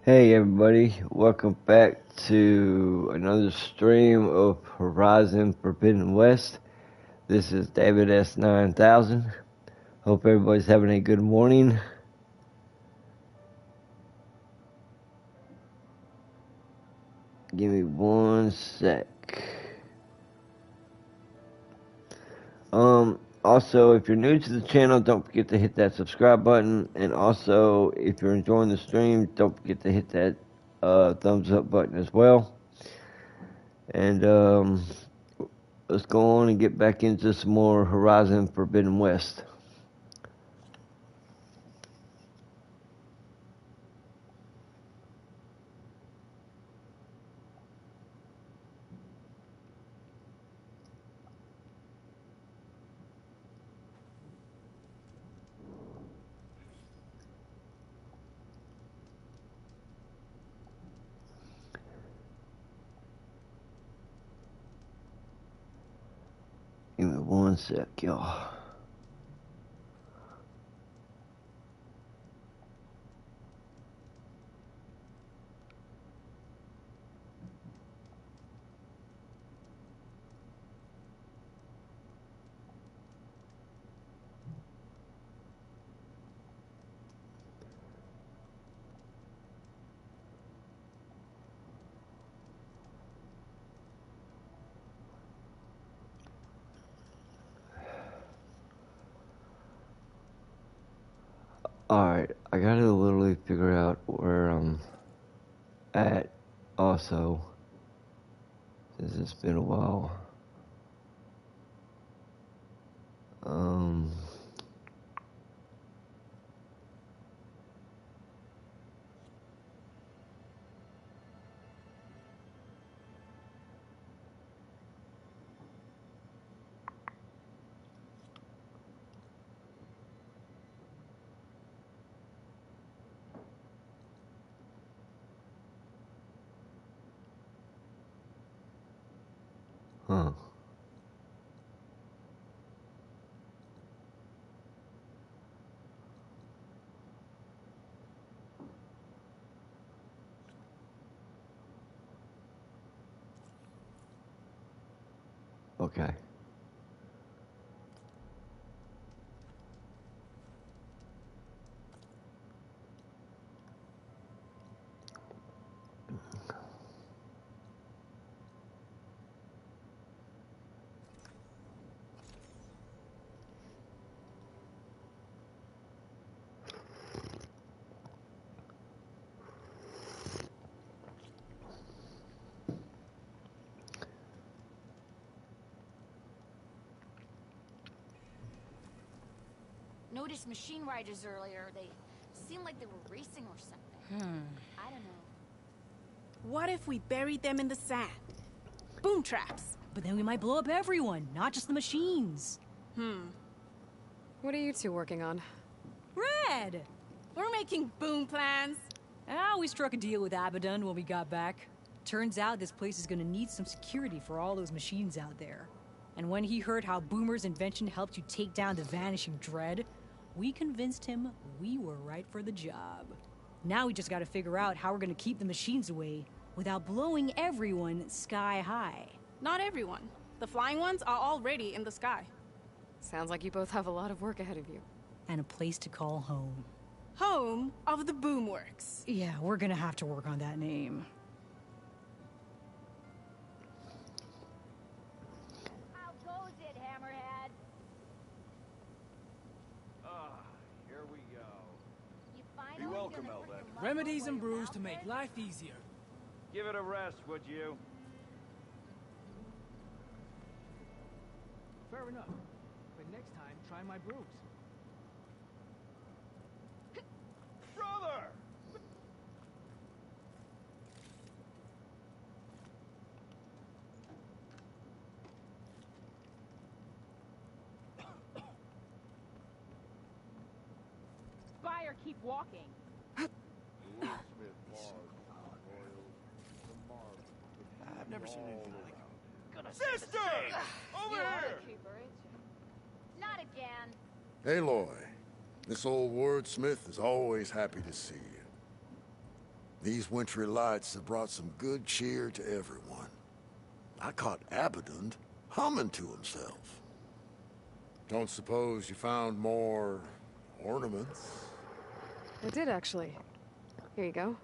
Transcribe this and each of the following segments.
Hey everybody, welcome back to another stream of Horizon Forbidden West. This is David S9000. Hope everybody's having a good morning. Give me one sec. Also, if you're new to the channel, don't forget to hit that subscribe button. And also, if you're enjoying the stream, don't forget to hit that thumbs up button as well. And let's go on and get back into some more Horizon Forbidden West. Give me one sec, y'all. Alright, I gotta literally figure out where I'm at also, since it's been a while. Um, huh. Okay. Noticed machine riders earlier. They seemed like they were racing or something. I don't know. What if we buried them in the sand? Boom traps. But then we might blow up everyone, not just the machines. What are you two working on? Red! We're making boom plans. We struck a deal with Abaddon when we got back. Turns out this place is gonna need some security for all those machines out there. And when he heard how Boomer's invention helped you take down the Vanishing Dread, we convinced him we were right for the job. Now we just gotta figure out how we're gonna keep the machines away without blowing everyone sky high. Not everyone. The flying ones are already in the sky. Sounds like you both have a lot of work ahead of you. And a place to call home. Home of the Boomworks. Yeah, we're gonna have to work on that name. How goes it, Hammerhead? Here we go. You finally Be welcome, gonna Elden. put the muscle Remedies where and your brews mouth to make is? life easier. Give it a rest, would you? Fair enough. But next time, try my brews. Brother! Buyer, keep walking. I've never seen anything like it. Sister! Over here! Not again. Aloy, this old wordsmith is always happy to see you. These wintry lights have brought some good cheer to everyone. I caught Abaddon humming to himself. Don't suppose you found more ornaments? I did, actually. Here you go.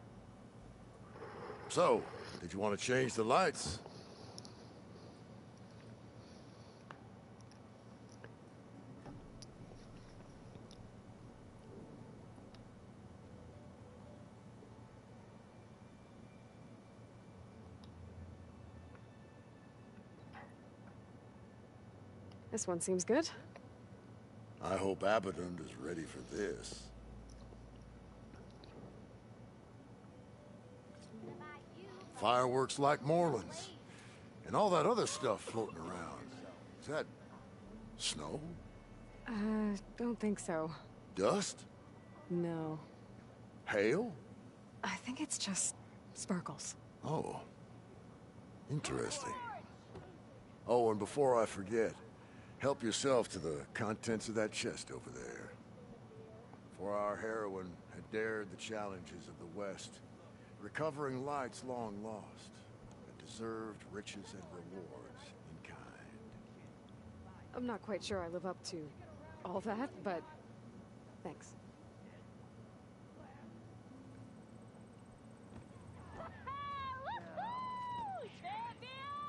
So, did you want to change the lights? This one seems good. I hope Abaddon is ready for this. Fireworks like Moreland's. And all that other stuff floating around. Is that snow? Don't think so. Dust? No. Hail? I think it's just sparkles. Oh. Interesting. Oh, and before I forget, help yourself to the contents of that chest over there. For our heroine had dared the challenges of the West, recovering lights long lost, and deserved riches and rewards in kind. I'm not quite sure I live up to all that, but thanks.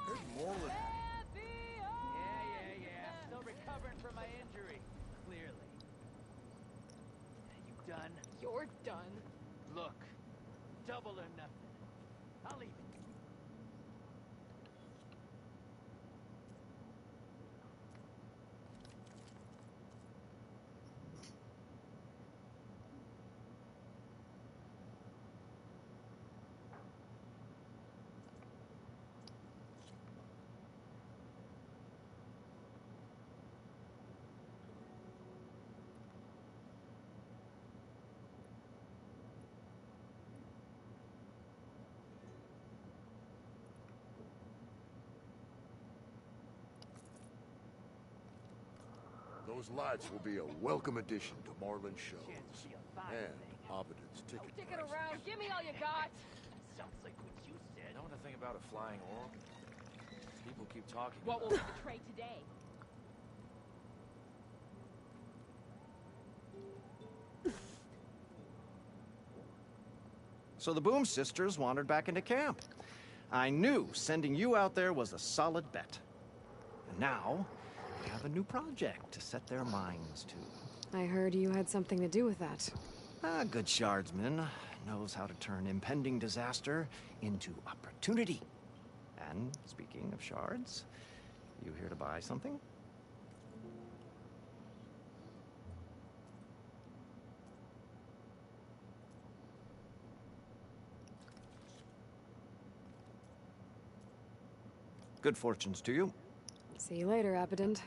There's Moreland. Yeah. Still recovering from my injury, clearly. You done? You're done. Look, double or nothing. I'll leave it. Those lights will be a welcome addition to Moreland's shows. And Abaddon's ticket prices. around. Give me all you got. Sounds like what you said. Know anything about a flying orb? People keep talking What about will be the trade today? So the Boom Sisters wandered back into camp. I knew sending you out there was a solid bet. And now, they have a new project to set their minds to. I heard you had something to do with that. A good shardsman knows how to turn impending disaster into opportunity. And speaking of shards, you here to buy something? Good fortunes to you. See you later, Abaddon. Missy!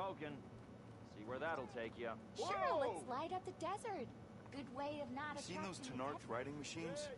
poking. See where that'll take you. Sure, let's light up the desert. Good way of not You seen those attracting the Tenarth riding machines?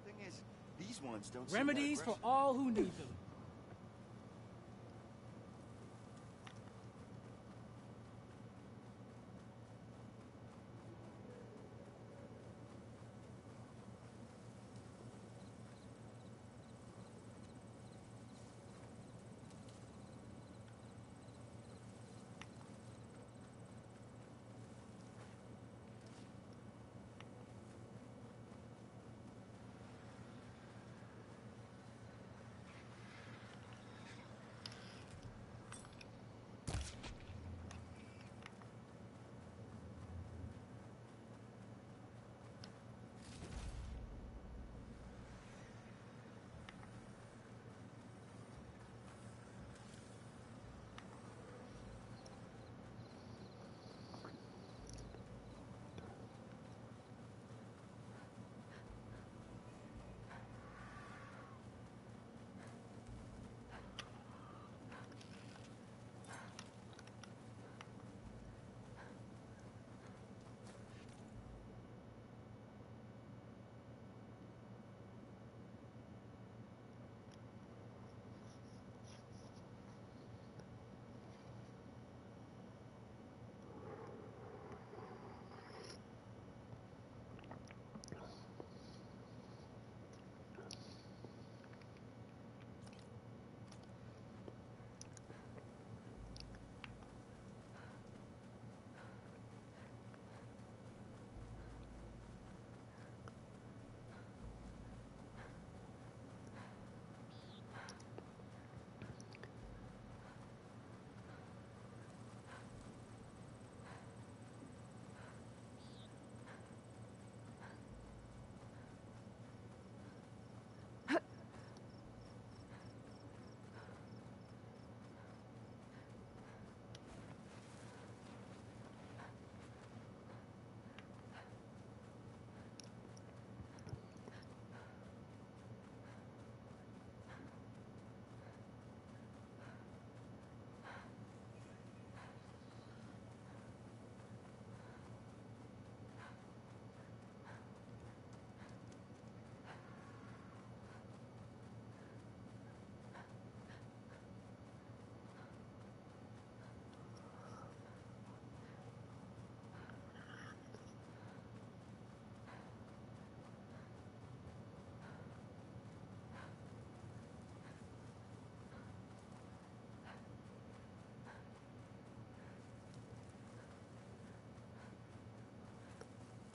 Thing is, these ones don't seem that Remedies for aggressive. all who need them.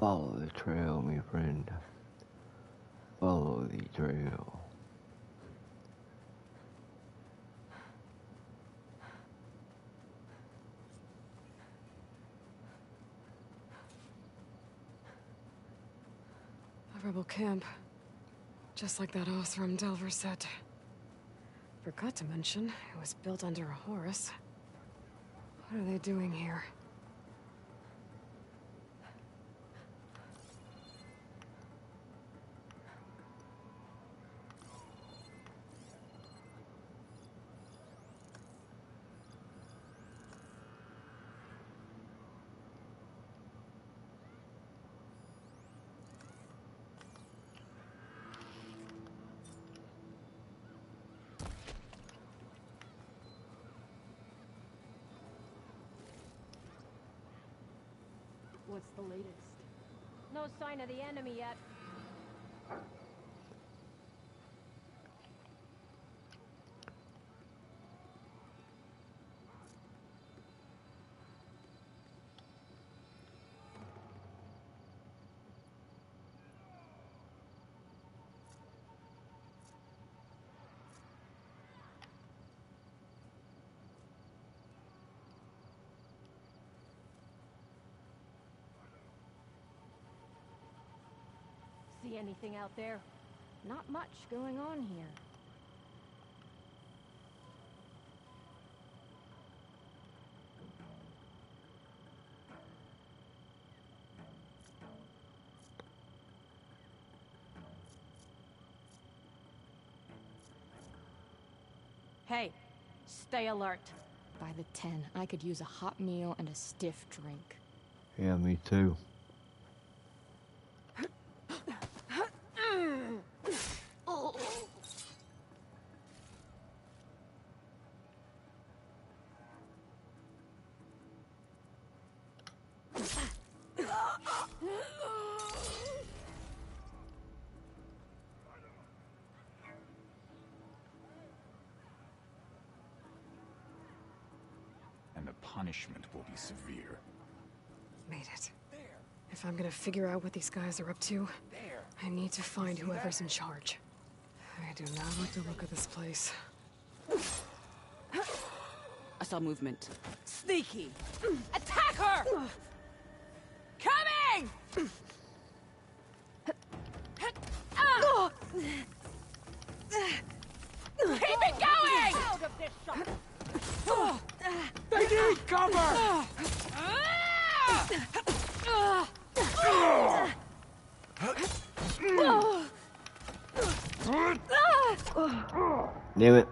Follow the trail, my friend. Follow the trail. A rebel camp. Just like that Othram Delver said. Forgot to mention, it was built under a Horus. What are they doing here? What's the latest? No sign of the enemy yet. See anything out there? Not much going on here. Hey, stay alert. By the 10, I could use a hot meal and a stiff drink. Yeah, me too. And the punishment will be severe. Made it. If I'm gonna figure out what these guys are up to, I need to find whoever's in charge. I do not like the look of this place. I saw movement. Sneaky! Attack her! Coming! Keep it going! Out of this shot! They need cover! Damn it.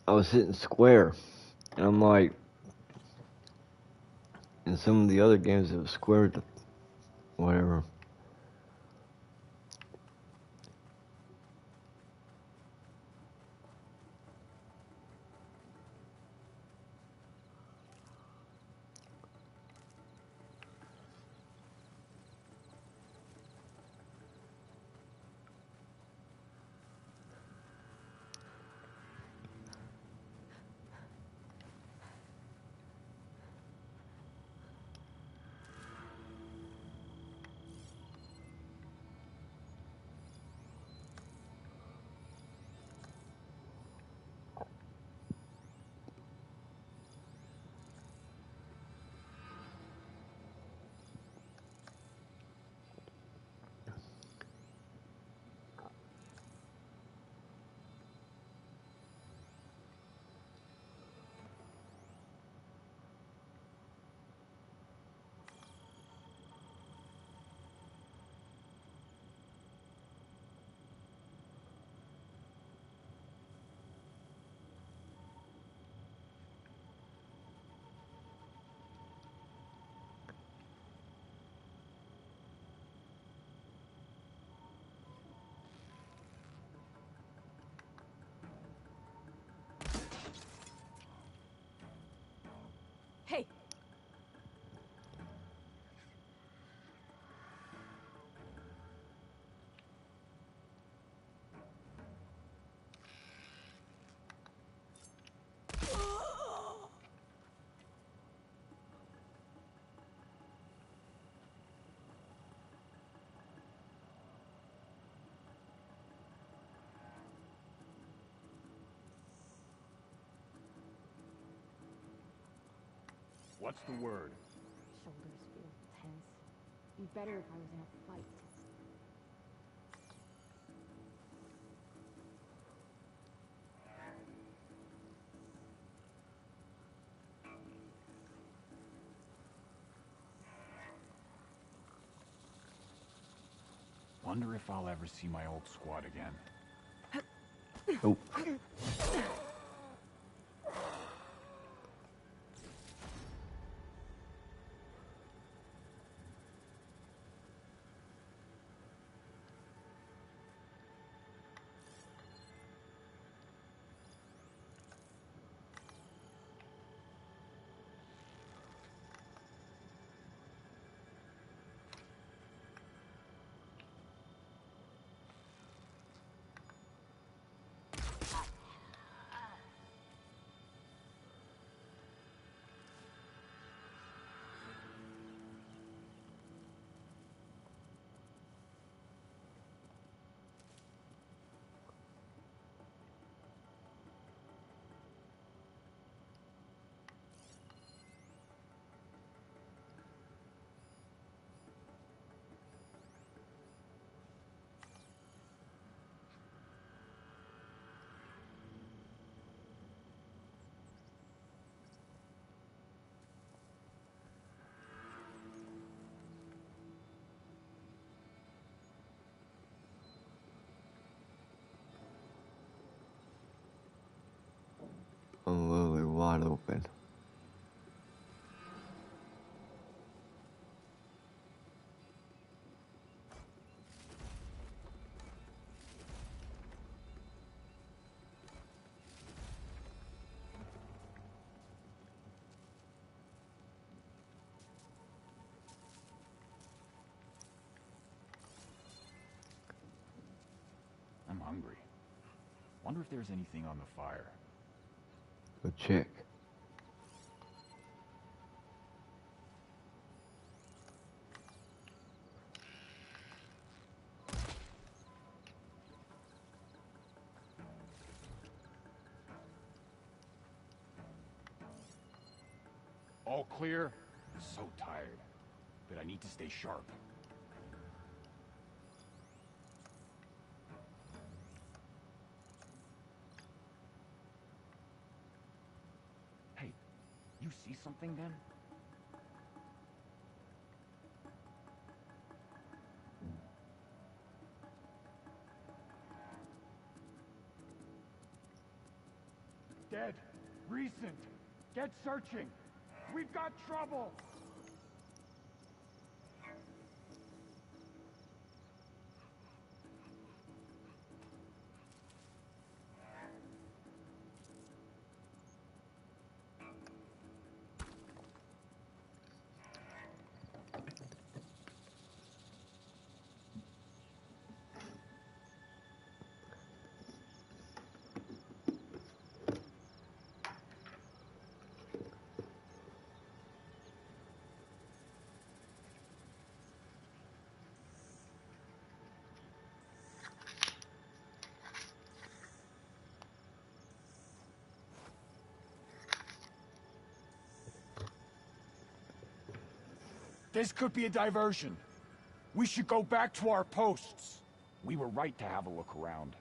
I was hitting square, and I'm like, in some of the other games it was square to whatever. Hey! What's the word? Shoulders feel tense. Be better if I was in a fight. Wonder if I'll ever see my old squad again. Oh. wide open. I'm hungry. Wonder if there's anything on the fire. Go check. All clear? So tired. But I need to stay sharp. Hey, you see something then? Dead. Recent. Get searching. We've got trouble. This could be a diversion. We should go back to our posts. We were right to have a look around.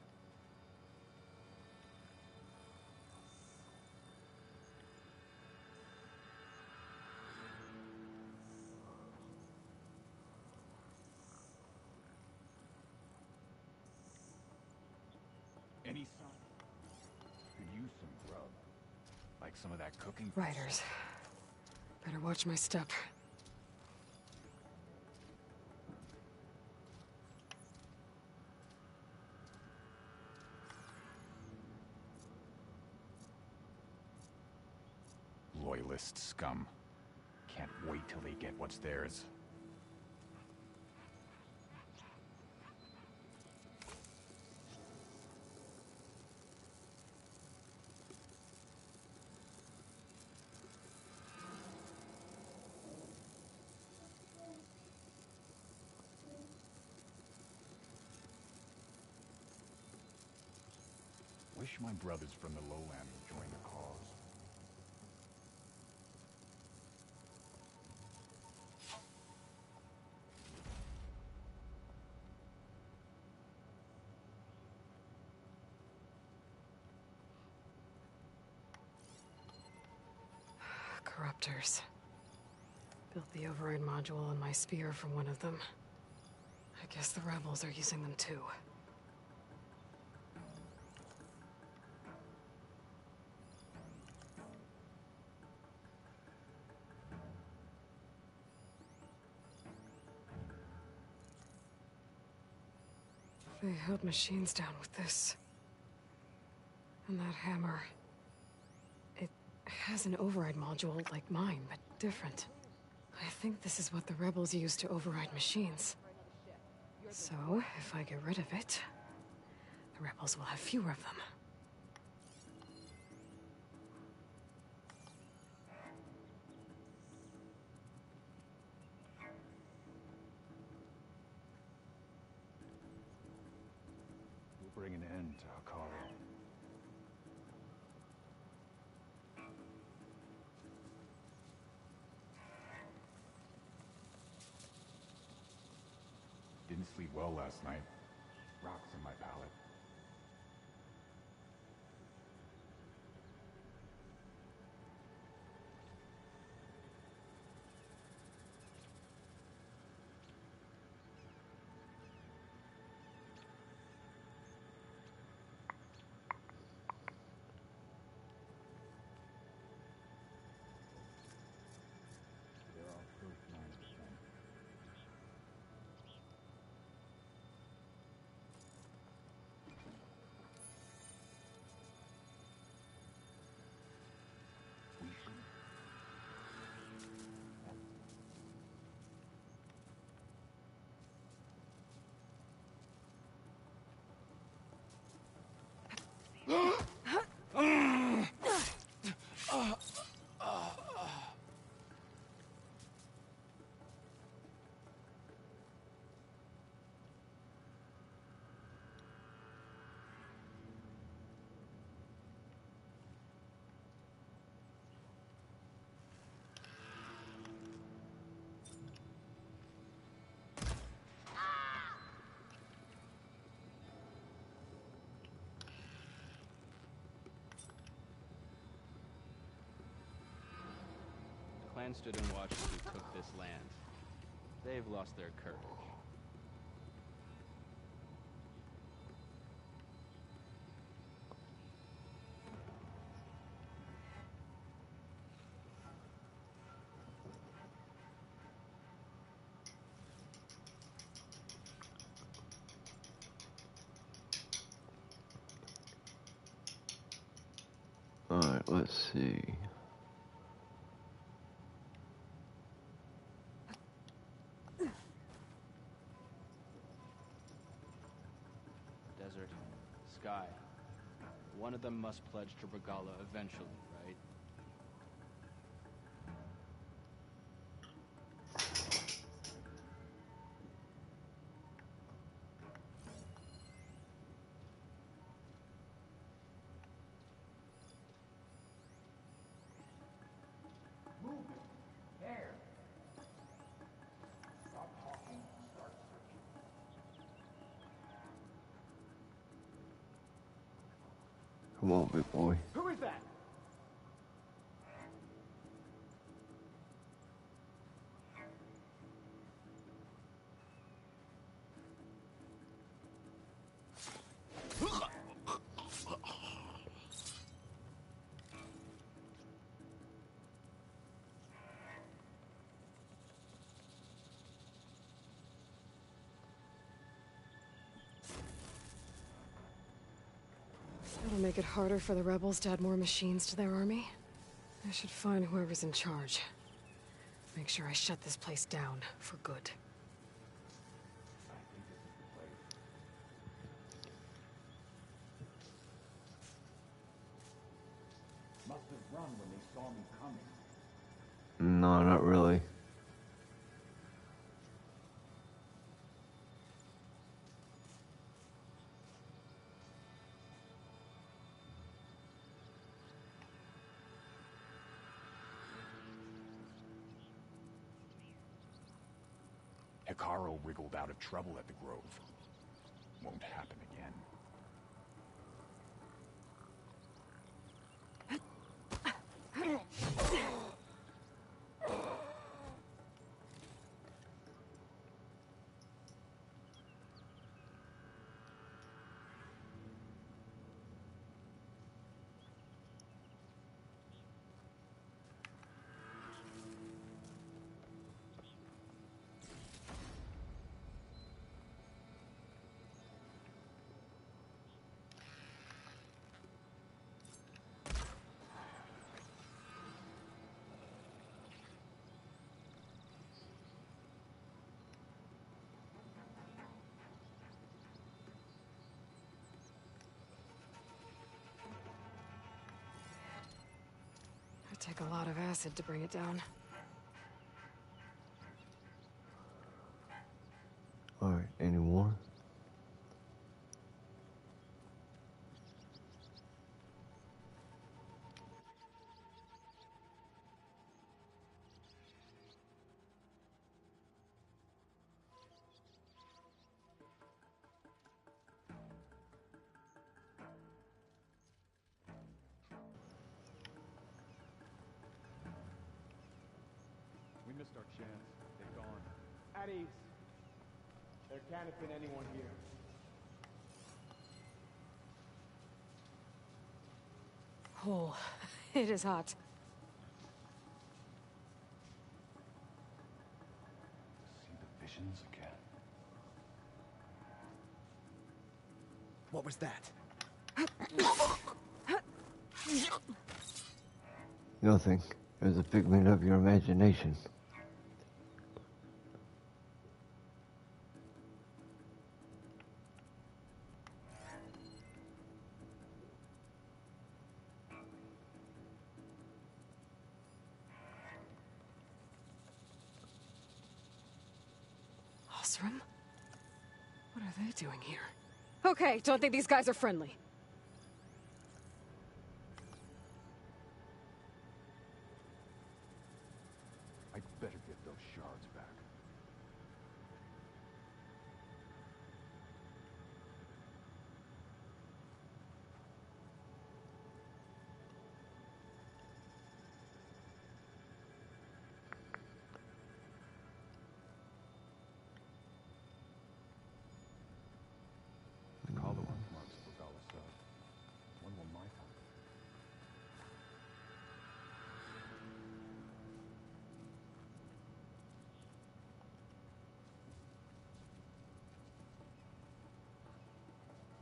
Any sign? Could use some grub. Like some of that cooking. Riders. Better watch my step. Loyalist scum. Can't wait till they get what's theirs. Wish my brothers from the lowland would join the cause. Corruptors. Built the override module on my spear from one of them. I guess the rebels are using them too. They held machines down with this. And that hammer. It has an override module like mine, but different. I think this is what the rebels use to override machines. So, if I get rid of it, the rebels will have fewer of them. We'll bring an end to Akara. Didn't sleep well last night. Rocks in my palate. clan stood and watched as we took this land. They've lost their courage. Alright, let's see. Desert, sky. One of them must pledge to Regala eventually, right? Come on, big boy. Who is that? That'll make it harder for the rebels to add more machines to their army. I should find whoever's in charge. Make sure I shut this place down for good. Must have run when they saw me coming. No, not really. Hikaru wriggled out of trouble at the Grove. Won't happen again. It'd take a lot of acid to bring it down. Alright, any more? We missed our chance. They're gone. At ease. There can't have been anyone here. Oh, it is hot. See the visions again. What was that? Nothing. It was a figment of your imagination. Osram? What are they doing here? Okay, don't think these guys are friendly. I'd better get those shards back.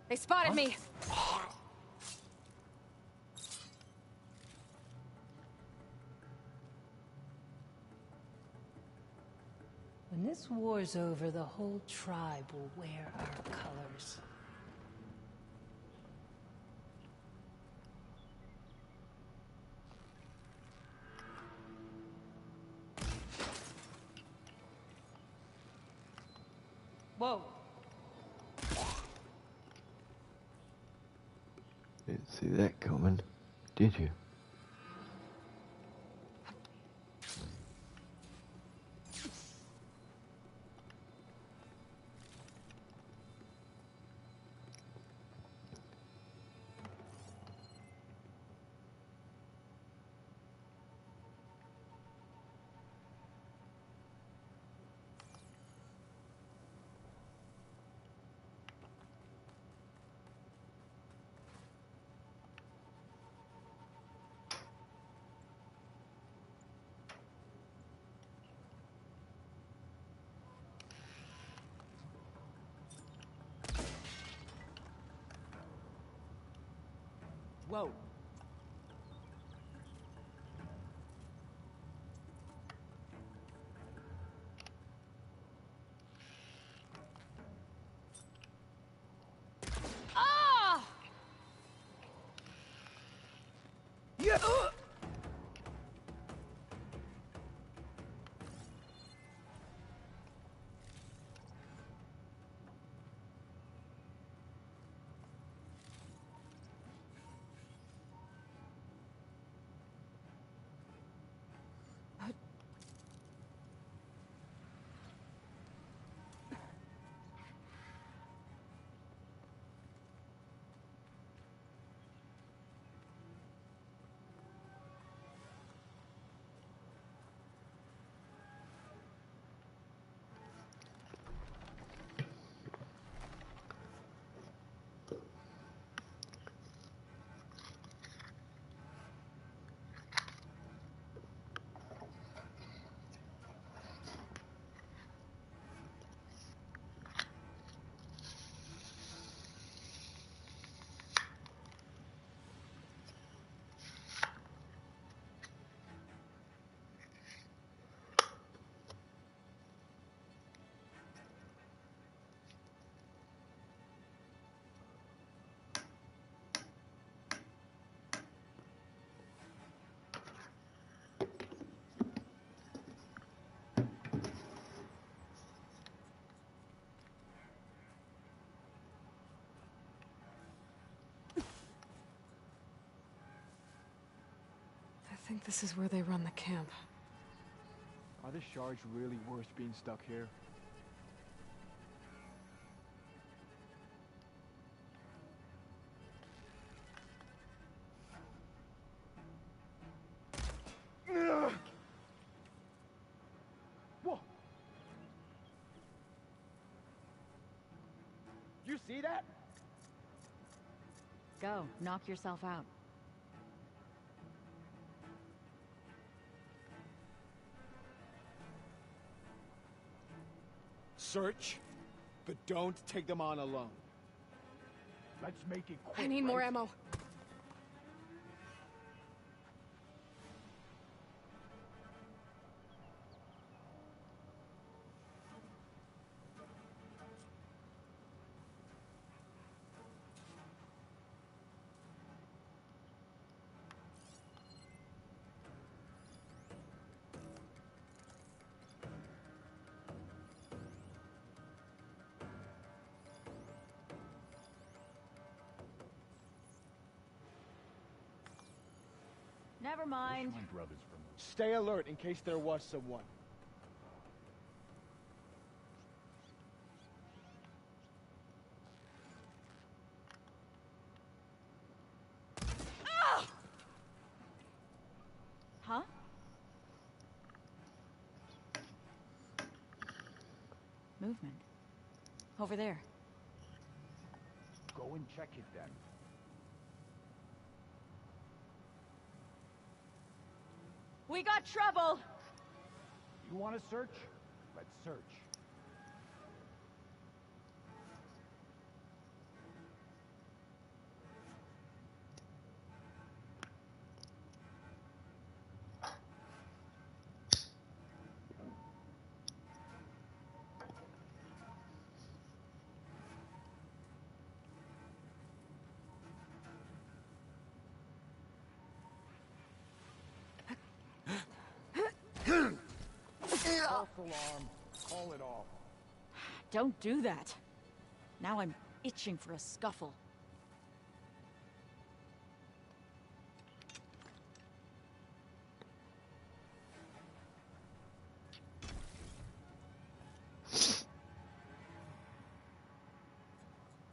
They spotted me! When this war's over, the whole tribe will wear our colors. Whoa. Didn't see that coming, did you? Whoa. Ah! Yeah. I think this is where they run the camp. Are the shards really worth being stuck here? Whoa! You see that? Go, knock yourself out. Search, but don't take them on alone. Let's make it quick. I need more right? ammo. Never mind. My brother's from Stay alert in case there was someone. Huh? Movement. Over there. Go and check it then. We got trouble! You want to search? Let's search. False alarm. Call it off. Don't do that. Now I'm itching for a scuffle.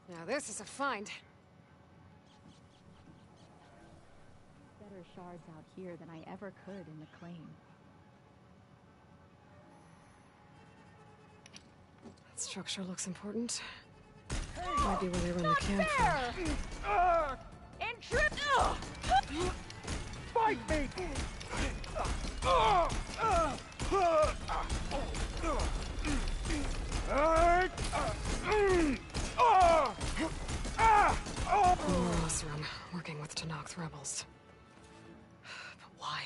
Now this is a find. Better shards out here than I ever could in the claim. That structure looks important. Might be where they run the camp from. Fight me! Rosram, working with Tanakh rebels. But why?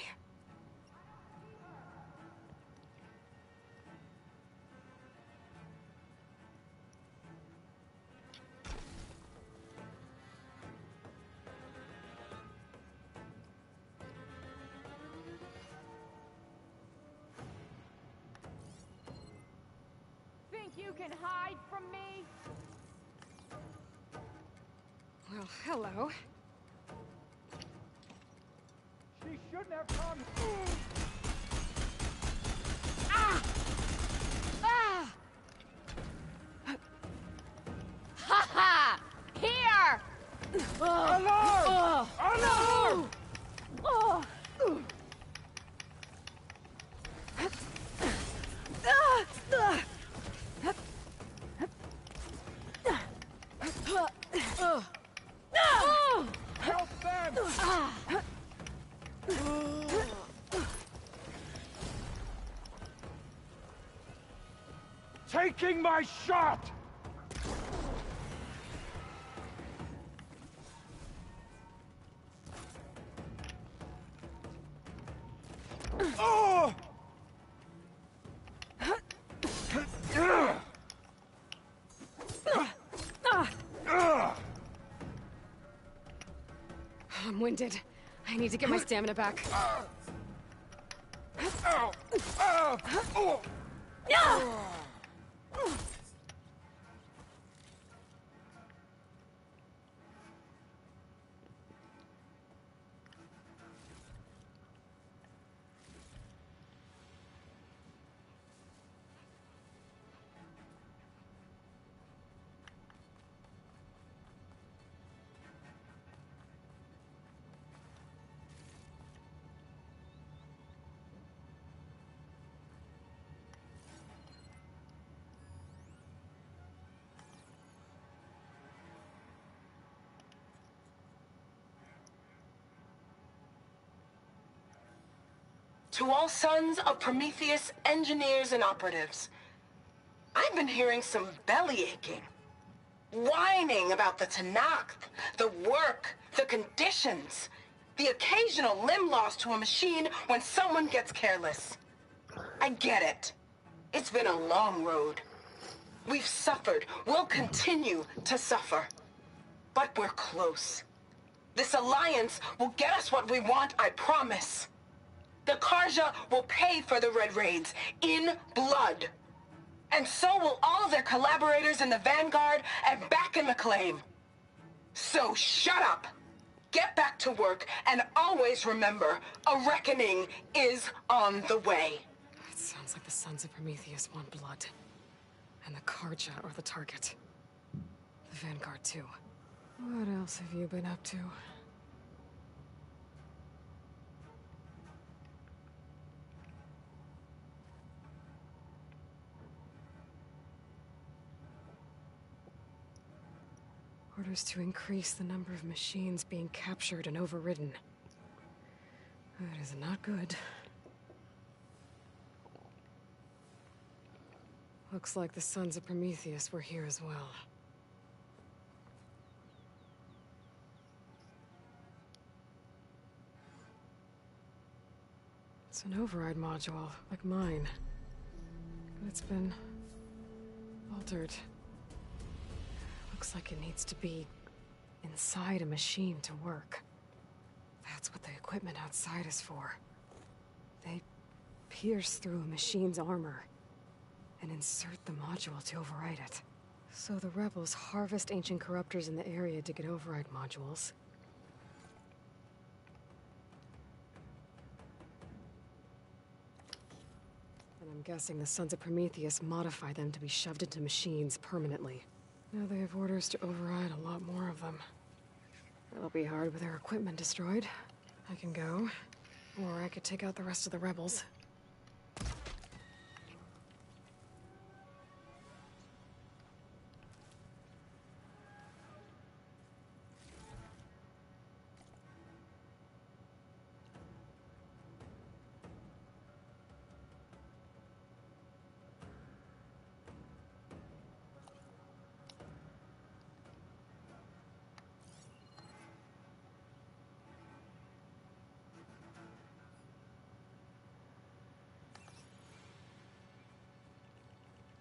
Think you can hide from me? Well, hello. She shouldn't have come. Ah! Ah! Ha ha! Here! Alarm! Alarm! Oh! Help them! Taking my shot! Oh! I'm winded. I need to get my stamina back. To all sons of Prometheus engineers and operatives, I've been hearing some belly aching, whining about the Tanakh, the work, the conditions, the occasional limb loss to a machine when someone gets careless. I get it. It's been a long road. We've suffered. We'll continue to suffer. But we're close. This alliance will get us what we want, I promise. The Karja will pay for the Red Raids in blood. And so will all of their collaborators in the Vanguard and back in the claim. So shut up, get back to work, and always remember, a reckoning is on the way. It sounds like the Sons of Prometheus want blood. And the Karja are the target. The Vanguard, too. What else have you been up to? Orders to increase the number of machines being captured and overridden. That is not good. Looks like the Sons of Prometheus were here as well. It's an override module, like mine. But it's been altered. Looks like it needs to be inside a machine to work. That's what the equipment outside is for. They pierce through a machine's armor and insert the module to override it. So the rebels harvest ancient corruptors in the area to get override modules. And I'm guessing the Sons of Prometheus modify them to be shoved into machines permanently. Now they have orders to override a lot more of them. It'll be hard with their equipment destroyed. I can go, or I could take out the rest of the rebels.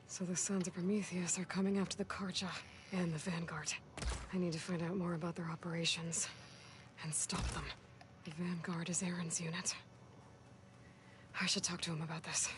So the Sons of Prometheus are coming after the Karja and the Vanguard. I need to find out more about their operations and stop them. The Vanguard is Aaron's unit. I should talk to him about this.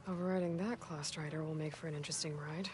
Overriding that Claw Strider will make for an interesting ride.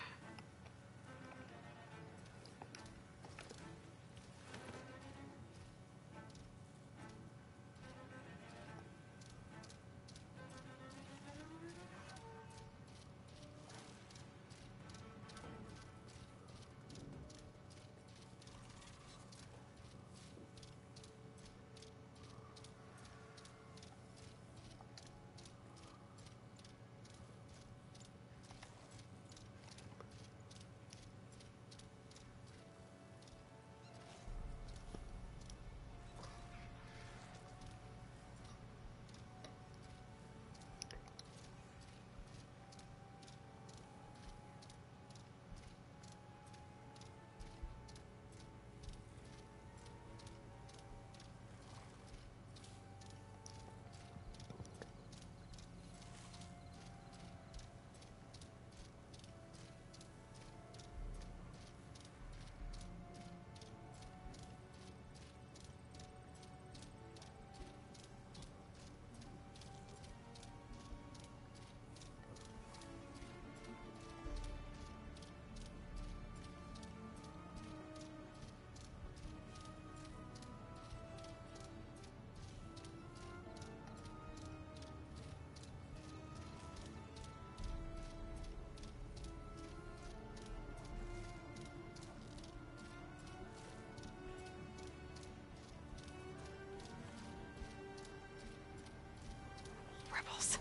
Rebels.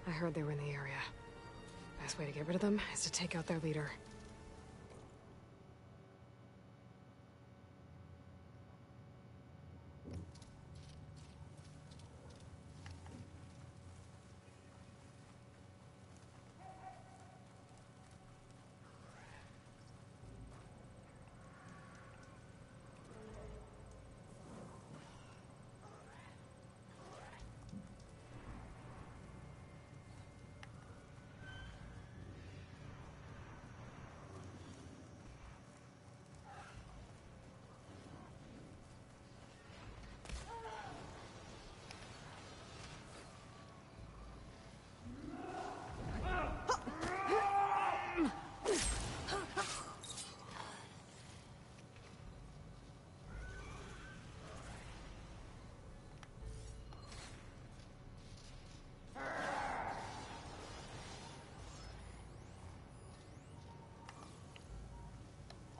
I heard they were in the area. Best way to get rid of them is to take out their leader.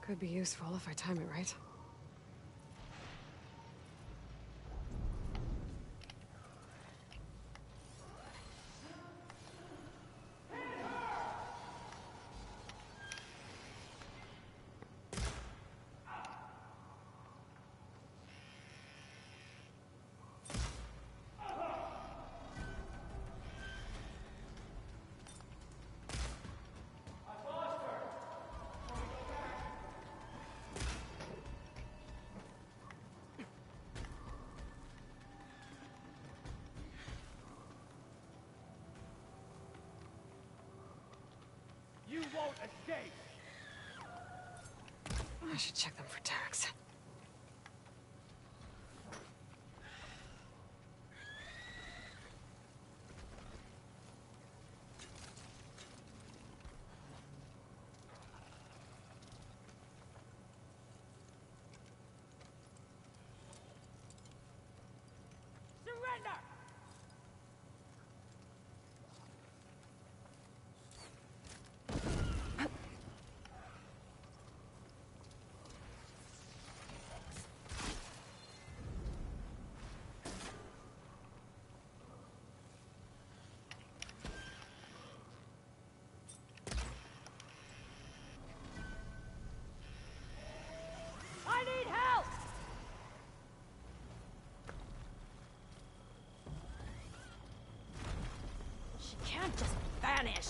Could be useful if I time it right. Escape! I should check them for tags. Surrender! I need help! She can't just vanish.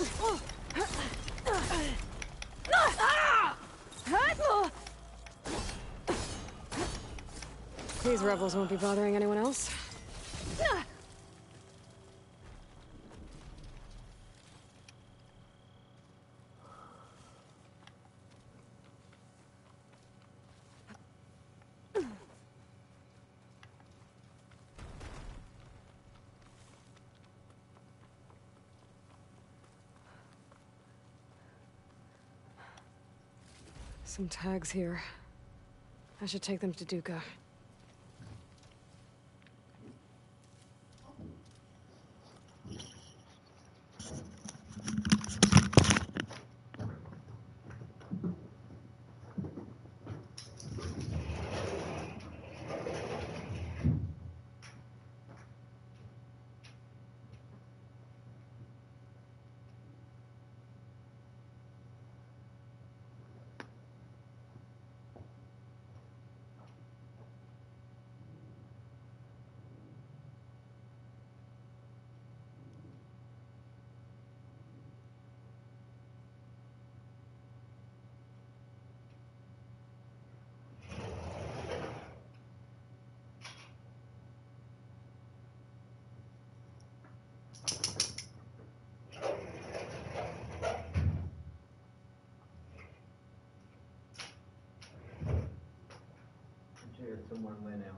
These rebels won't be bothering anyone else. Some tags here. I should take them to Duca. Someone went out.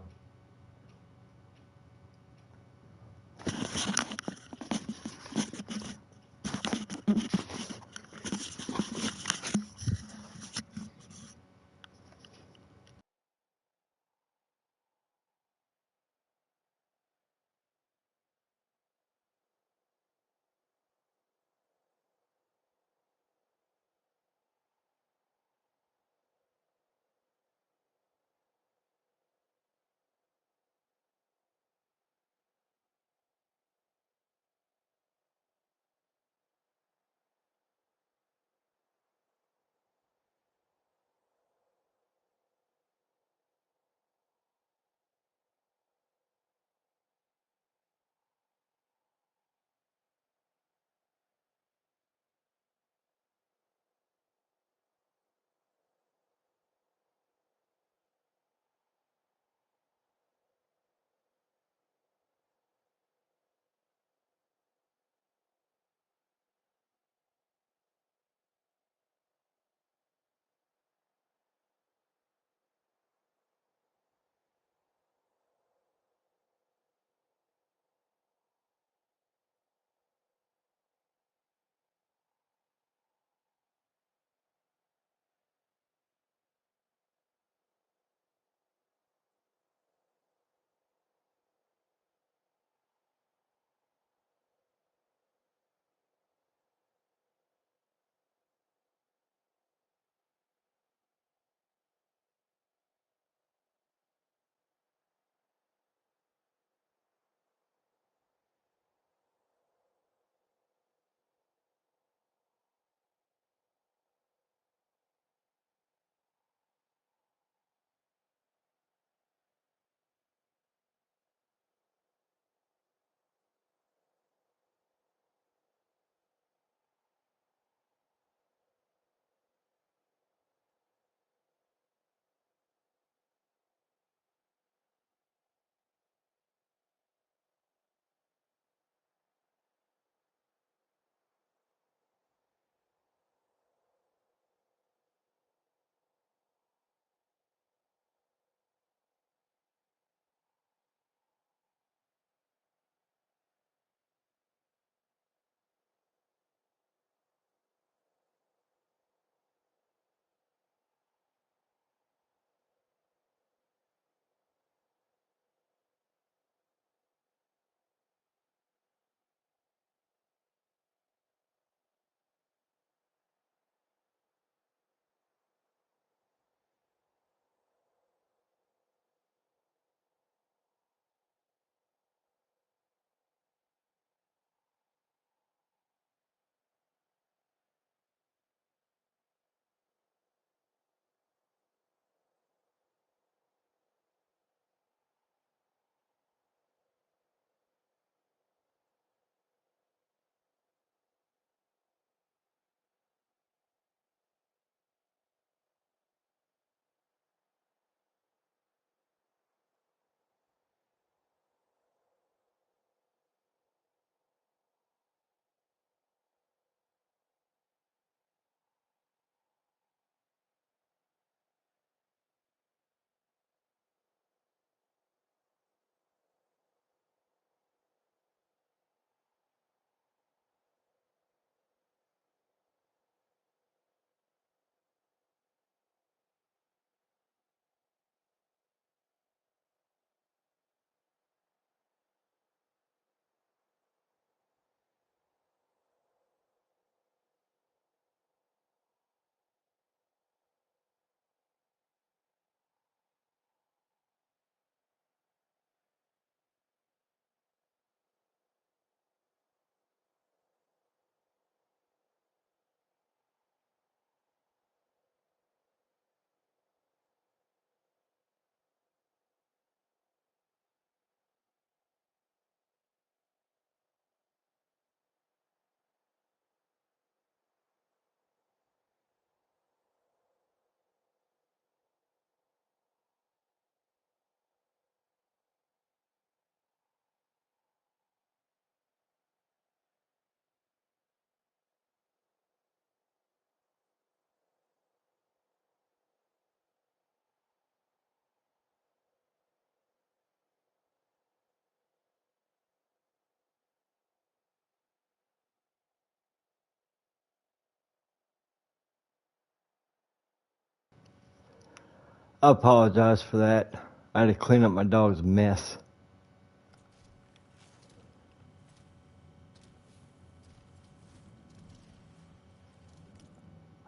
I apologize for that. I had to clean up my dog's mess.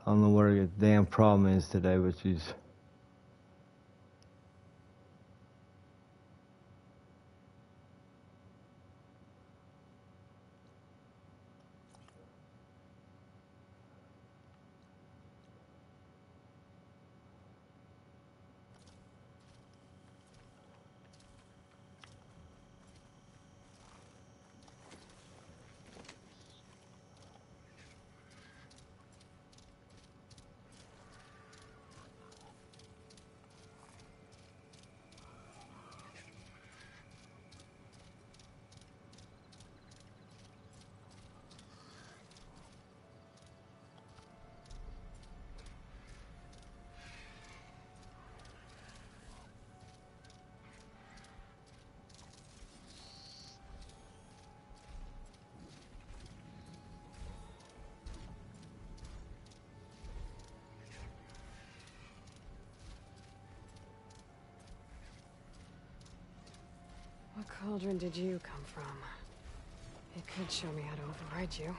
I don't know what her damn problem is today, but she's... What cauldron did you come from? It could show me how to override you.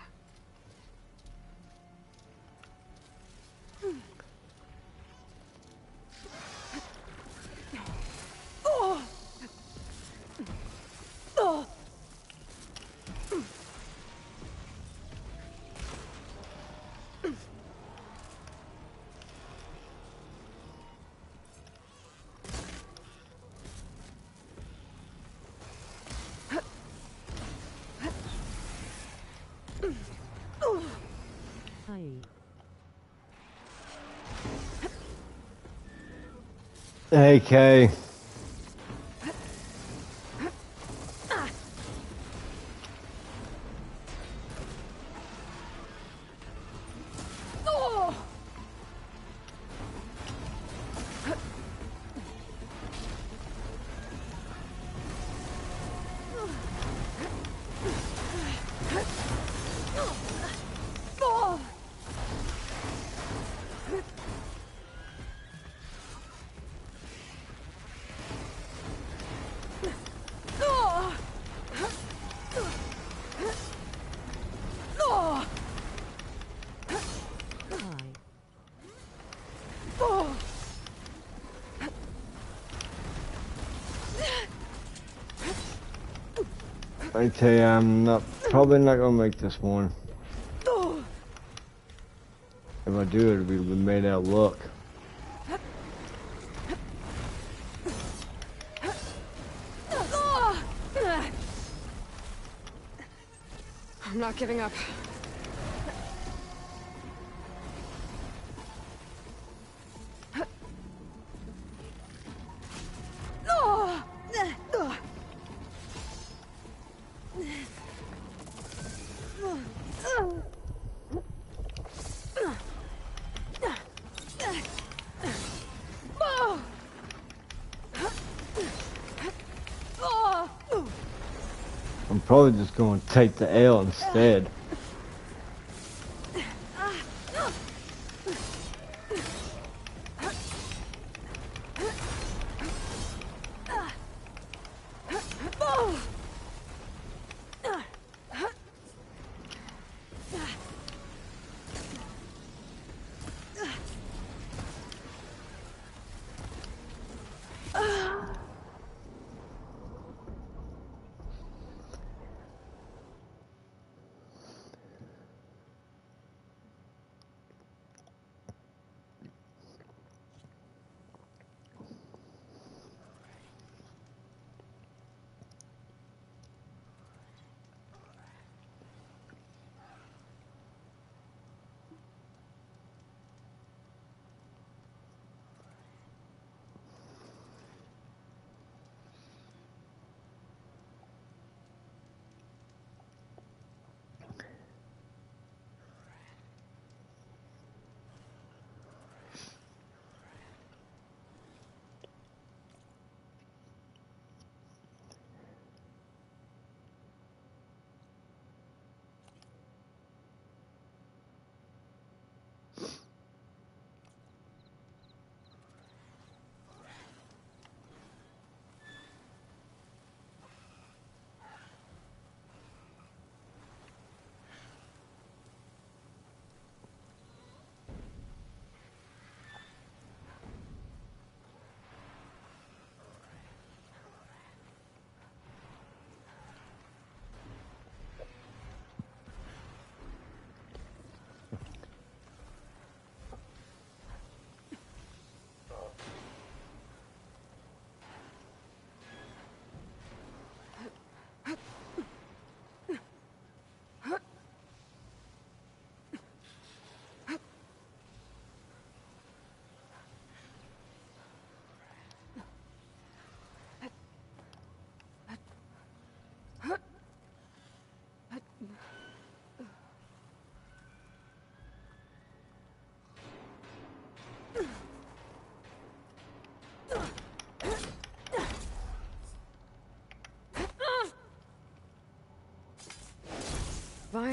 Hey, Kay. I tell you, I'm probably not gonna make this one. If I do, it'll be made out of luck. I'm not giving up. I'm probably just gonna take the L instead.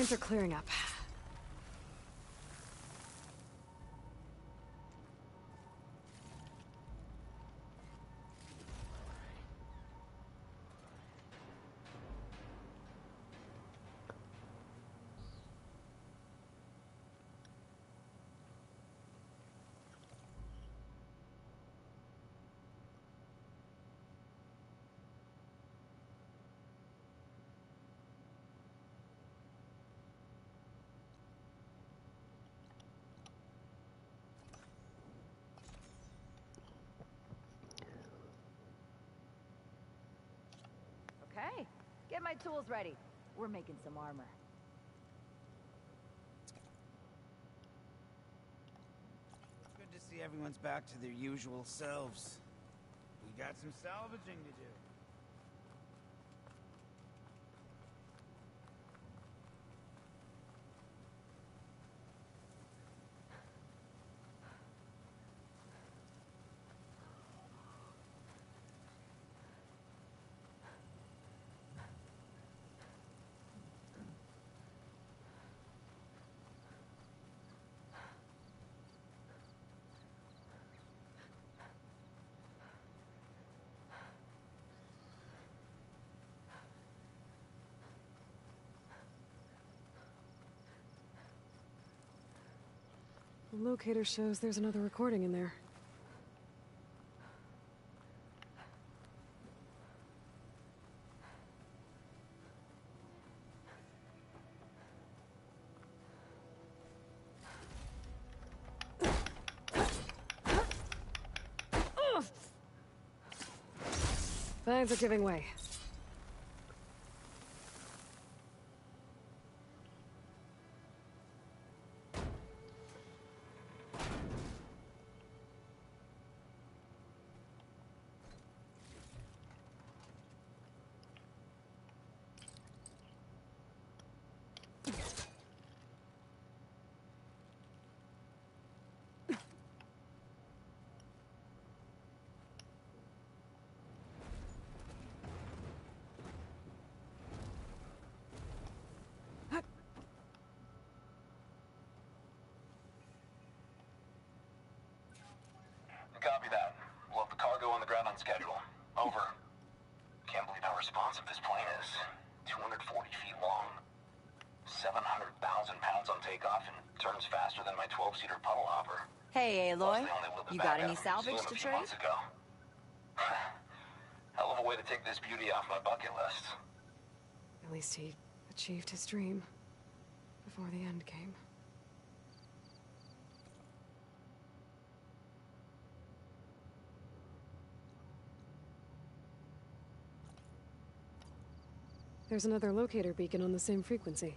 Signs are clearing up. Okay, get my tools ready. We're making some armor. Good to see everyone's back to their usual selves. We got some salvaging to do. The locator shows there's another recording in there. Signs are giving way. Copy that. We'll have the cargo on the ground on schedule. Over. Can't believe how responsive this plane is. 240 feet long. 700,000 pounds on takeoff and turns faster than my 12-seater puddle hopper. Hey, Aloy. Plus, they only wheeled it You back got any after a salvage museum to a few trade? months ago. Hell of a way to take this beauty off my bucket list. At least he achieved his dream before the end came. There's another locator beacon on the same frequency.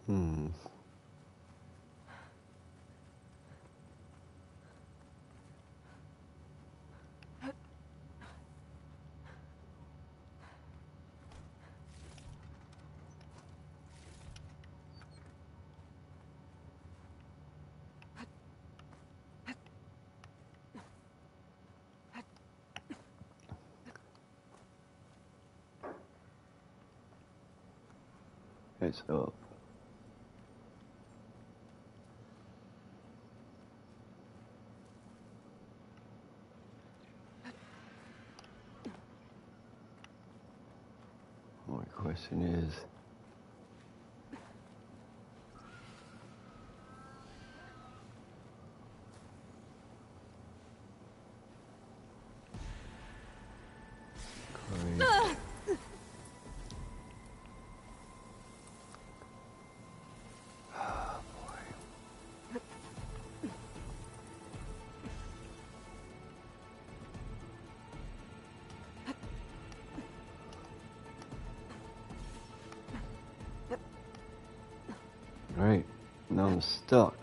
Hmm. It's up. My question is, right, now I'm stuck.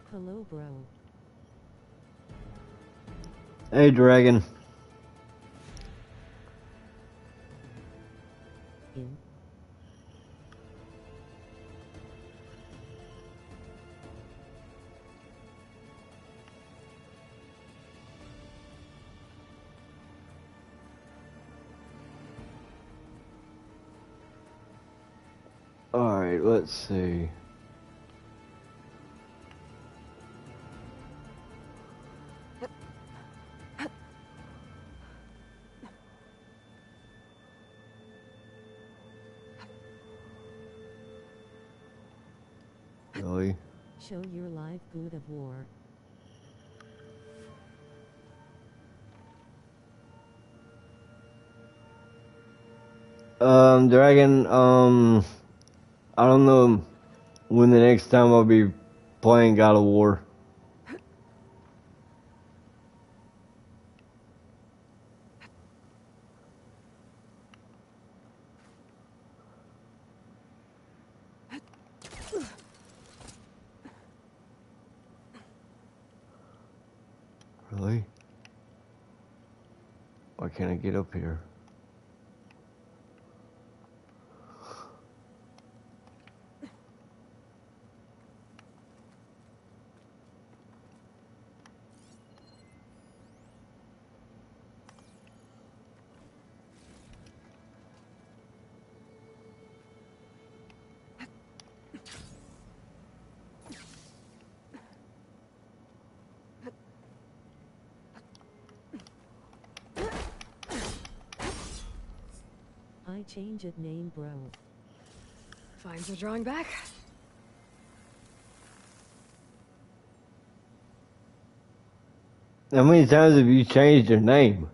Hello, bro. Hey, Dragon. In. Alright, let's see. Really? Show your live good of war. Dragon, I don't know when the next time I'll be playing God of War. Really? Why can't I get up here? I changed name, bro. Vines are drawing back. How many times have you changed your name?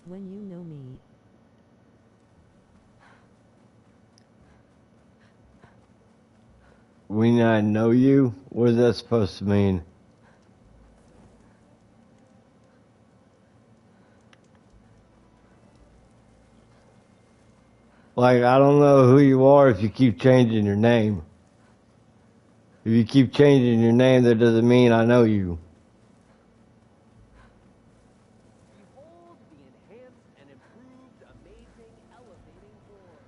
When you know me. When I know you? What is that supposed to mean? Like, I don't know who you are if you keep changing your name. If you keep changing your name, that doesn't mean I know you. Behold the enhanced and improved, amazing, elevating board.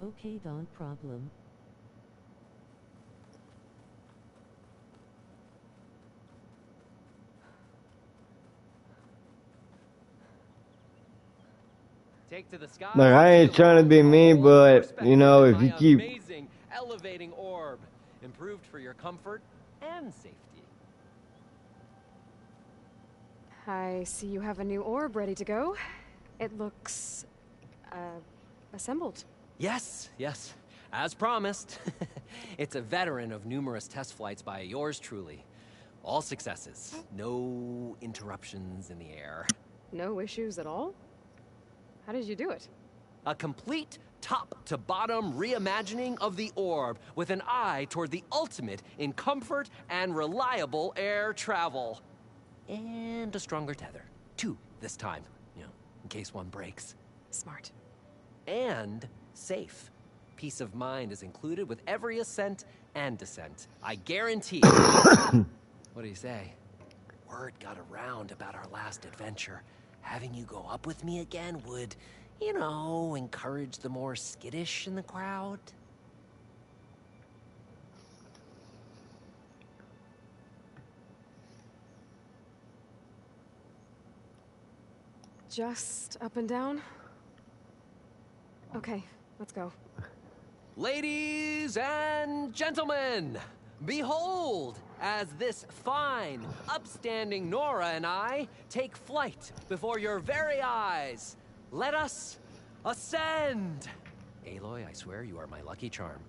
Okay, don't problem. Take to the sky. Like, I ain't trying to be mean, but, you know, if you keep... Amazing, elevating orb. Improved for your comfort and safety. I see you have a new orb ready to go. It looks... assembled. Yes, yes. As promised. It's a veteran of numerous test flights by yours truly. All successes. No interruptions in the air. No issues at all? How did you do it? A complete top-to-bottom reimagining of the orb with an eye toward the ultimate in comfort and reliable air travel. And a stronger tether. 2 this time, you know, in case one breaks. Smart. And safe. Peace of mind is included with every ascent and descent. I guarantee. What do you say? Word got around about our last adventure. Having you go up with me again would, you know, encourage the more skittish in the crowd. Just up and down? Okay, let's go. Ladies and gentlemen, behold, as this fine, upstanding Nora and I take flight before your very eyes. Let us ascend. Aloy, I swear you are my lucky charm.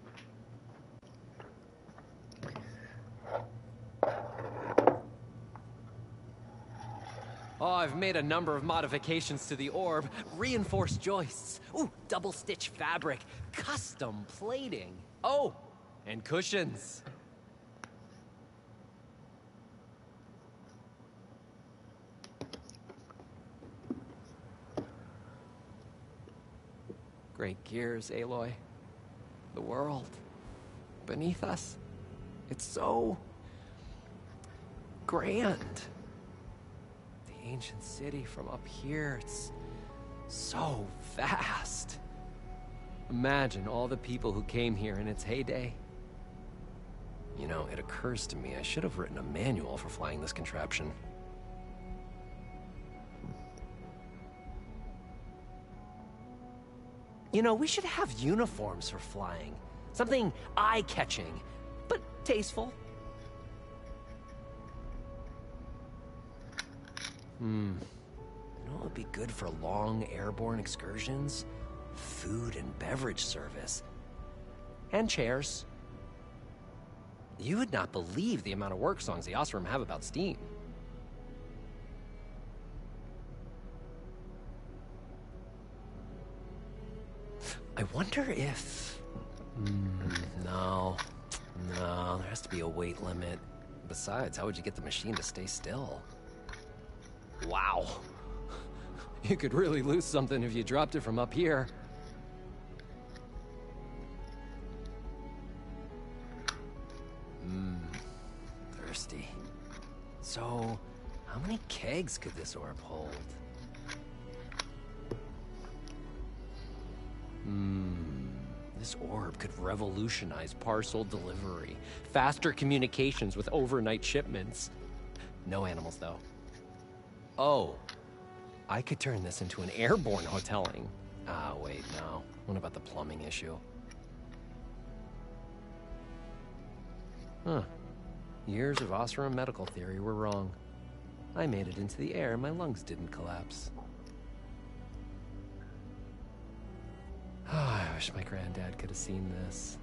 Oh, I've made a number of modifications to the orb. Reinforced joists. Ooh, double-stitch fabric. Custom plating. Oh, and cushions. Great gears, Aloy. The world beneath us. It's so grand. The ancient city from up here, it's so vast. Imagine all the people who came here in its heyday. You know, it occurs to me I should have written a manual for flying this contraption. You know, we should have uniforms for flying. Something eye-catching, but tasteful. You know what would be good for long airborne excursions? Food and beverage service. And chairs. You would not believe the amount of work songs the Osram have about steam. I wonder if... No, there has to be a weight limit. Besides, how would you get the machine to stay still? Wow. You could really lose something if you dropped it from up here. Thirsty. So, how many kegs could this orb hold? This orb could revolutionize parcel delivery. Faster communications with overnight shipments. No animals, though. Oh, I could turn this into an airborne hoteling. Ah, wait, no. What about the plumbing issue? Huh. Years of Osram medical theory were wrong. I made it into the air and my lungs didn't collapse. Oh, I wish my granddad could have seen this.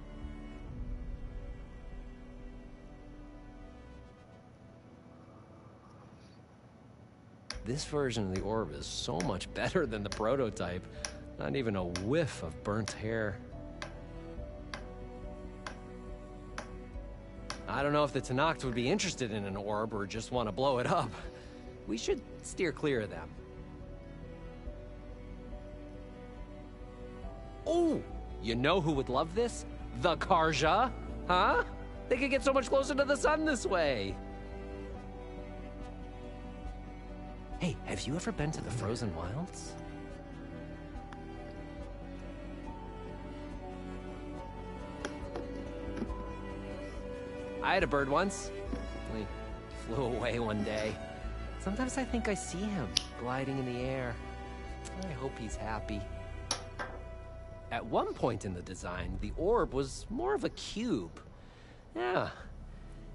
This version of the orb is so much better than the prototype. Not even a whiff of burnt hair. I don't know if the Tenakth would be interested in an orb or just want to blow it up. We should steer clear of them. Oh, you know who would love this? The Karja, huh? They could get so much closer to the sun this way. Hey, have you ever been to the Frozen Wilds? I had a bird once. He flew away one day. Sometimes I think I see him gliding in the air. I hope he's happy. At one point in the design, the orb was more of a cube. Yeah,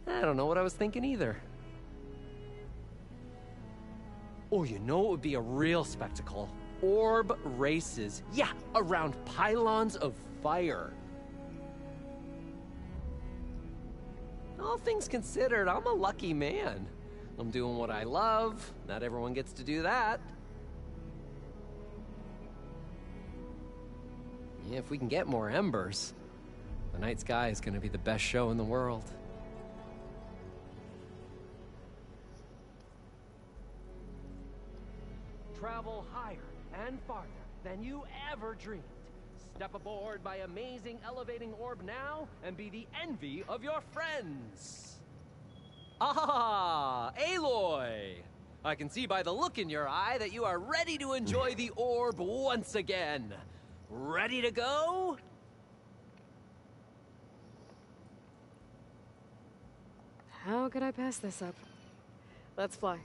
I don't know what I was thinking either. Oh, you know what would be a real spectacle? Orb races. Yeah, around pylons of fire. All things considered, I'm a lucky man. I'm doing what I love. Not everyone gets to do that. Yeah, if we can get more embers, the night sky is going to be the best show in the world. Travel higher and farther than you ever dreamed. Step aboard my amazing elevating orb now and be the envy of your friends. Ah, Aloy! I can see by the look in your eye that you are ready to enjoy the orb once again. Ready to go? How could I pass this up? Let's fly.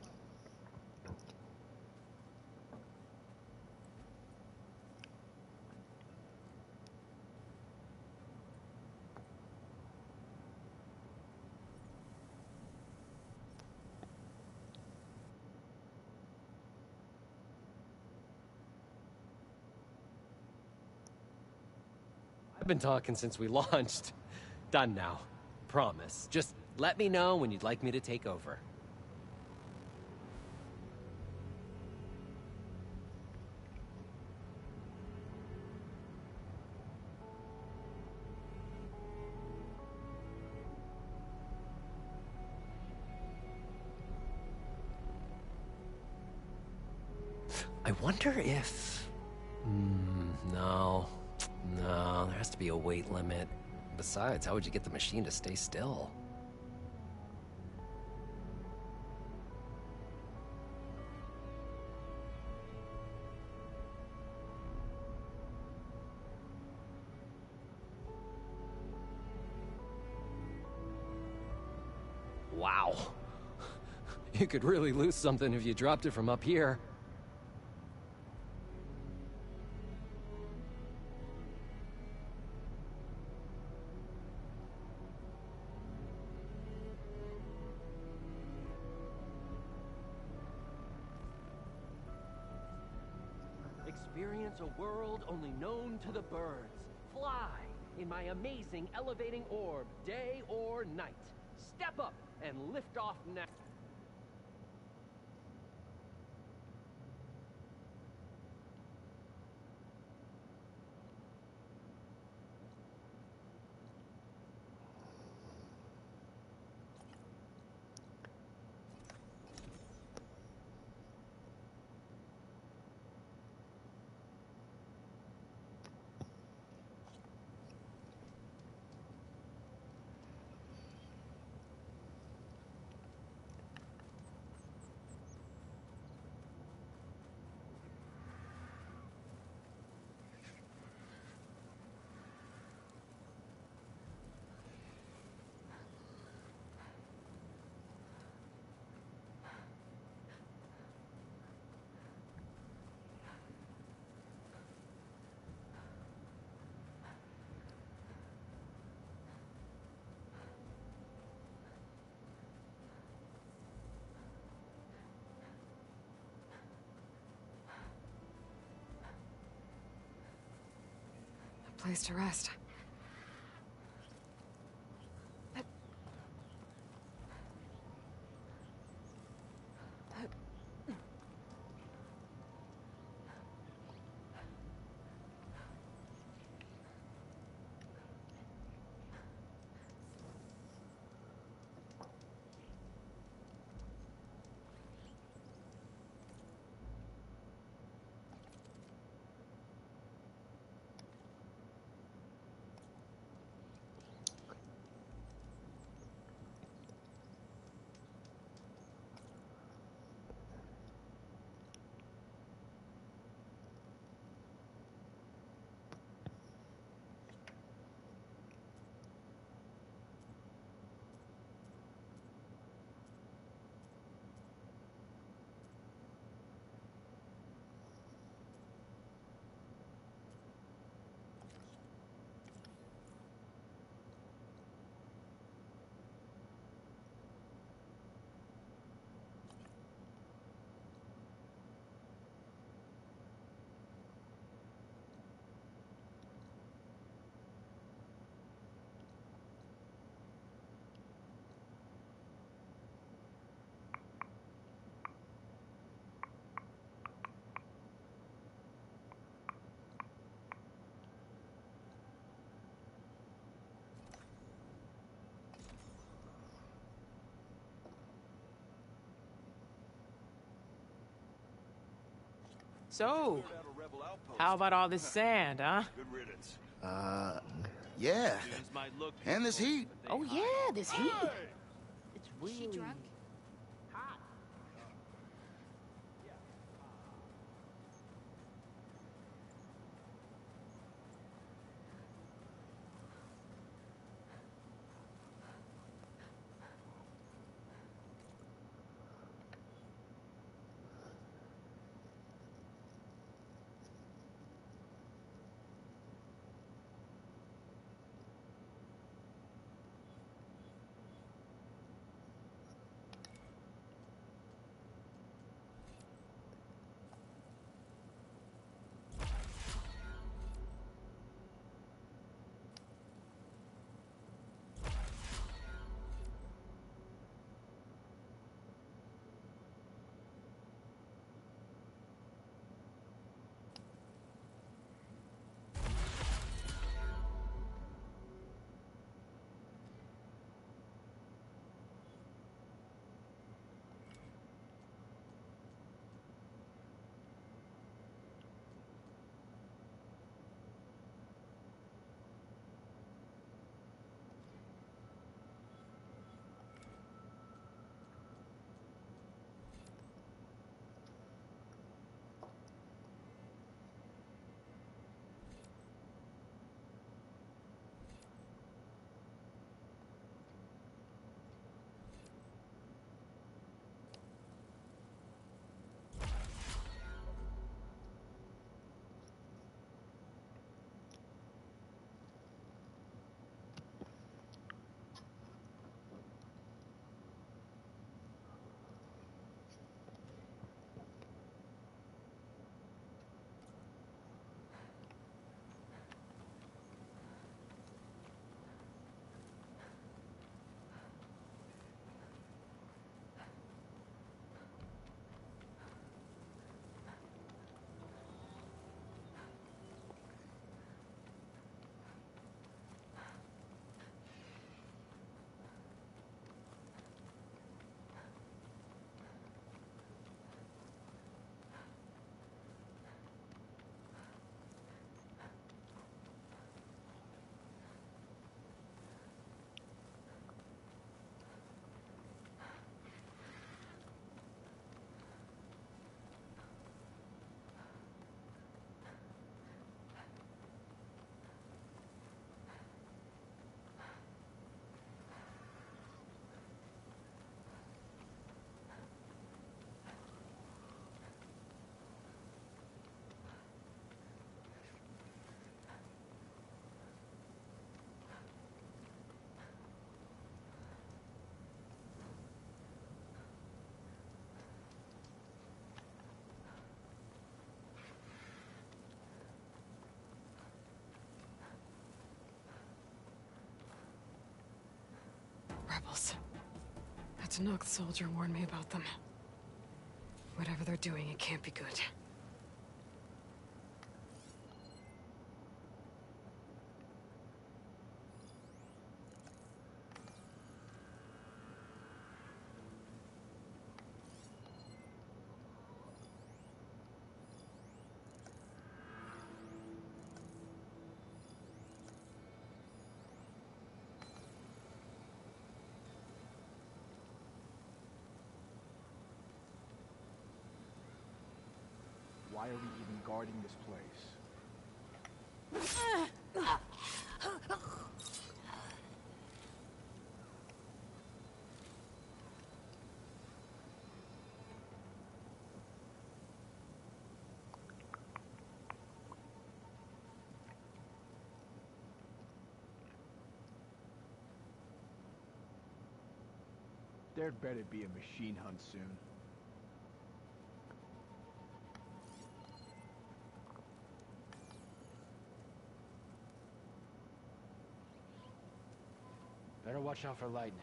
I've been talking since we launched. Done now. Promise. Just let me know when you'd like me to take over. I wonder if... No. No, there has to be a weight limit. Besides, how would you get the machine to stay still? Wow. You could really lose something if you dropped it from up here. Experience a world only known to the birds. Fly in my amazing elevating orb, day or night. Step up and lift off now. Place to rest. So, how about all this sand, huh? Good riddance. Yeah. And this heat. Oh yeah, this heat. It's Is she really drunk? hot. Rebels. That Tanakh soldier warned me about them. Whatever they're doing, it can't be good. Why are we even guarding this place? There'd better be a machine hunt soon. Better watch out for lightning.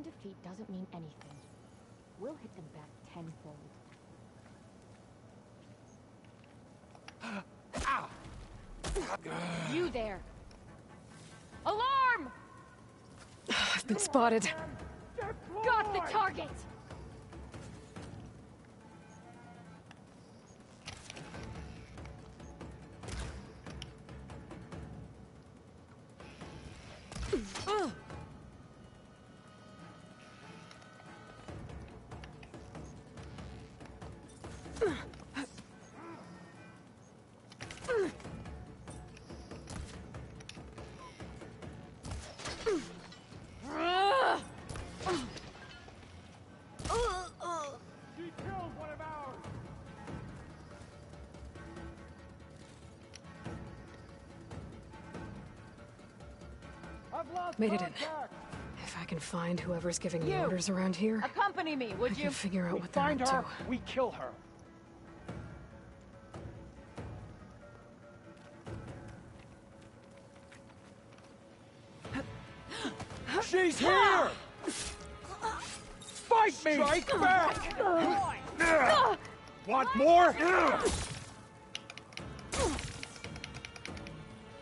one defeat doesn't mean anything. We'll hit them back tenfold. You there! Alarm! I've been spotted. Got the target! Made it in. If I can find whoever's giving the orders around here, accompany me, would I you? can figure out We what they're find up her, to. we kill her. She's here! Fight me! Strike back! Want more?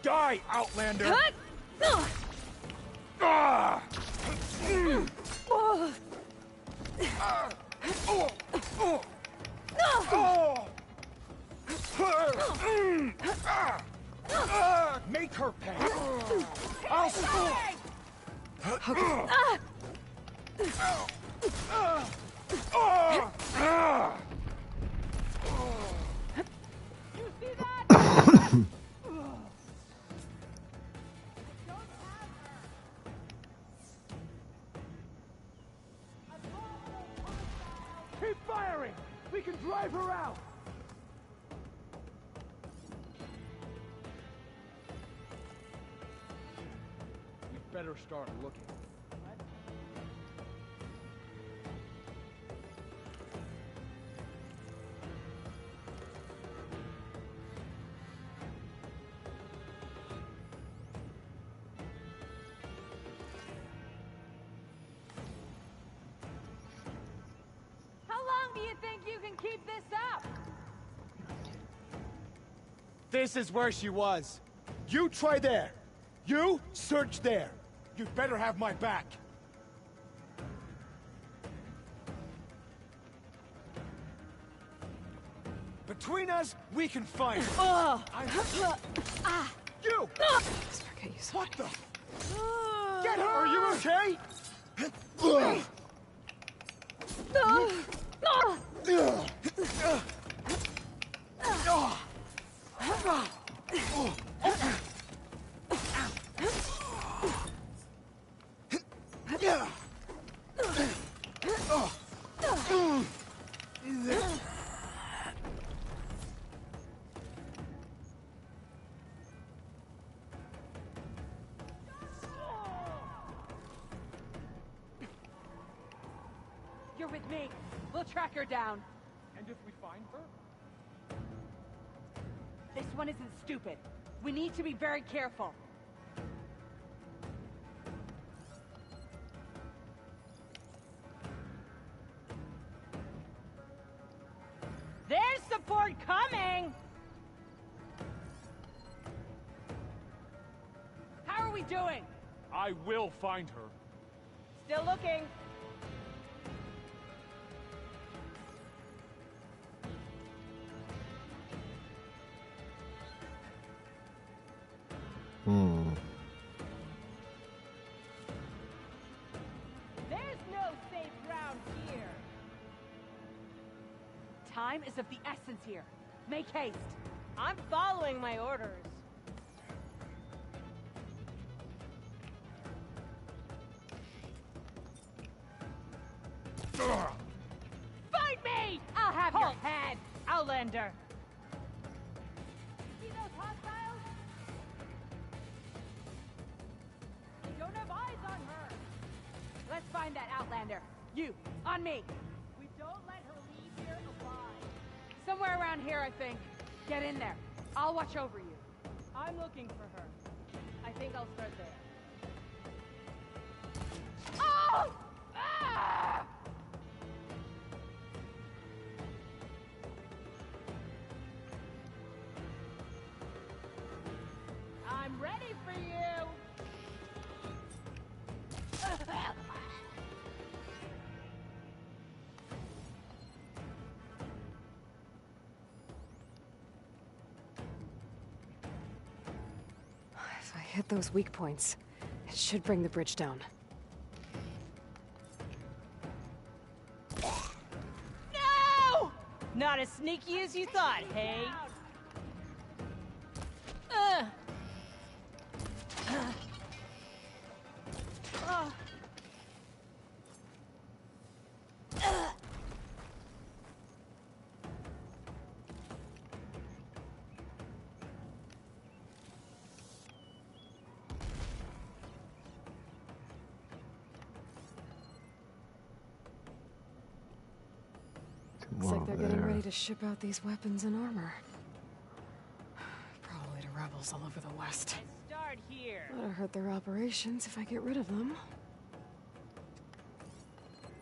Die, Outlander! Ah! Make her pay! I'll Keep firing! We can drive her out! We better start looking. Do you think you can keep this up? This is where she was. You try there. You search there. You'd better have my back. Between us, we can find her. You! What the? Get her! Are you okay? You're with me. We'll track her down. And if we find her? This one isn't stupid. We need to be very careful. There's support coming! How are we doing? I will find her. Still looking. There's no safe ground here. Time is of the essence here. Make haste. I'm following my orders. Fight me! I'll have your head, Outlander. See those hostiles? They don't have eyes on her. Let's find that Outlander. You, on me. We don't let her leave here alive. Somewhere around here, I think. Get in there. I'll watch over you. I'm looking for her. I think I'll start there. Oh! I'm ready for you. If I hit those weak points, it should bring the bridge down. No! Not as sneaky as you thought, hey? Looks like they're getting ready to ship out these weapons and armor. Probably to rebels all over the West. Start here. That'll hurt their operations if I get rid of them.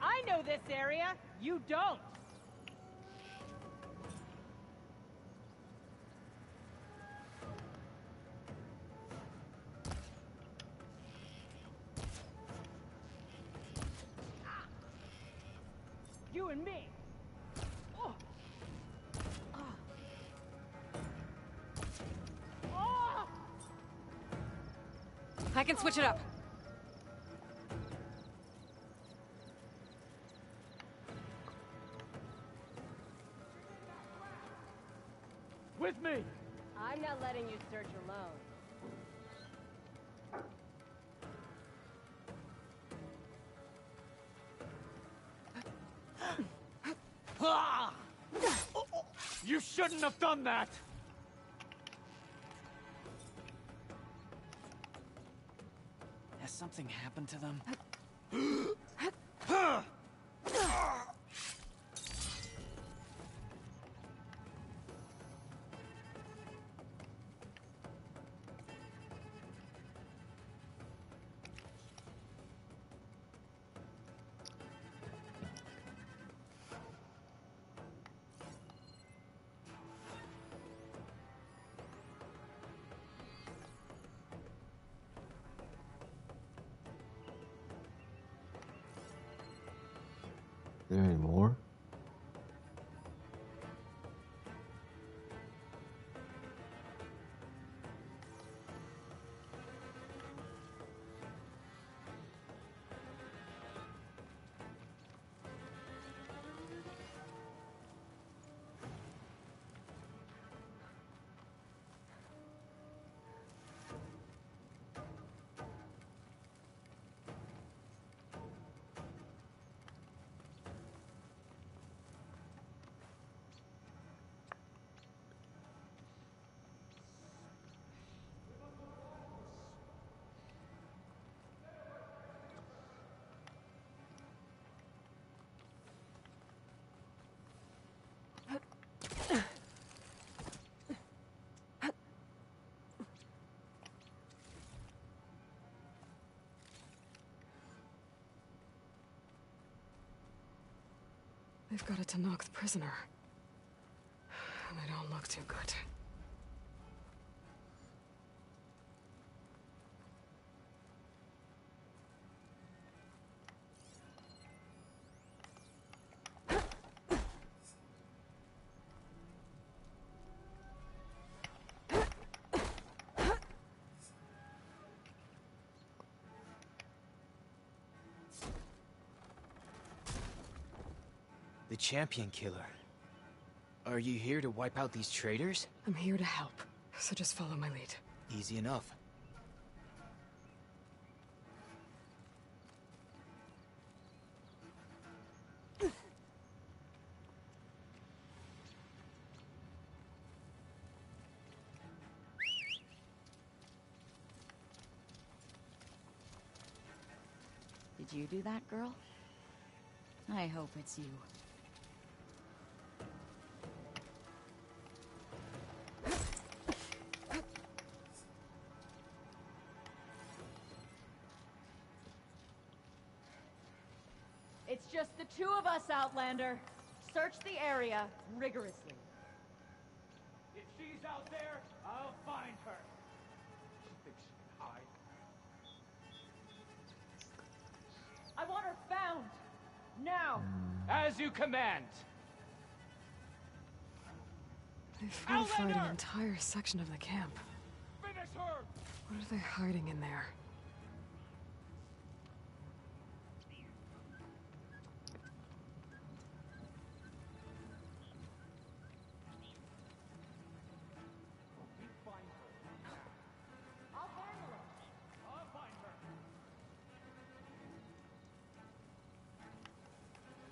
I know this area. You don't. You and me. Oh. Oh. I can switch it up. With me! I'm not letting you search alone. Ah! You shouldn't have done that! Has something happened to them? There any more? They've got it to knock the prisoner. And they don't look too good. The champion killer. Are you here to wipe out these traitors? I'm here to help, so just follow my lead. Easy enough. Did you do that, girl? I hope it's you. It's just the two of us, Outlander. Search the area rigorously. If she's out there, I'll find her. She thinks she can hide. I want her found. Now. As you command. They fortified Outlander! an entire section of the camp. Finish her! What are they hiding in there?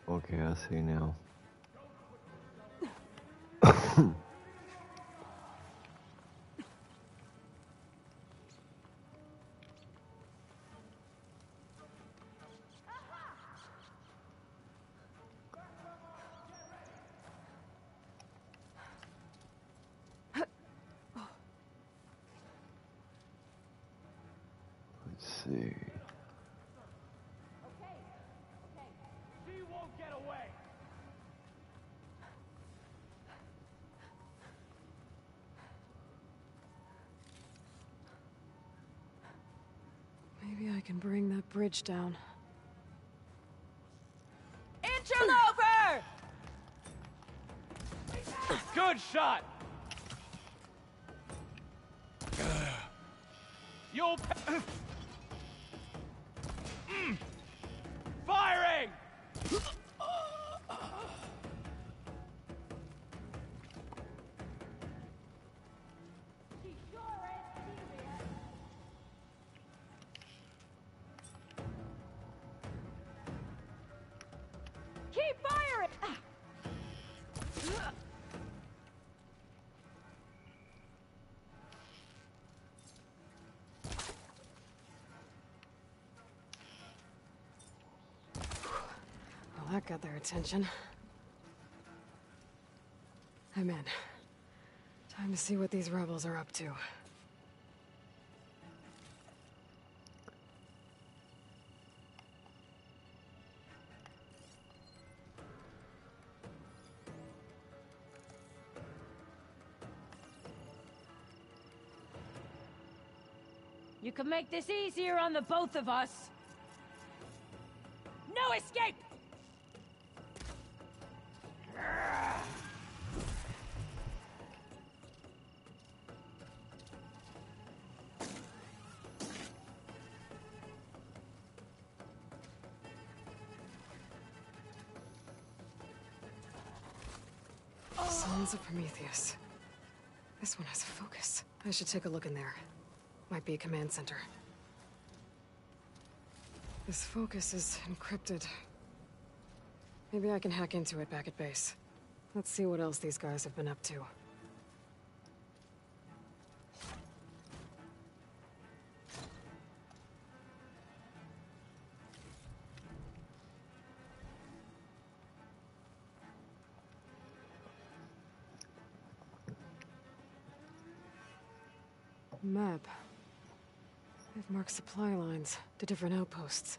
Okay, I see now. Let's see. She won't get away. Maybe I can bring that bridge down. Interloper! Good shot. You'll. Firing. Keep firing! Well, that got their attention. I'm in. Time to see what these rebels are up to. You can make this easier on the both of us. No escape! Sons of Prometheus. This one has a focus. I should take a look in there. Might be a command center. This focus is encrypted. Maybe I can hack into it back at base. Let's see what else these guys have been up to. Map. They've marked supply lines to different outposts.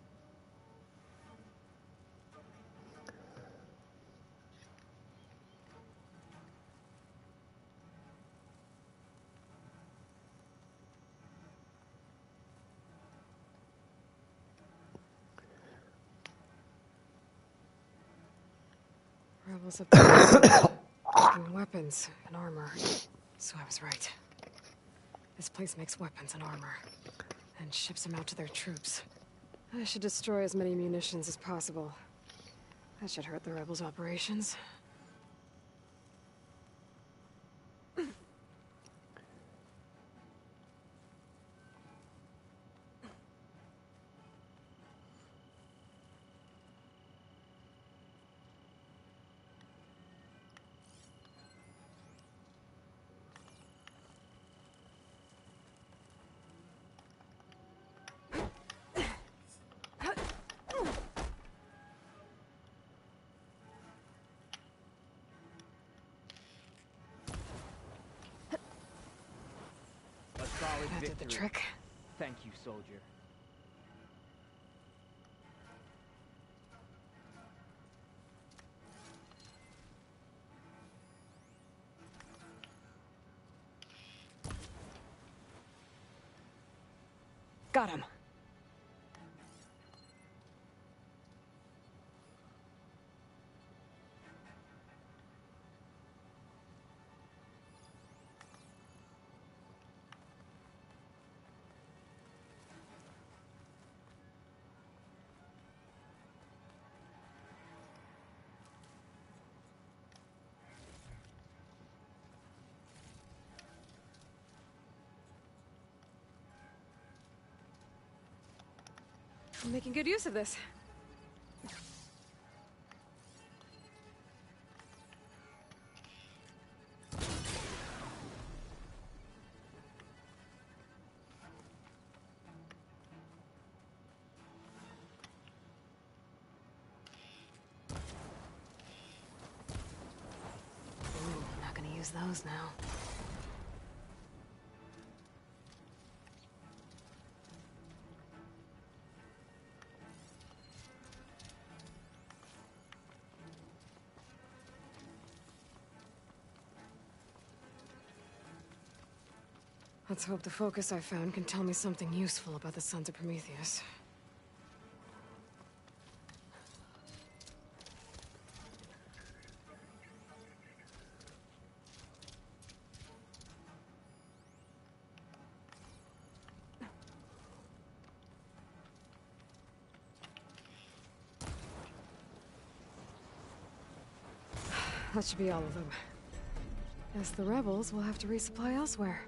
Rebels have been making weapons and armor. So I was right. This place makes weapons and armor, and ships them out to their troops. I should destroy as many munitions as possible. That should hurt the rebels' operations. That did the trick. Thank you, soldier. Got him. I'm making good use of this. Ooh, not gonna use those now. Let's hope the focus I found can tell me something useful about the Sons of Prometheus. That should be all of them. Guess the rebels will have to resupply elsewhere.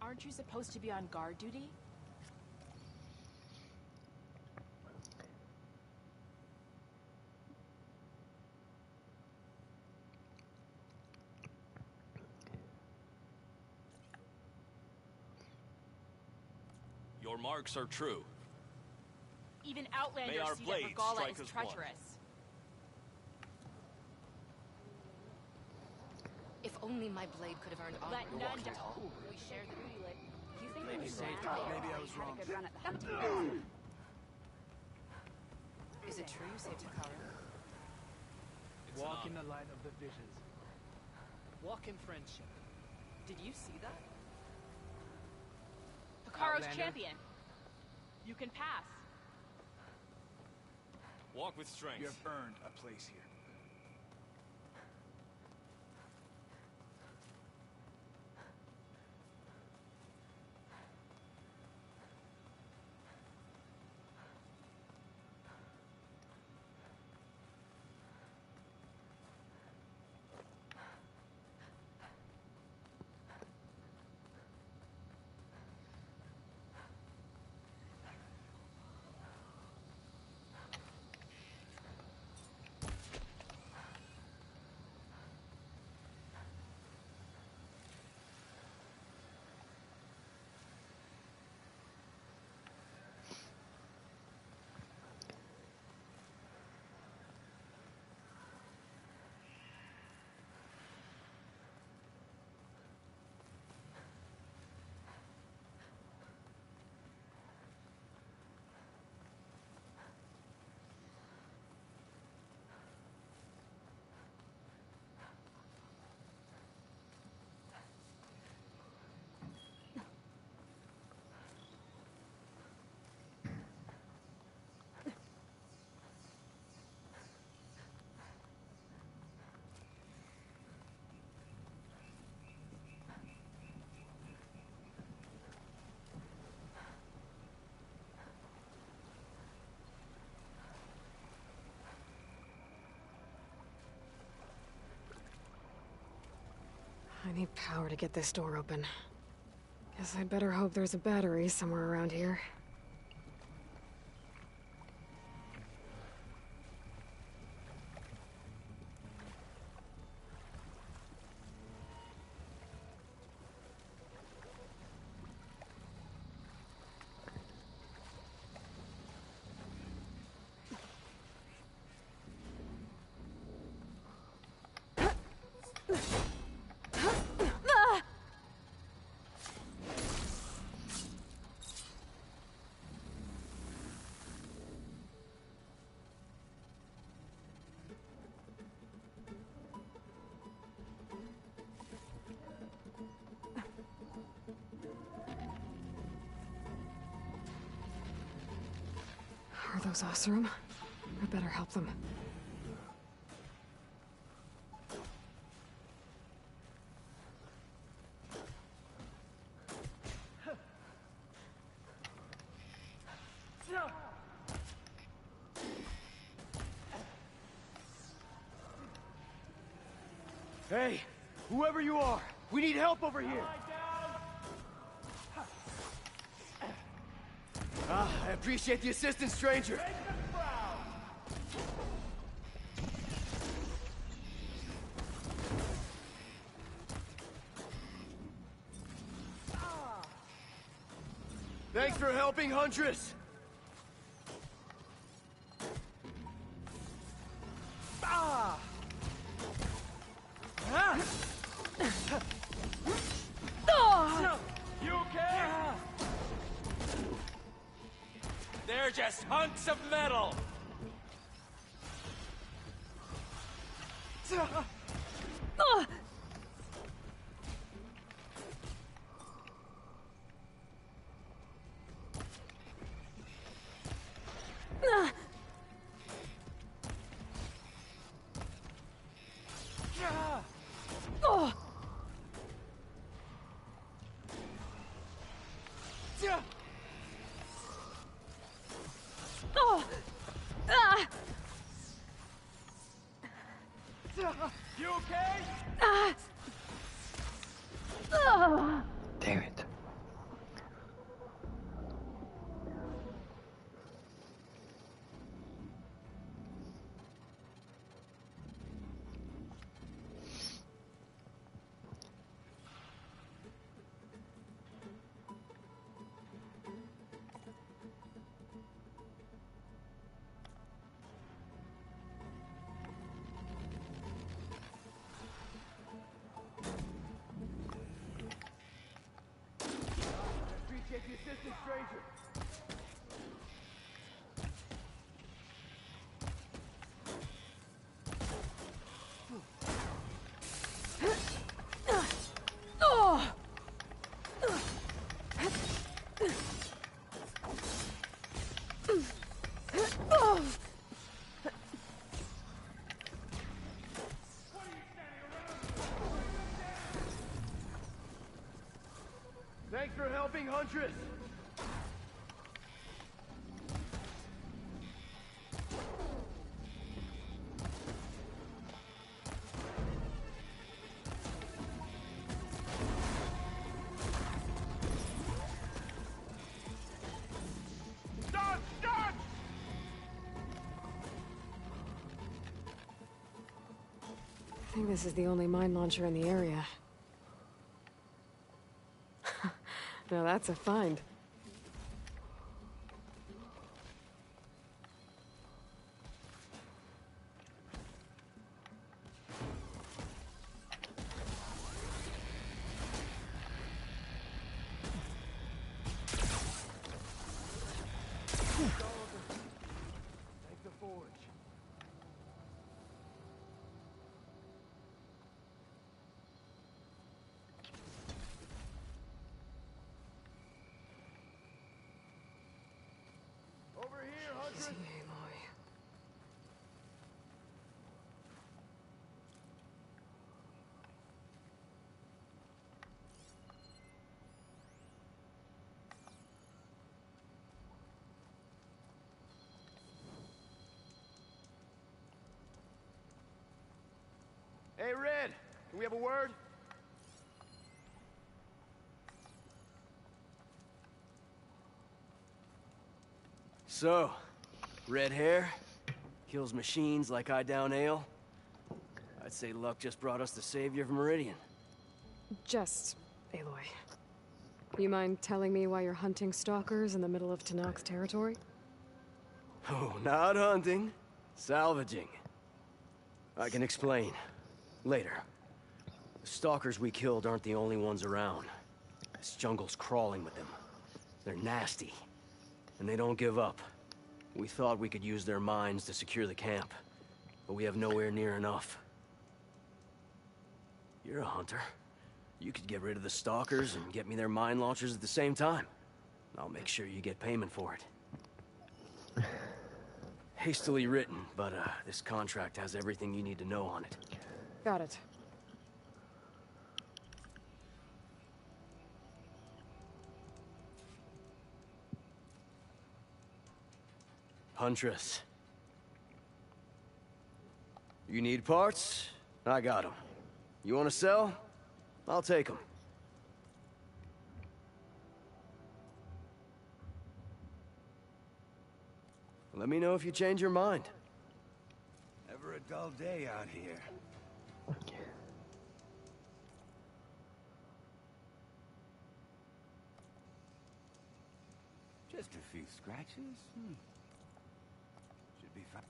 Aren't you supposed to be on guard duty? Your marks are true. Even Outlanders May our see that blades Regala strike is as one. treacherous. If only my blade could have earned honor. Let You're none walking die. tall. We share the booty like. You think Maybe we so. ran Maybe there? I was wrong. Had a good run at the hunting. Is it true you saved Hikaru? Walk in the light of the visions. Walk in friendship. Did you see that? Hikaru's Outlander. champion. You can pass. Walk with strength. You have earned a place here. I need power to get this door open. Guess I'd better hope there's a battery somewhere around here. Are those Oseram? I better help them. Hey, whoever you are, we need help over here. I appreciate the assistance, stranger. Thanks for helping, Huntress. You okay? They're just hunks of metal! You okay? Damn it. Appreciate the assistance, stranger. Thanks for helping, Huntress. Dodge! Dodge! I think this is the only mine launcher in the area. Now that's a find. Take the forge. Over here, Huntress. Hey, Red, can we have a word? So, red hair, kills machines like I down ale. I'd say luck just brought us the savior of Meridian. Just, Aloy. You mind telling me why you're hunting stalkers in the middle of Tanak's territory? Oh, not hunting. Salvaging. I can explain. Later. The stalkers we killed aren't the only ones around. This jungle's crawling with them. They're nasty. And they don't give up. We thought we could use their mines to secure the camp. But we have nowhere near enough. You're a hunter. You could get rid of the stalkers and get me their mine launchers at the same time. I'll make sure you get payment for it. Hastily written, but this contract has everything you need to know on it. Got it. Huntress. You need parts? I got them. You want to sell? I'll take them. Let me know if you change your mind. Never a dull day out here. Just a few scratches? Should be fine.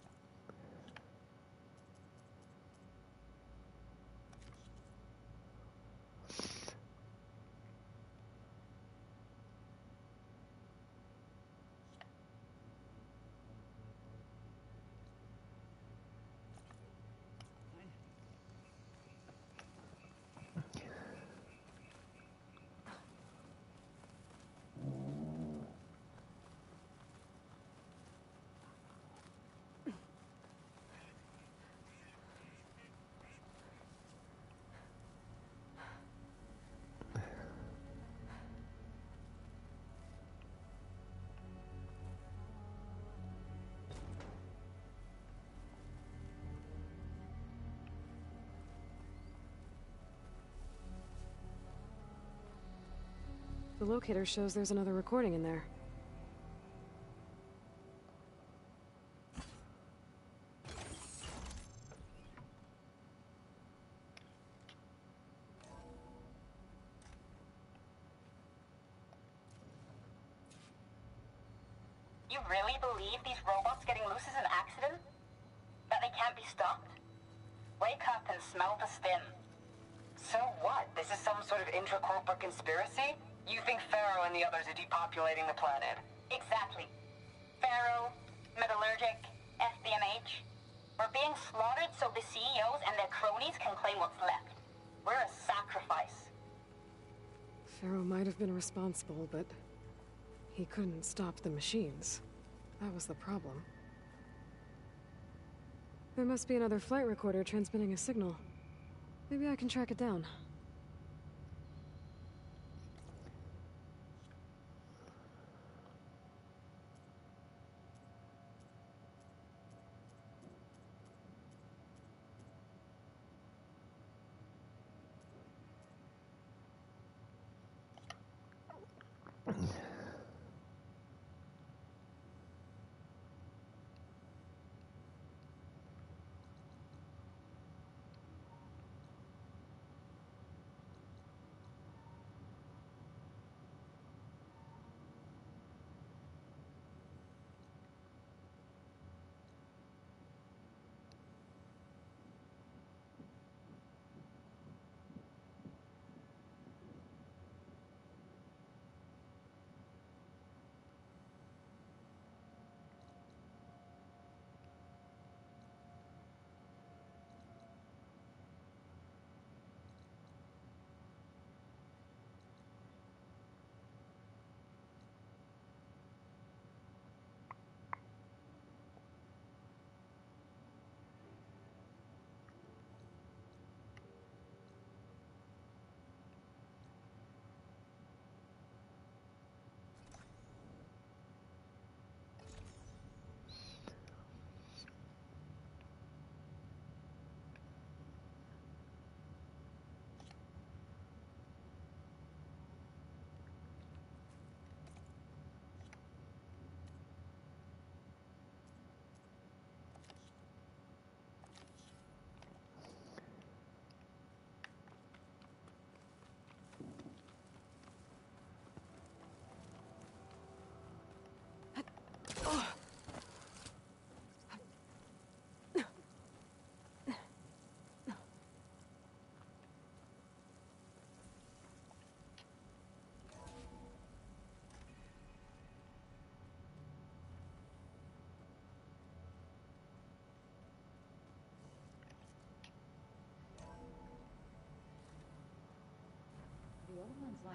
The locator shows there's another recording in there. You really believe these robots getting loose is an accident? That they can't be stopped? Wake up and smell the stim. So what? This is some sort of intra-corporate conspiracy? You think Pharaoh and the others are depopulating the planet? Exactly. Pharaoh, Metallurgic, FBMH. We're being slaughtered so the CEOs and their cronies can claim what's left. We're a sacrifice. Pharaoh might have been responsible, but he couldn't stop the machines. That was the problem. There must be another flight recorder transmitting a signal. Maybe I can track it down.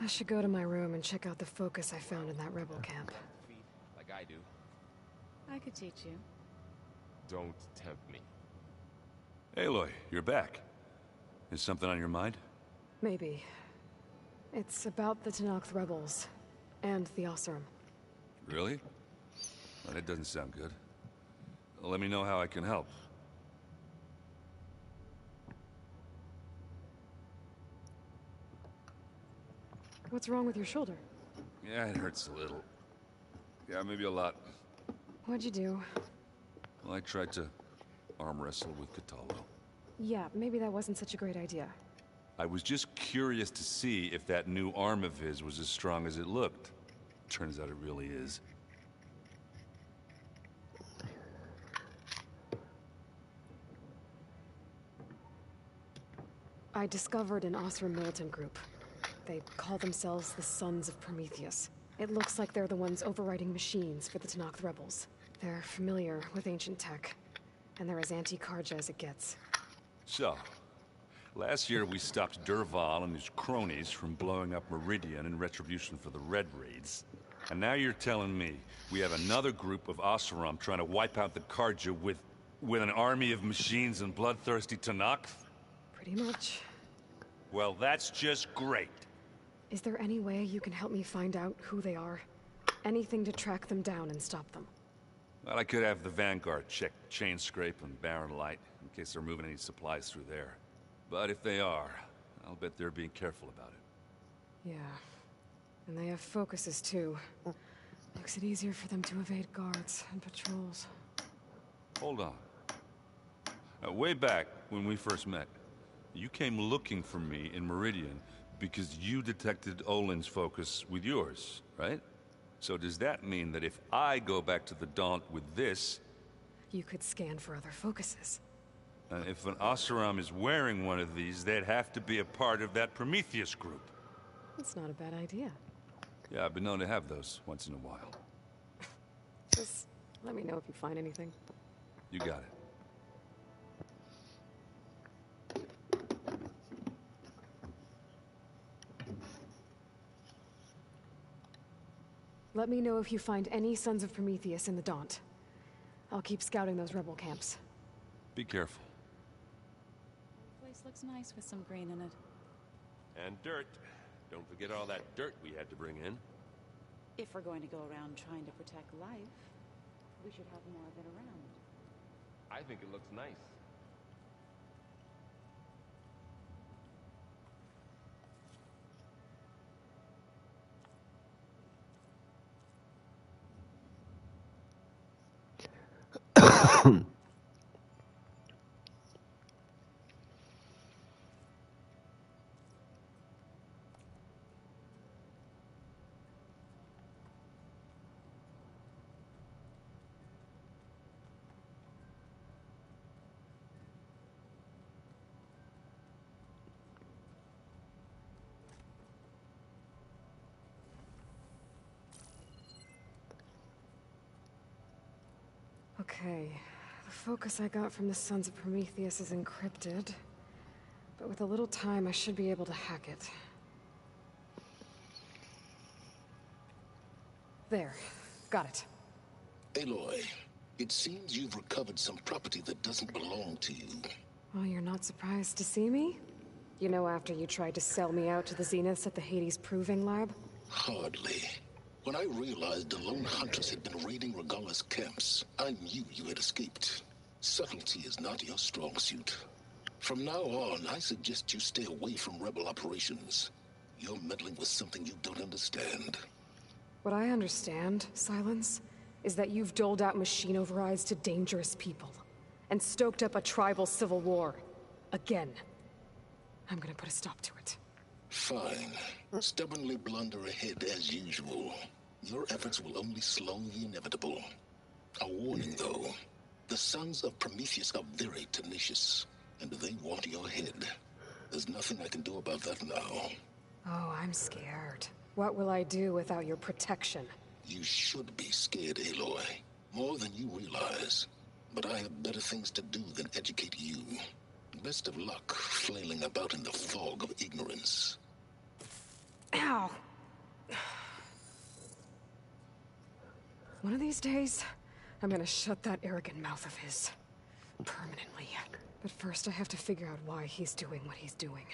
I should go to my room and check out the focus I found in that rebel camp. Like I do. I could teach you. Don't tempt me. Aloy, you're back. Is something on your mind? Maybe. It's about the Tenakth rebels. And the Oseram. Really? Well, that doesn't sound good. Let me know how I can help. What's wrong with your shoulder? Yeah, it hurts a little. Yeah, maybe a lot. What'd you do? Well, I tried to arm wrestle with Cataldo. Yeah, maybe that wasn't such a great idea. I was just curious to see if that new arm of his was as strong as it looked. Turns out it really is. I discovered an Oseram militant group. They call themselves the Sons of Prometheus. It looks like they're the ones overriding machines for the Tenakth rebels. They're familiar with ancient tech, and they're as anti-Karja as it gets. So, last year we stopped Derval and his cronies from blowing up Meridian in retribution for the Red Raids. And now you're telling me we have another group of Oseram trying to wipe out the Karja with an army of machines and bloodthirsty Tenakth? Pretty much. Well, that's just great. Is there any way you can help me find out who they are? Anything to track them down and stop them. Well, I could have the Vanguard check Chain Scrape and Barren Light in case they're moving any supplies through there. But if they are, I'll bet they're being careful about it. Yeah. And they have focuses too. Makes it easier for them to evade guards and patrols. Hold on. Way back when we first met, you came looking for me in Meridian because you detected Olin's focus with yours, right? So does that mean that if I go back to the Daunt with this... You could scan for other focuses. if an Oseram is wearing one of these, they'd have to be a part of that Prometheus group. That's not a bad idea. Yeah, I've been known to have those once in a while. Just let me know if you find anything. You got it. Let me know if you find any Sons of Prometheus in the Daunt. I'll keep scouting those rebel camps. Be careful. The place looks nice with some green in it. And dirt. Don't forget all that dirt we had to bring in. If we're going to go around trying to protect life, we should have more of it around. I think it looks nice. Okay. The focus I got from the Sons of Prometheus is encrypted. But with a little time, I should be able to hack it. There. Got it. Aloy, it seems you've recovered some property that doesn't belong to you. Oh, you're not surprised to see me? You know, after you tried to sell me out to the Zeniths at the Hades Proving Lab? Hardly. When I realized the lone huntress had been raiding Regala's camps, I knew you had escaped. Subtlety is not your strong suit. From now on, I suggest you stay away from rebel operations. You're meddling with something you don't understand. What I understand, Silence, is that you've doled out machine overrides to dangerous people. And stoked up a tribal civil war. Again. I'm gonna put a stop to it. Fine. Stubbornly blunder ahead as usual. Your efforts will only slow the inevitable. A warning, though. The Sons of Prometheus are very tenacious, and they want your head. There's nothing I can do about that now. Oh, I'm scared. What will I do without your protection? You should be scared, Aloy. More than you realize. But I have better things to do than educate you. Best of luck flailing about in the fog of ignorance. Ow! One of these days, I'm gonna shut that arrogant mouth of his. Permanently. But first I have to figure out why he's doing what he's doing.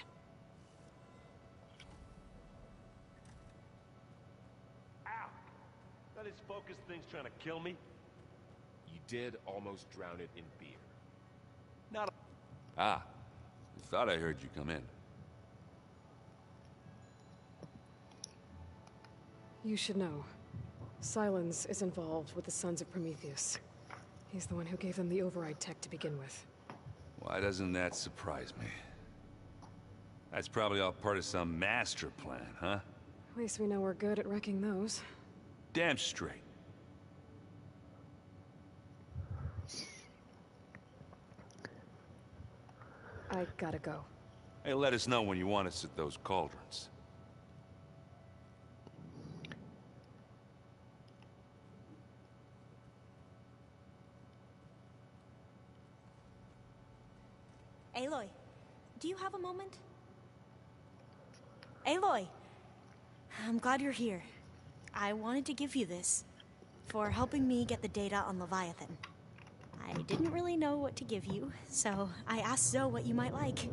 Ow! That his focus thing's trying to kill me? You did almost drown it in beer. Not a... Ah. I thought I heard you come in. You should know. Silence is involved with the Sons of Prometheus. He's the one who gave them the override tech to begin with. Why doesn't that surprise me? That's probably all part of some master plan, huh? At least we know we're good at wrecking those. Damn straight. I gotta go. Hey, let us know when you want us at those cauldrons. Aloy, do you have a moment? Aloy! I'm glad you're here. I wanted to give you this for helping me get the data on Leviathan. I didn't really know what to give you, so I asked Zoe what you might like.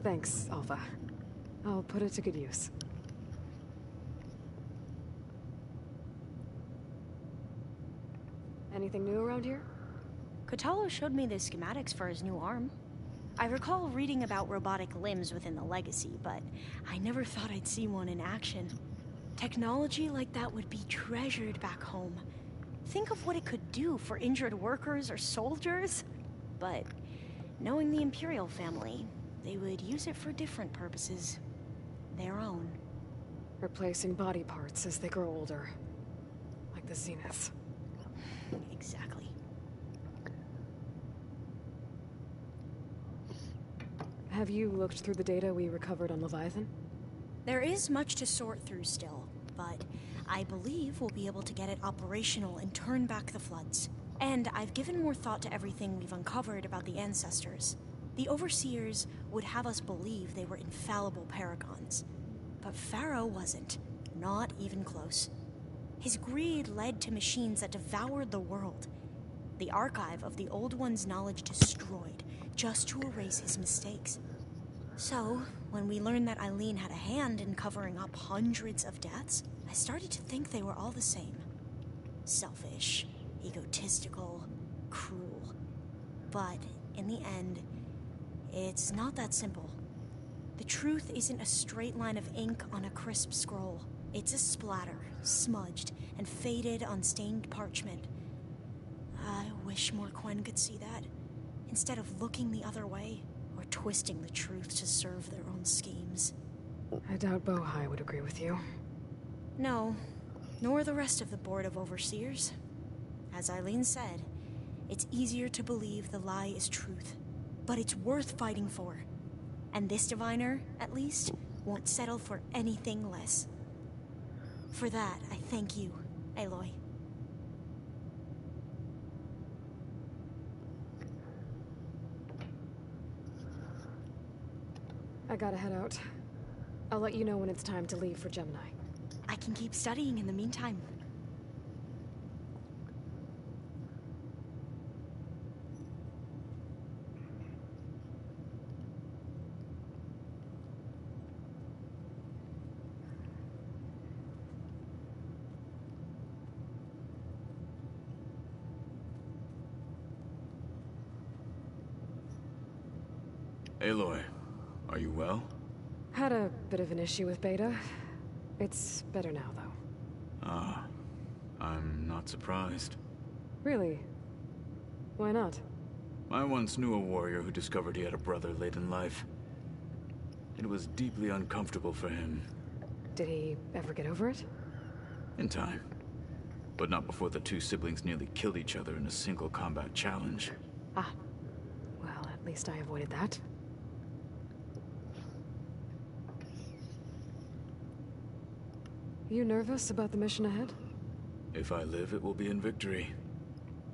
Thanks, Alpha. I'll put it to good use. Anything new around here? Kotalo showed me the schematics for his new arm. I recall reading about robotic limbs within the Legacy, but I never thought I'd see one in action. Technology like that would be treasured back home. Think of what it could do for injured workers or soldiers. But knowing the Imperial family, they would use it for different purposes. Their own. Replacing body parts as they grow older. Like the Zeniths. Exactly. Have you looked through the data we recovered on Leviathan? There is much to sort through still, but I believe we'll be able to get it operational and turn back the floods. And I've given more thought to everything we've uncovered about the ancestors. The Overseers would have us believe they were infallible paragons. But Pharaoh wasn't. Not even close. His greed led to machines that devoured the world. The archive of the Old One's knowledge destroyed, just to erase his mistakes. So, when we learned that Eileen had a hand in covering up hundreds of deaths, I started to think they were all the same. Selfish, egotistical, cruel. But, in the end, it's not that simple. The truth isn't a straight line of ink on a crisp scroll. It's a splatter, smudged, and faded on stained parchment. I wish more Quen could see that, instead of looking the other way, or twisting the truth to serve their own schemes. I doubt Bohai would agree with you. No, nor the rest of the Board of Overseers. As Eileen said, it's easier to believe the lie is truth, but it's worth fighting for. And this diviner, at least, won't settle for anything less. For that, I thank you, Aloy. I gotta head out. I'll let you know when it's time to leave for Gemini. I can keep studying in the meantime. Aloy, are you well? Had a bit of an issue with Beta. It's better now, though. Ah, I'm not surprised. Really? Why not? I once knew a warrior who discovered he had a brother late in life. It was deeply uncomfortable for him. Did he ever get over it? In time. But not before the two siblings nearly killed each other in a single combat challenge. Ah. Well, at least I avoided that. You nervous about the mission ahead? If I live, it will be in victory.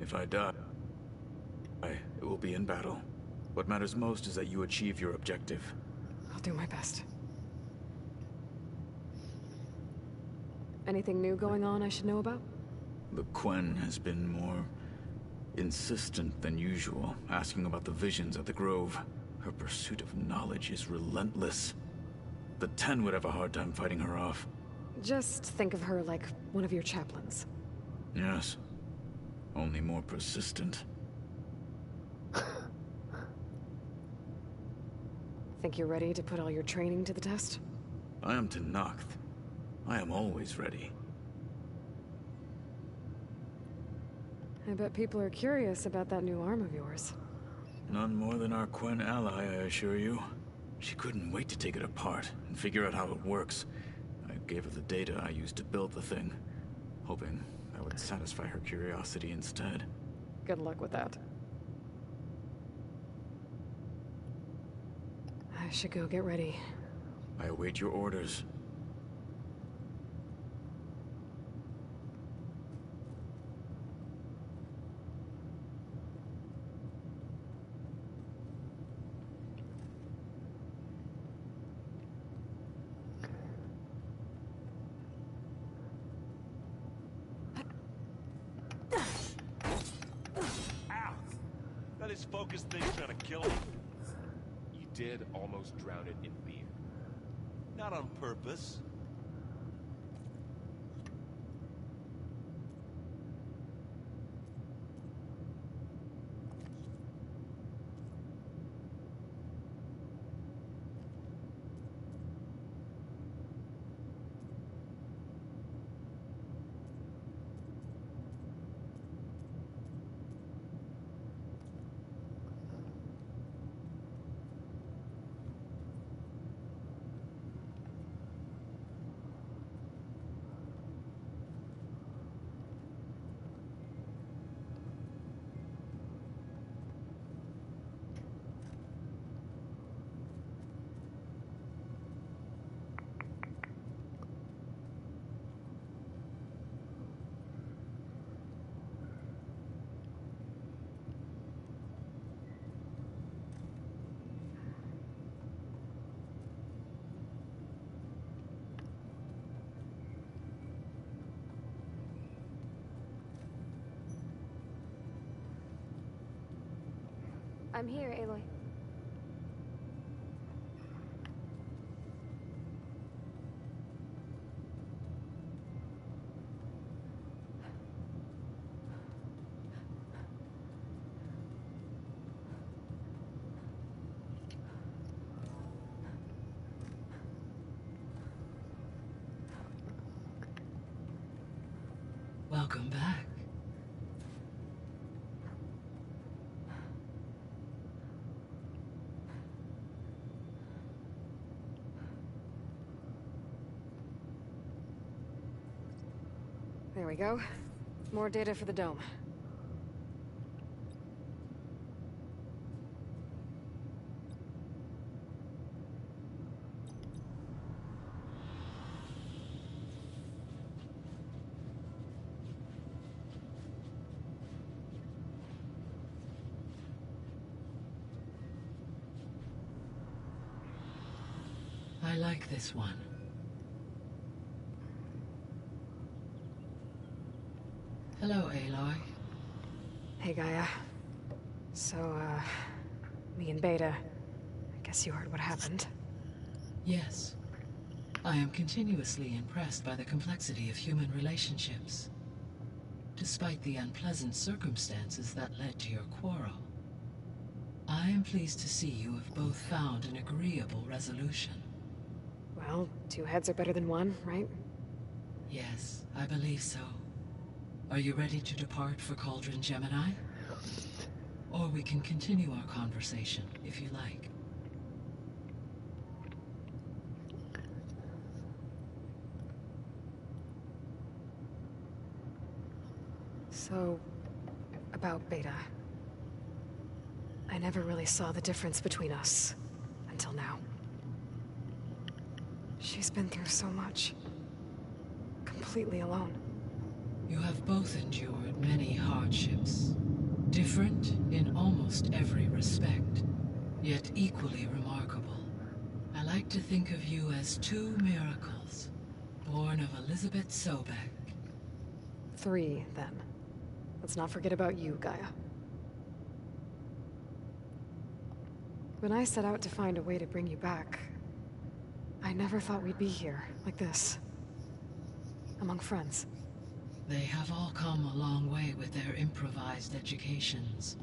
If I die, it will be in battle. What matters most is that you achieve your objective. I'll do my best. Anything new going on I should know about? The Quen has been more insistent than usual, asking about the visions at the Grove. Her pursuit of knowledge is relentless. The Ten would have a hard time fighting her off. Just think of her like one of your chaplains. Yes. Only more persistent. Think you're ready to put all your training to the test? I am Tenakth. I am always ready. I bet people are curious about that new arm of yours. None more than our Quen ally, I assure you. She couldn't wait to take it apart and figure out how it works. I gave her the data I used to build the thing, hoping that would satisfy her curiosity instead. Good luck with that. I should go get ready. I await your orders. That is focused thing trying to kill me. You did almost drown it in beer. Not on purpose. I'm here, Aloy. Welcome back. There we go. More data for the dome. I like this one. Hello, Aloy. Hey, Gaia. So, me and Beta, I guess you heard what happened. Yes. I am continuously impressed by the complexity of human relationships. Despite the unpleasant circumstances that led to your quarrel, I am pleased to see you have both found an agreeable resolution. Well, two heads are better than one, right? Yes, I believe so. Are you ready to depart for Cauldron Gemini? Or we can continue our conversation, if you like. So, about Beta. I never really saw the difference between us, until now. She's been through so much. Completely alone. You have both endured many hardships. Different in almost every respect, yet equally remarkable. I like to think of you as two miracles, born of Elizabeth Sobek. 3, then. Let's not forget about you, Gaia. When I set out to find a way to bring you back, I never thought we'd be here, like this. Among friends. They have all come a long way with their improvised educations.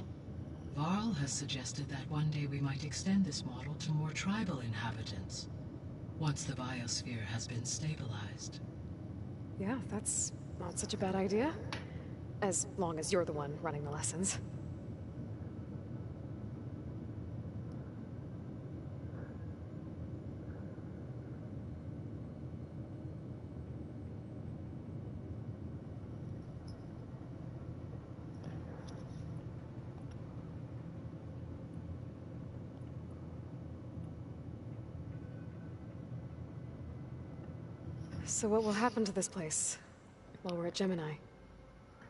Varl has suggested that one day we might extend this model to more tribal inhabitants, once the biosphere has been stabilized. Yeah, that's not such a bad idea. As long as you're the one running the lessons. So what will happen to this place while we're at Gemini?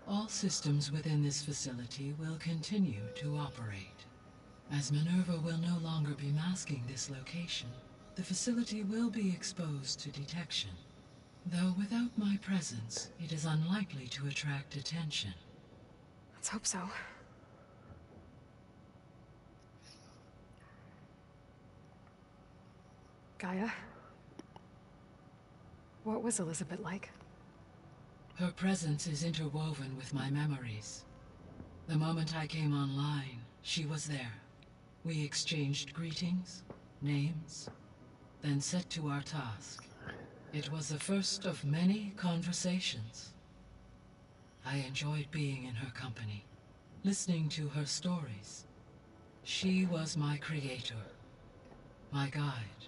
All systems within this facility will continue to operate. As Minerva will no longer be masking this location, the facility will be exposed to detection. Though without my presence, it is unlikely to attract attention. Let's hope so. Gaia? What was Elizabeth like? Her presence is interwoven with my memories. The moment I came online, she was there. We exchanged greetings, names, then set to our task. It was the first of many conversations. I enjoyed being in her company, listening to her stories. She was my creator, my guide.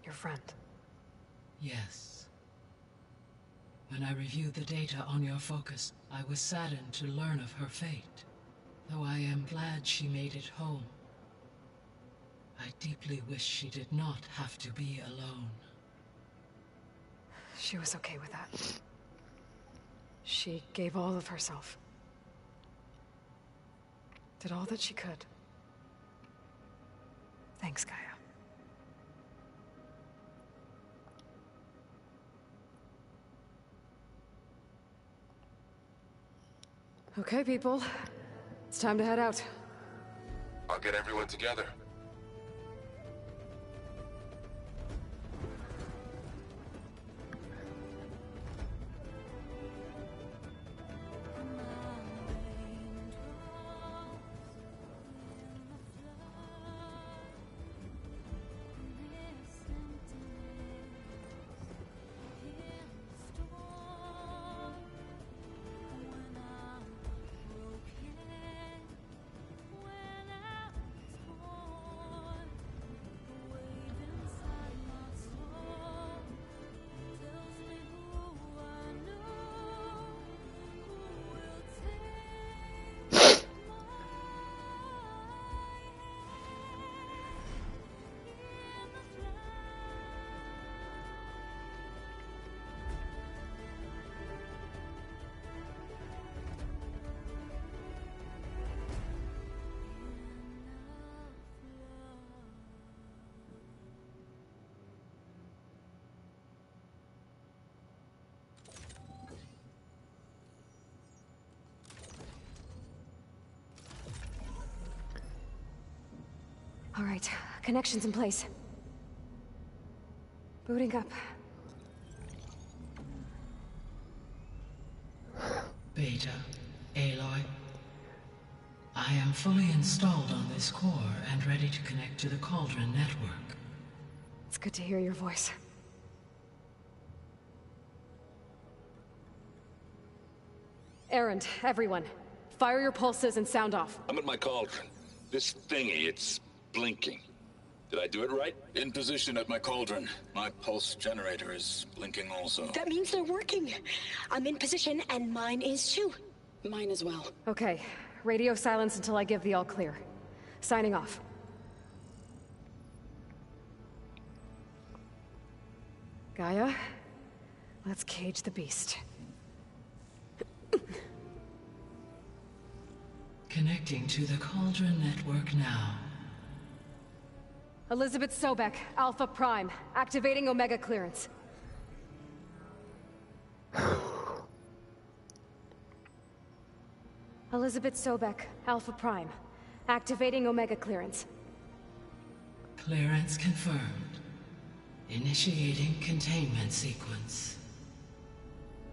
Your friend? Yes. When I reviewed the data on your focus, I was saddened to learn of her fate. Though I am glad she made it home. I deeply wish she did not have to be alone. She was okay with that. She gave all of herself. Did all that she could. Thanks, Gaia. Okay, people. It's time to head out. I'll get everyone together. All right, connections in place. Booting up. Beta, Aloy. I am fully installed on this core and ready to connect to the Cauldron network. It's good to hear your voice. Errand, everyone. Fire your pulses and sound off. I'm at my cauldron. This thingy, it's blinking. Did I do it right? In position at my cauldron. My pulse generator is blinking also. That means they're working. I'm in position, and mine is too. Mine as well. Okay. Radio silence until I give the all clear. Signing off. Gaia, let's cage the beast. Connecting to the Cauldron network now. Elizabeth Sobek, Alpha Prime, activating Omega clearance. Elizabeth Sobek, Alpha Prime. Activating Omega clearance. Clearance confirmed. Initiating containment sequence.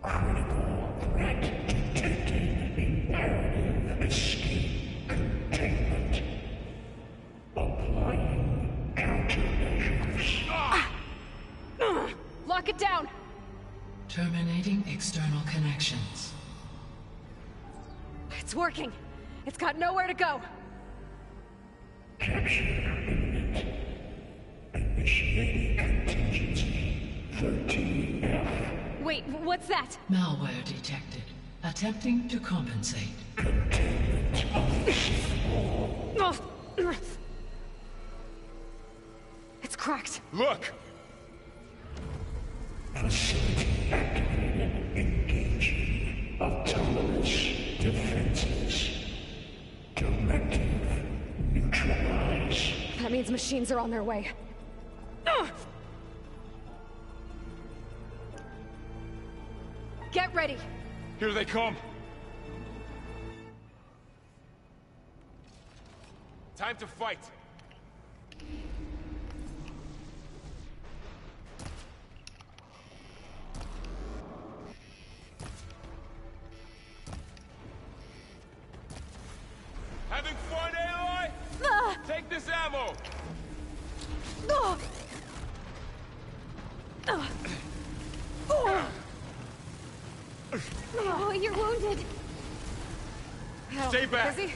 Critical threat detected. Imperative escape containment. Applying countermeasures. Lock it down! Terminating external connections. It's working! It's got nowhere to go! Capture imminent. Initiating contingency 13F. Wait, what's that? Malware detected. Attempting to compensate. Containment of It's cracked. Look! facility activated. Engaging autonomous defenses. Directive neutralize. That means machines are on their way. Get ready! Here they come! Time to fight! Having fun, Aloy? Take this ammo! Oh, you're wounded. Stay back. Busy?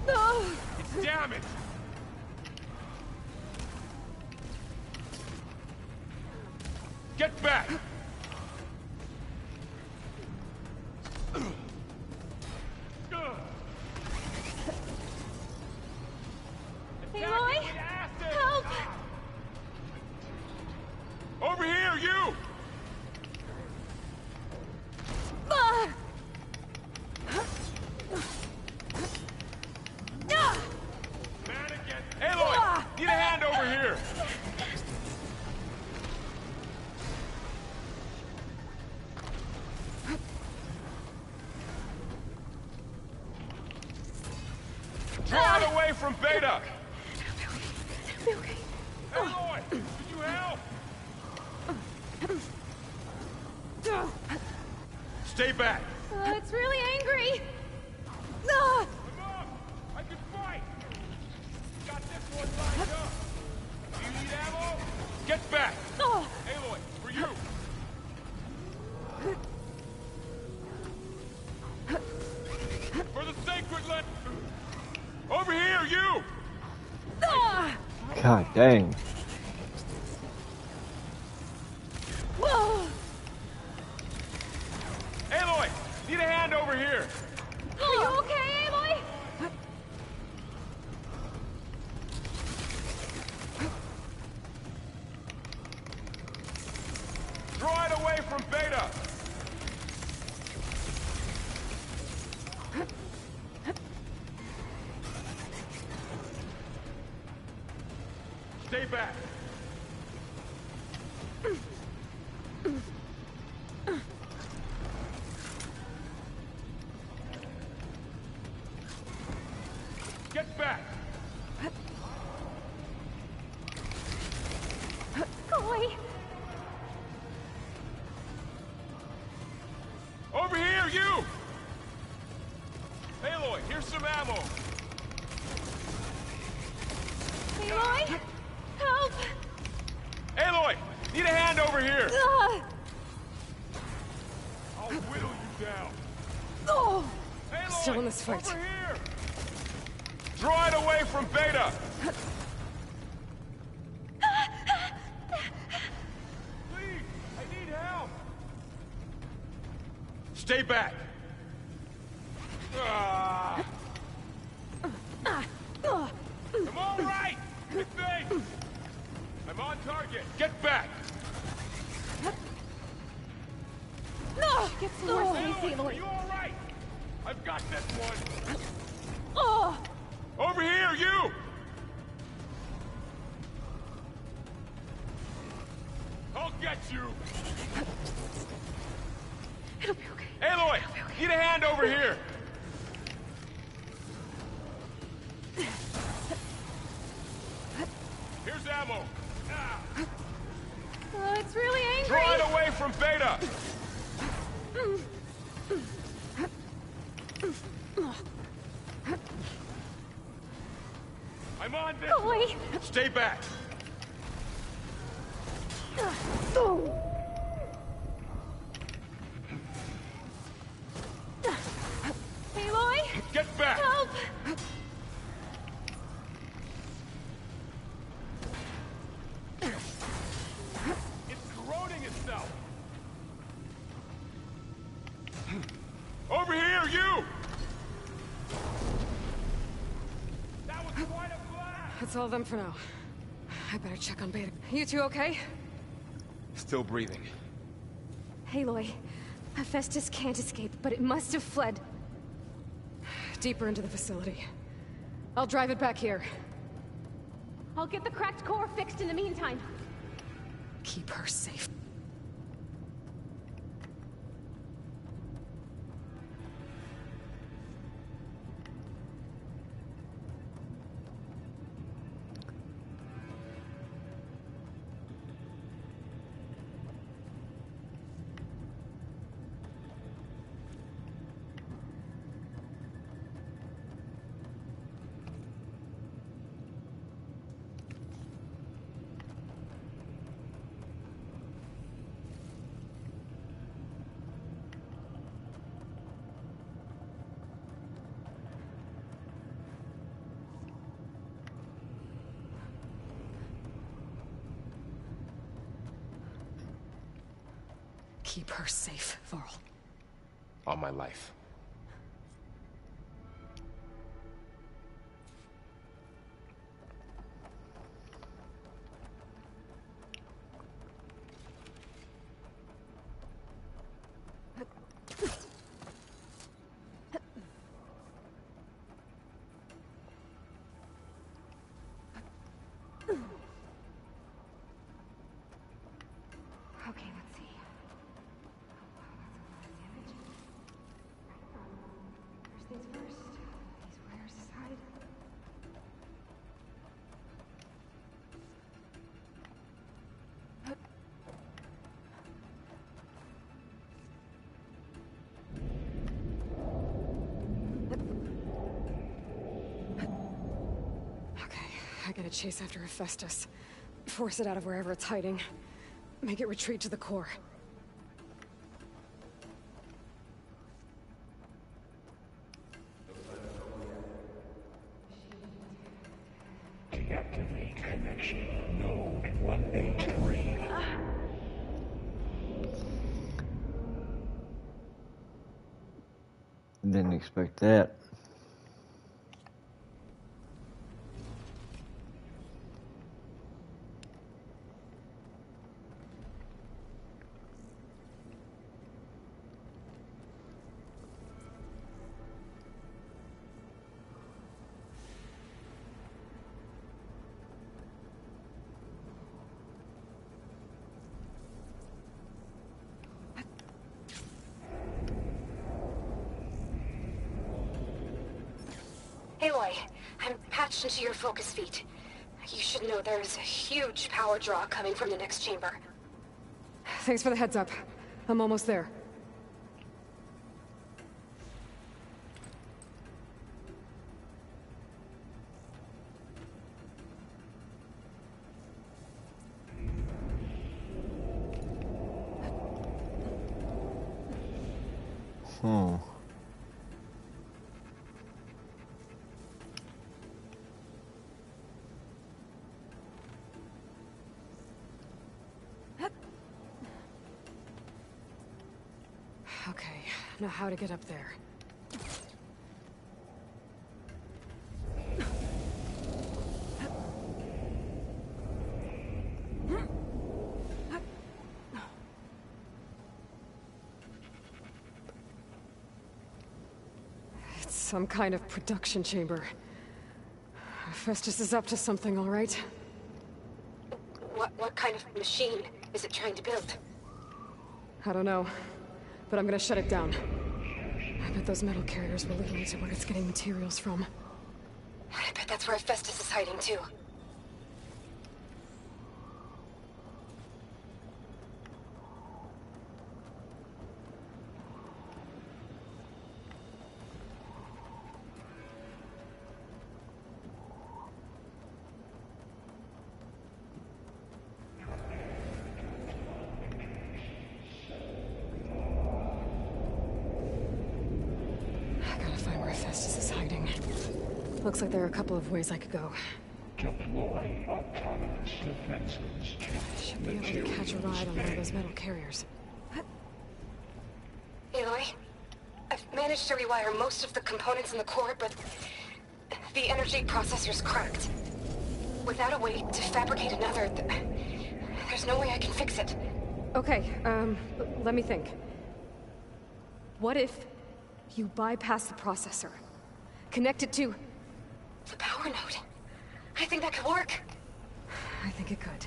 Oh. It's damaged. Get back. Aloy? Help! Over here, you! Aloy! Need a hand over here! Draw it away from Beta! Okay. Aloy! Could you help? Stay back! It's really angry! I'm up! I can fight! Got this one lined up! Do you need ammo? Get back! Aloy, for you! For the sacred land! Over here, you! God dang. Aloy! Need a hand over here! Are you okay, Aloy? Draw it away from Beta! Stay back! Get back! Aloy! Over here, you! Aloy, here's some ammo! Aloy! Help! Aloy! Need a hand over here! I'll whittle you down! Oh! Aloy! Still in this fight. Over here! Draw it away from Beta! Please! I need help! Stay back! I'm all right! Good thing! I'm on target! Get back! Get some more space, Aloy, are Aloy! you all right? I've got this one! Oh! Over here, you! I'll get you! It'll be okay. Aloy! Need a hand over here! Here's ammo. Oh, it's really angry. Draw it away from Beta! I'm on this! Aloy! Stay back! Aloy! Get back! Help! It's corroding itself! Over here, you! That was quite a blast! That's all of them for now. I better check on Beta. You two okay? Still breathing. Aloy, Hephaestus can't escape, but it must have fled deeper into the facility. I'll drive it back here. I'll get the cracked core fixed in the meantime. Keep her safe. Keep her safe, Varl. On my life. Okay, let's see. First things first. These wires aside. Okay, I gotta chase after Hephaestus. Force it out of wherever it's hiding. Make it retreat to the core. Deactivate connection. Node 183. Didn't expect that. Aloy, I'm patched into your focus feed. You should know there's a huge power draw coming from the next chamber. Thanks for the heads up. I'm almost there. Hmm. Okay, now how to get up there. It's some kind of production chamber. Festus is up to something, all right? What kind of machine is it trying to build? I don't know. but I'm gonna shut it down. I bet those metal carriers will lead me to where it's getting materials from. I bet that's where Festus is hiding, too. Looks like there are a couple of ways I could go. Deploy autonomous defenses. Should be able to catch a ride on one of those metal carriers. Aloy, I've managed to rewire most of the components in the core, but the energy processor's cracked. Without a way to fabricate another, there's no way I can fix it. Okay, let me think. What if you bypass the processor? Connect it to... the power node. I think that could work. I think it could.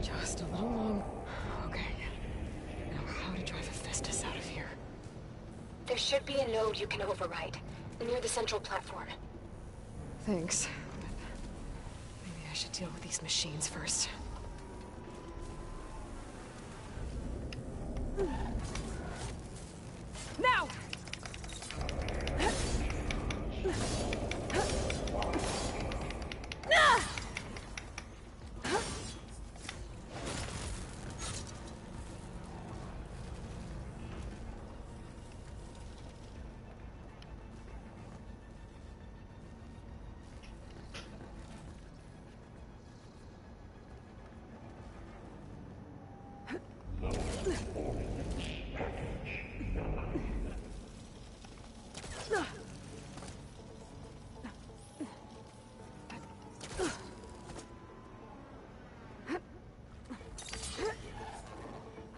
Just a little long. Okay. Now how to drive Hephaestus out of here? There should be a node you can override, near the central platform. Thanks. But maybe I should deal with these machines first. Now!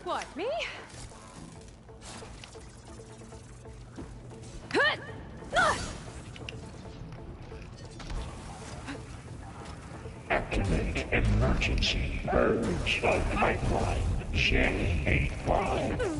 What, me? Activate emergency merge of pipeline J85.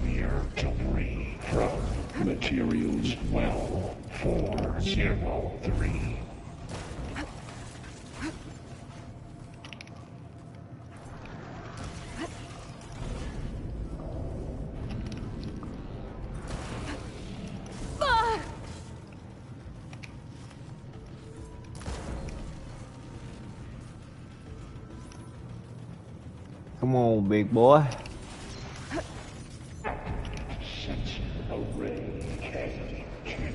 Clear debris from materials well 403. Come on, big boy. Sensor array K2.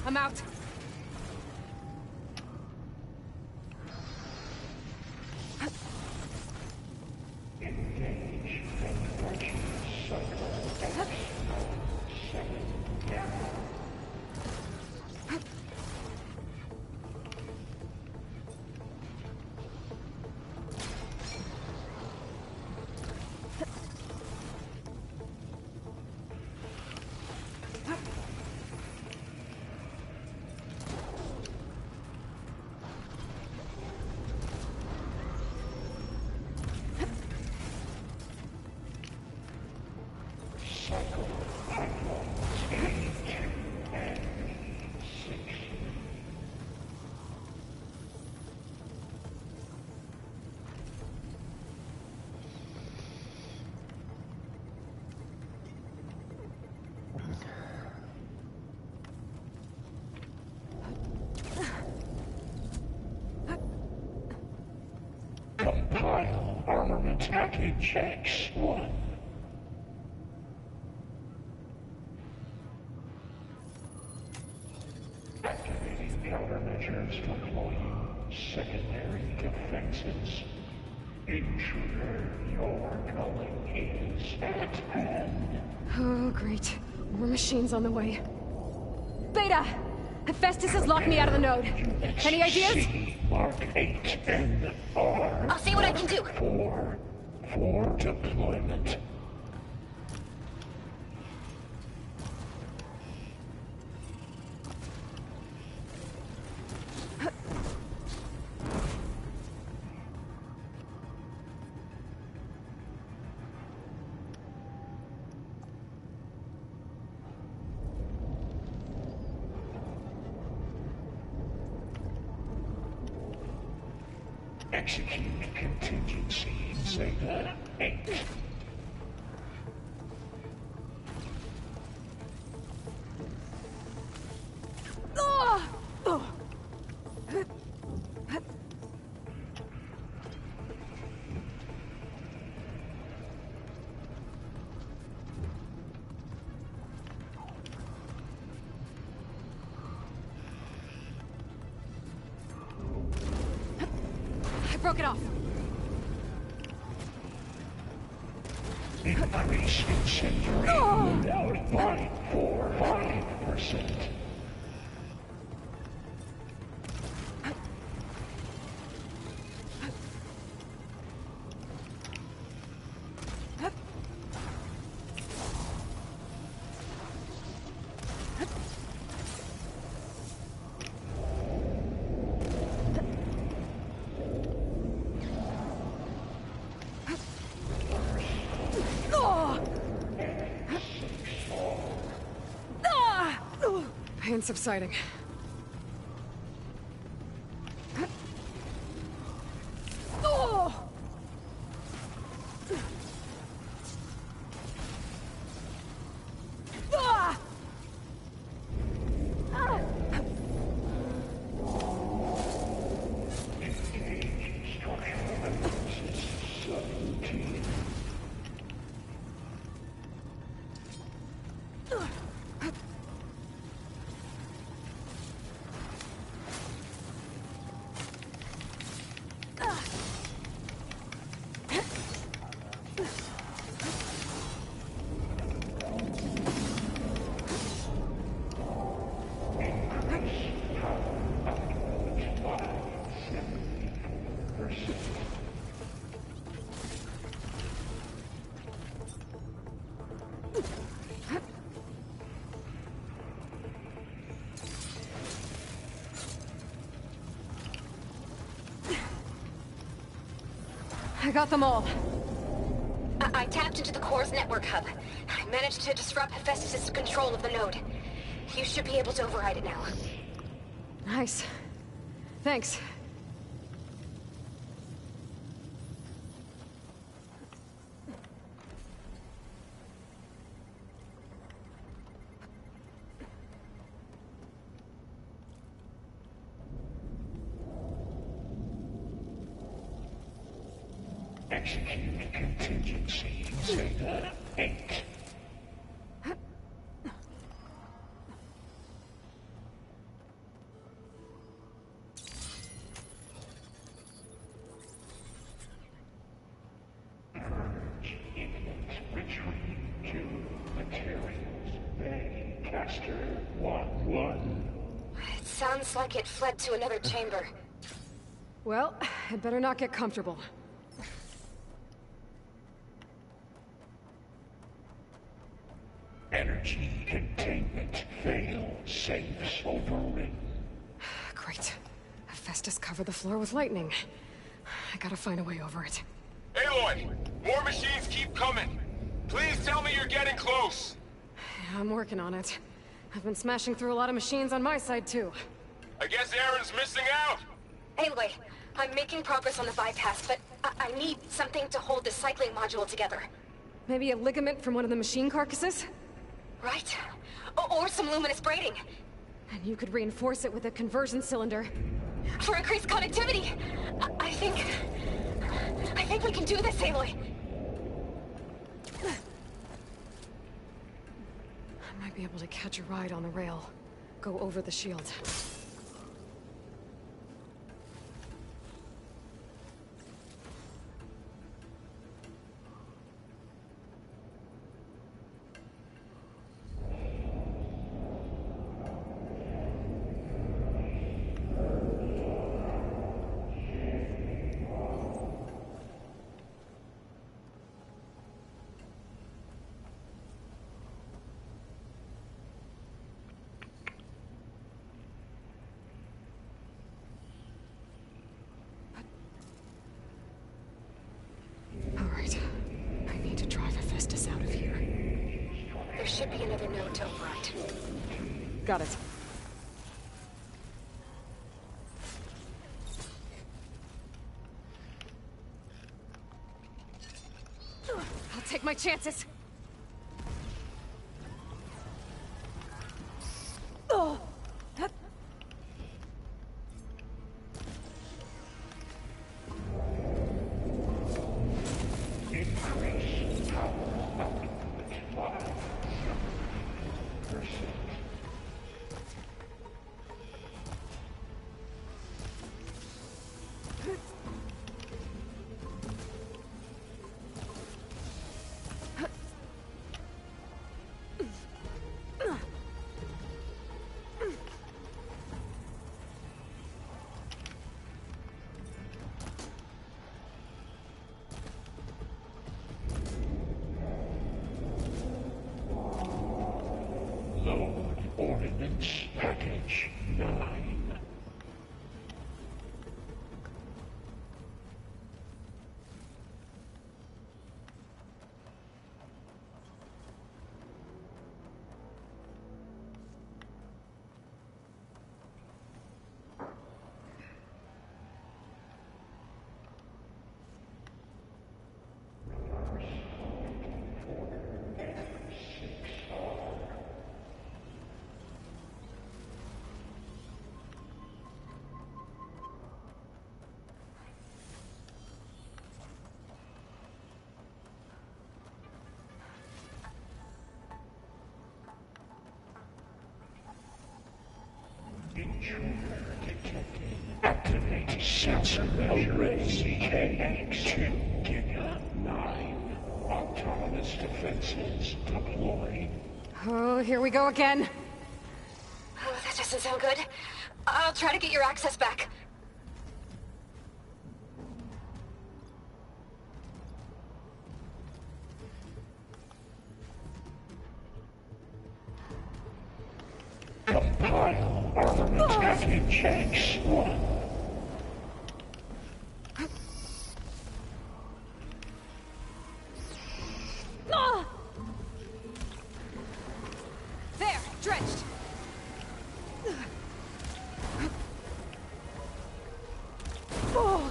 I'm out. Engage conversion cycle X7. government package X1. Activating countermeasures deploying secondary defenses. Intruder, your calling is at hand. Oh, great. More machines on the way. Beta! Hephaestus has locked me out of the node. Any ideas? C, Mark 8 and R. I'll see what I can do. For deployment. Execute contingency Zeta 8. I broke it off. Increase incendiary loadout by 5%. Pain subsiding. I got them all. I tapped into the core's network hub. I managed to disrupt Hephaestus' control of the node. You should be able to override it now. Nice. Thanks. Execute contingency Zeta 8. Purge imminent retreat to materials bay caster 1-1. It sounds like it fled to another chamber. Well, I'd better not get comfortable. Energy containment fail safes overridden. Great. Hephaestus covered the floor with lightning. I gotta find a way over it. Aloy! More machines keep coming! Please tell me you're getting close! Yeah, I'm working on it. I've been smashing through a lot of machines on my side, too. I guess Aaron's missing out! Anyway, I'm making progress on the bypass, but I need something to hold the cycling module together. Maybe a ligament from one of the machine carcasses? Right. Or some luminous braiding. And you could reinforce it with a conversion cylinder. For increased connectivity! I think... I think we can do this, Aloy. I might be able to catch a ride on the rail. Go over the shield. Alright. I need to drive Hephaestus out of here. There should be another node to override. Got it. I'll take my chances. Oh. Load Ordnance Package 9. Intruder detected. Activate sensor measures. KX2 Giga 9. Autonomous defenses deployed. Oh, here we go again. Oh, that doesn't sound good. I'll try to get your access back. Compile armament package X1. There, drenched. Oh.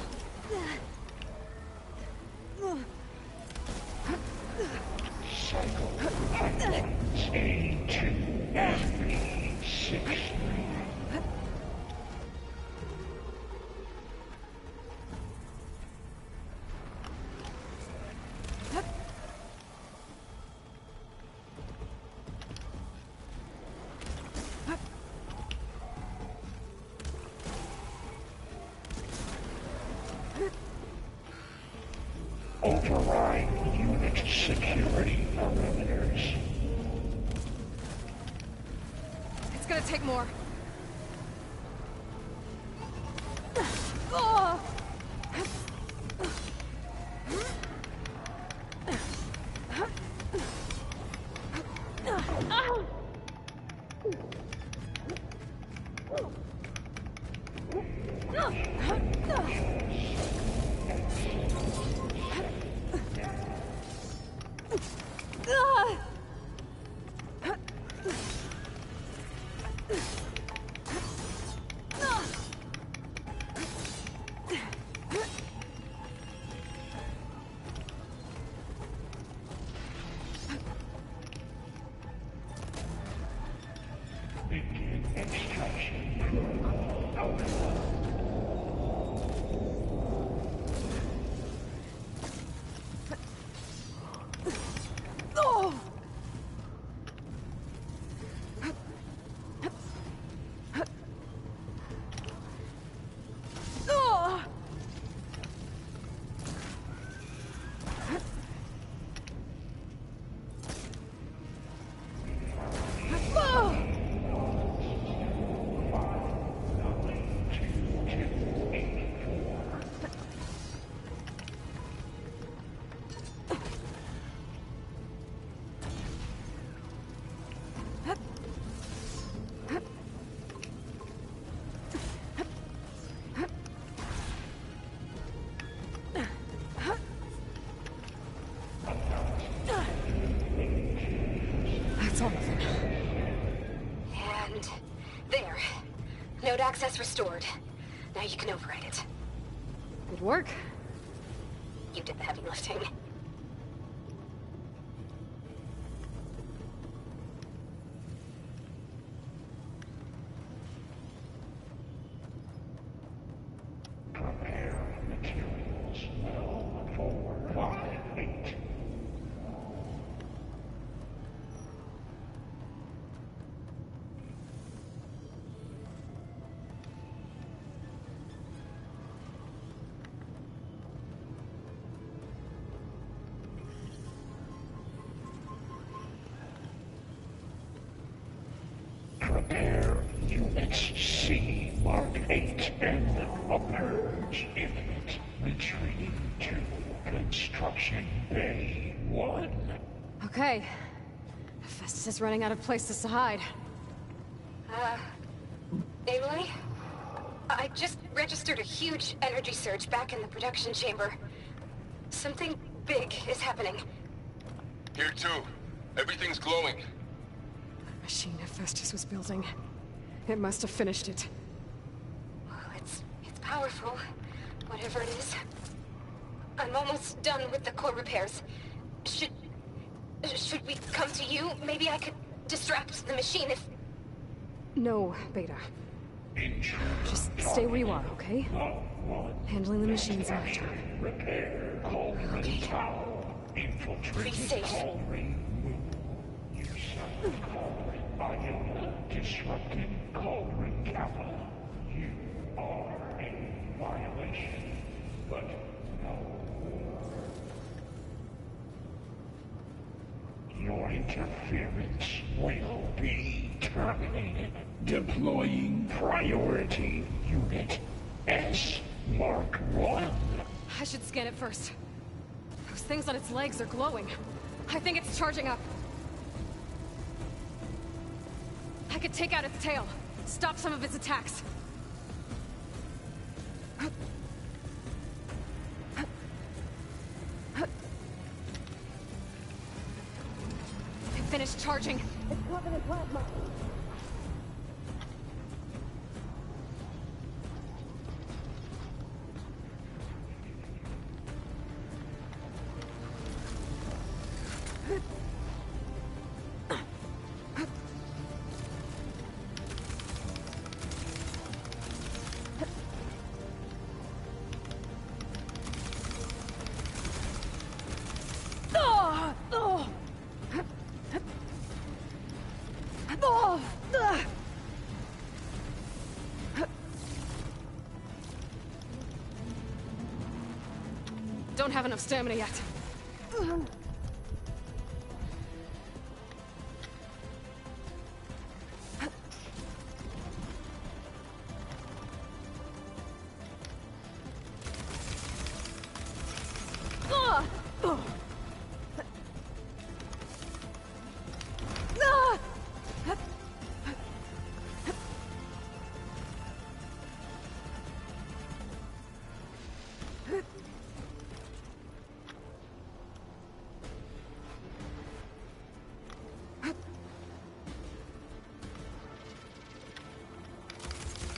Cycle pipelines A2 FB63. Override unit security parameters. It's gonna take more. Oh. Begin extraction protocol output. access restored. Now you can override it. Good work. You did the heavy lifting. Prepare materials well for Mark 8. Prepare Units C Mark 8 and a purge imminent. Retreating to Construction Bay 1. Okay. Festus is running out of places to hide. Aloy? I just registered a huge energy surge back in the production chamber. Something big is happening. Here too. Everything's glowing. The machine Festus was building. It must have finished it. Well, it's powerful, whatever it is. I'm almost done with the core repairs. Should we come to you? Maybe I could distract the machine if... No, Beta. Just stay where you are, okay? Handling the machine's my job. Repair Cauldron Tower. Infiltrate Cauldron Moon. You silent Cauldron Iona. Disrupting Cauldron Kappa. You are a violation. But no. Your interference will be terminated. Deploying priority unit S Mark 1. I should scan it first. Those things on its legs are glowing. I think it's charging up. I could take out its tail, stop some of its attacks. It finished charging. It's covered in plasma. Don't have enough stamina yet.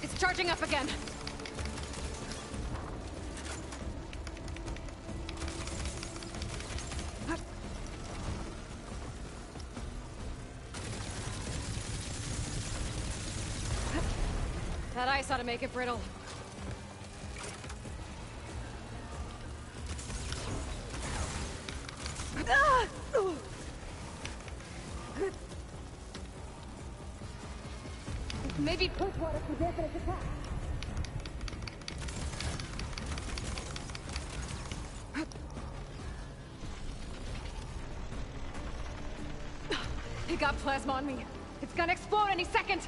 It's charging up again. That ice ought to make it brittle. Maybe push water to dampen its attack. It got plasma on me. It's gonna explode any second.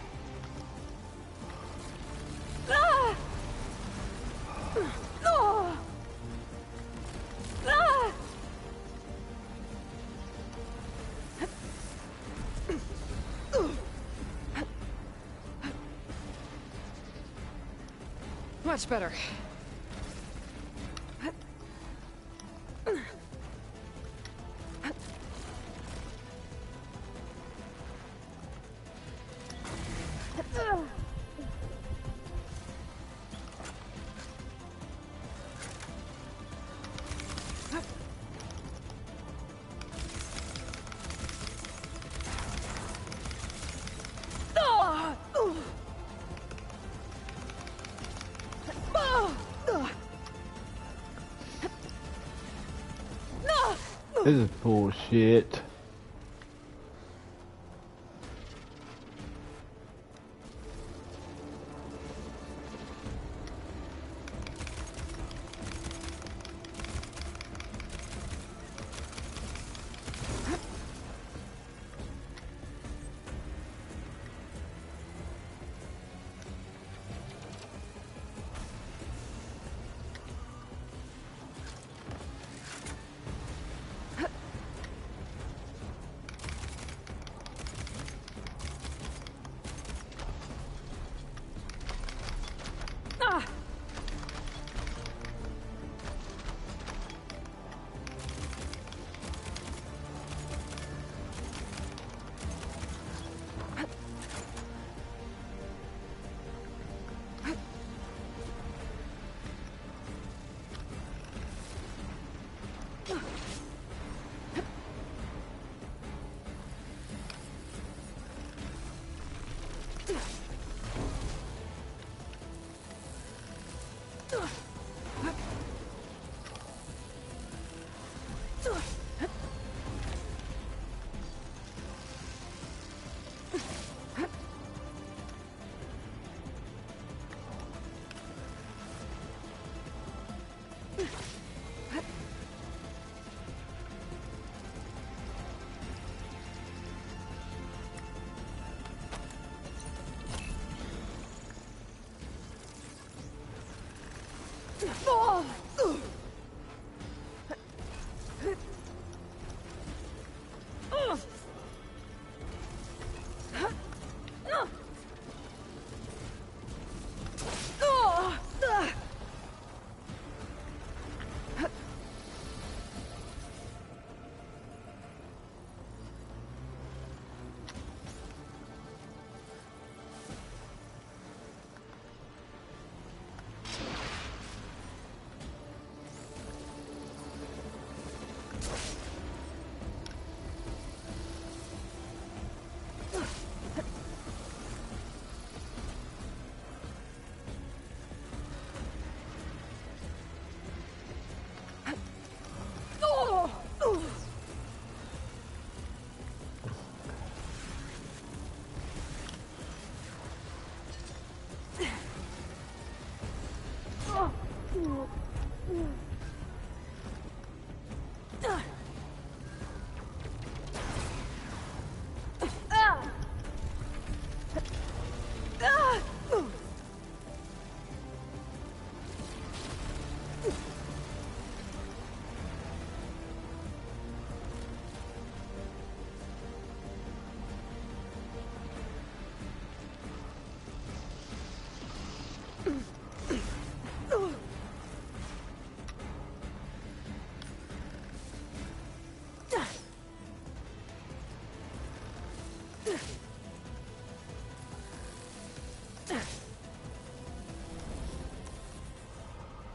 Much better. This is bullshit.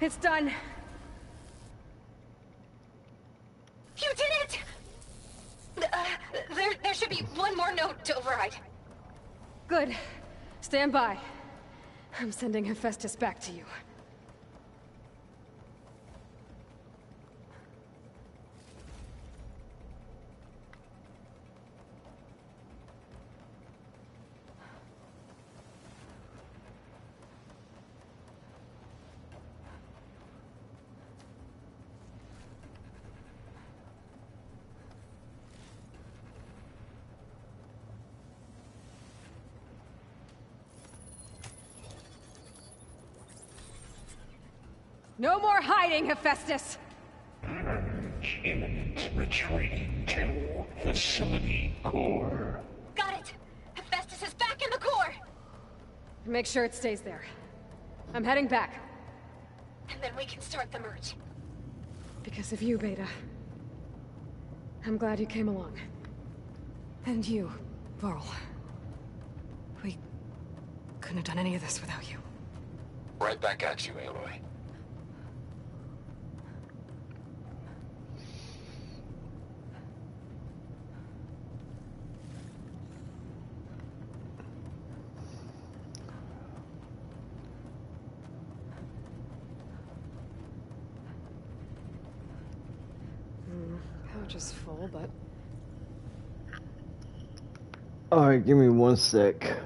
It's done. You did it! There should be one more note to override. Good. Stand by. I'm sending Hephaestus back to you. No more hiding, Hephaestus! Imminent retreating to facility core. Got it! Hephaestus is back in the core! Make sure it stays there. I'm heading back. And then we can start the merge. Because of you, Beta. I'm glad you came along. And you, Varl. We couldn't have done any of this without you. Right back at you, Aloy. storage is full, but Alright, give me 1 sec.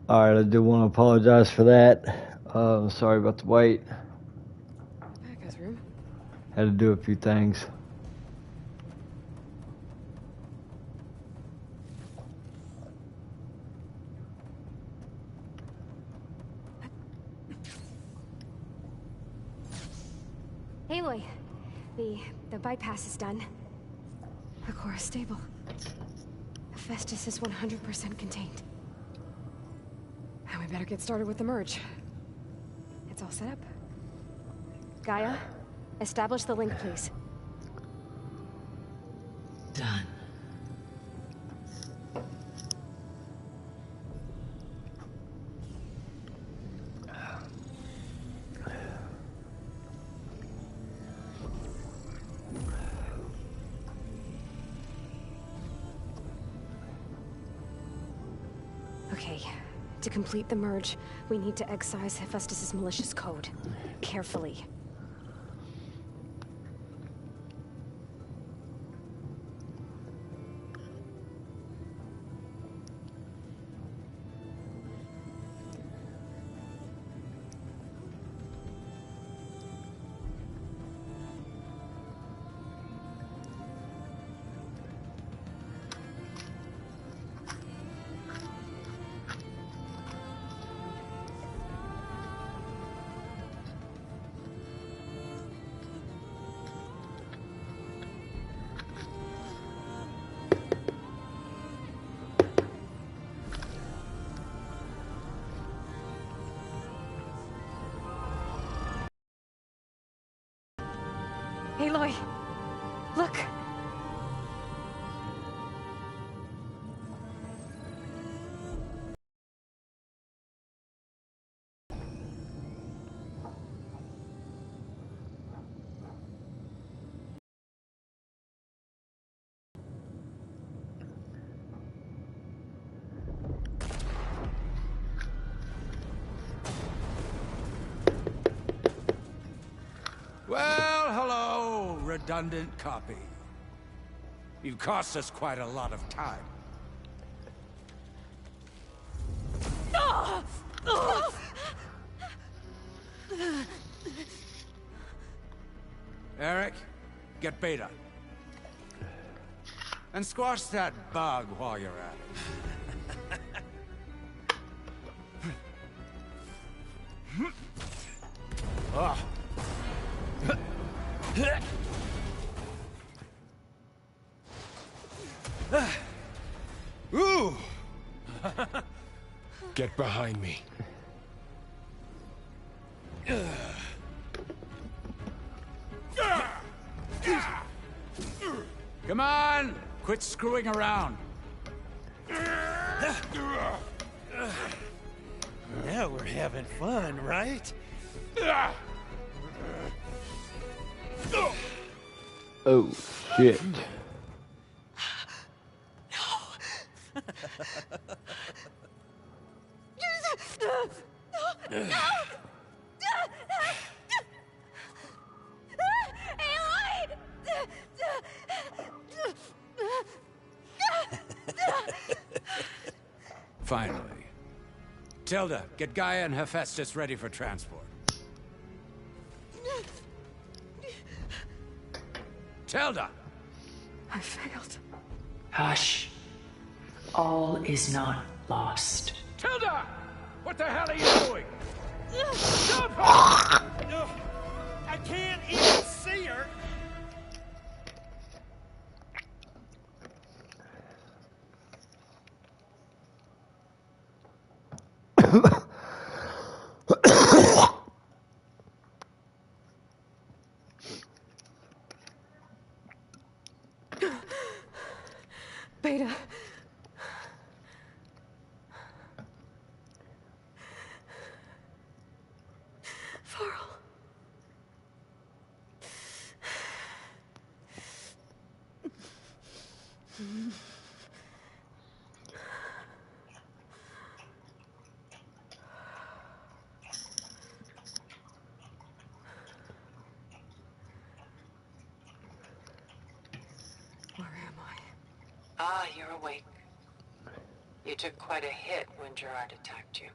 Alright, I do want to apologize for that. Sorry about the wait. That guy's room. Had to do a few things. Aloy, the bypass is done. The core is stable. Hephaestus is 100% contained. And we better get started with the merge. It's all set up. Gaia, establish the link, please. Done. Okay, to complete the merge, we need to excise Hephaestus' malicious code. Carefully. Aloy! Look! Well, hello, redundant copy. You've cost us quite a lot of time. Eric, get Beta. And squash that bug while you're at it. Oh. Ooh! Get behind me. Come on! Quit screwing around. Now we're having fun, right? Oh, shit. Finally. Tilda, get Gaia and Hephaestus ready for transport. Tilda! I failed. Hush. All is not lost. Tilda! What the hell are you doing? Stop her! I can't even see her. Beta. Varl. Where am I? Ah, you're awake. You took quite a hit when Gerard attacked you.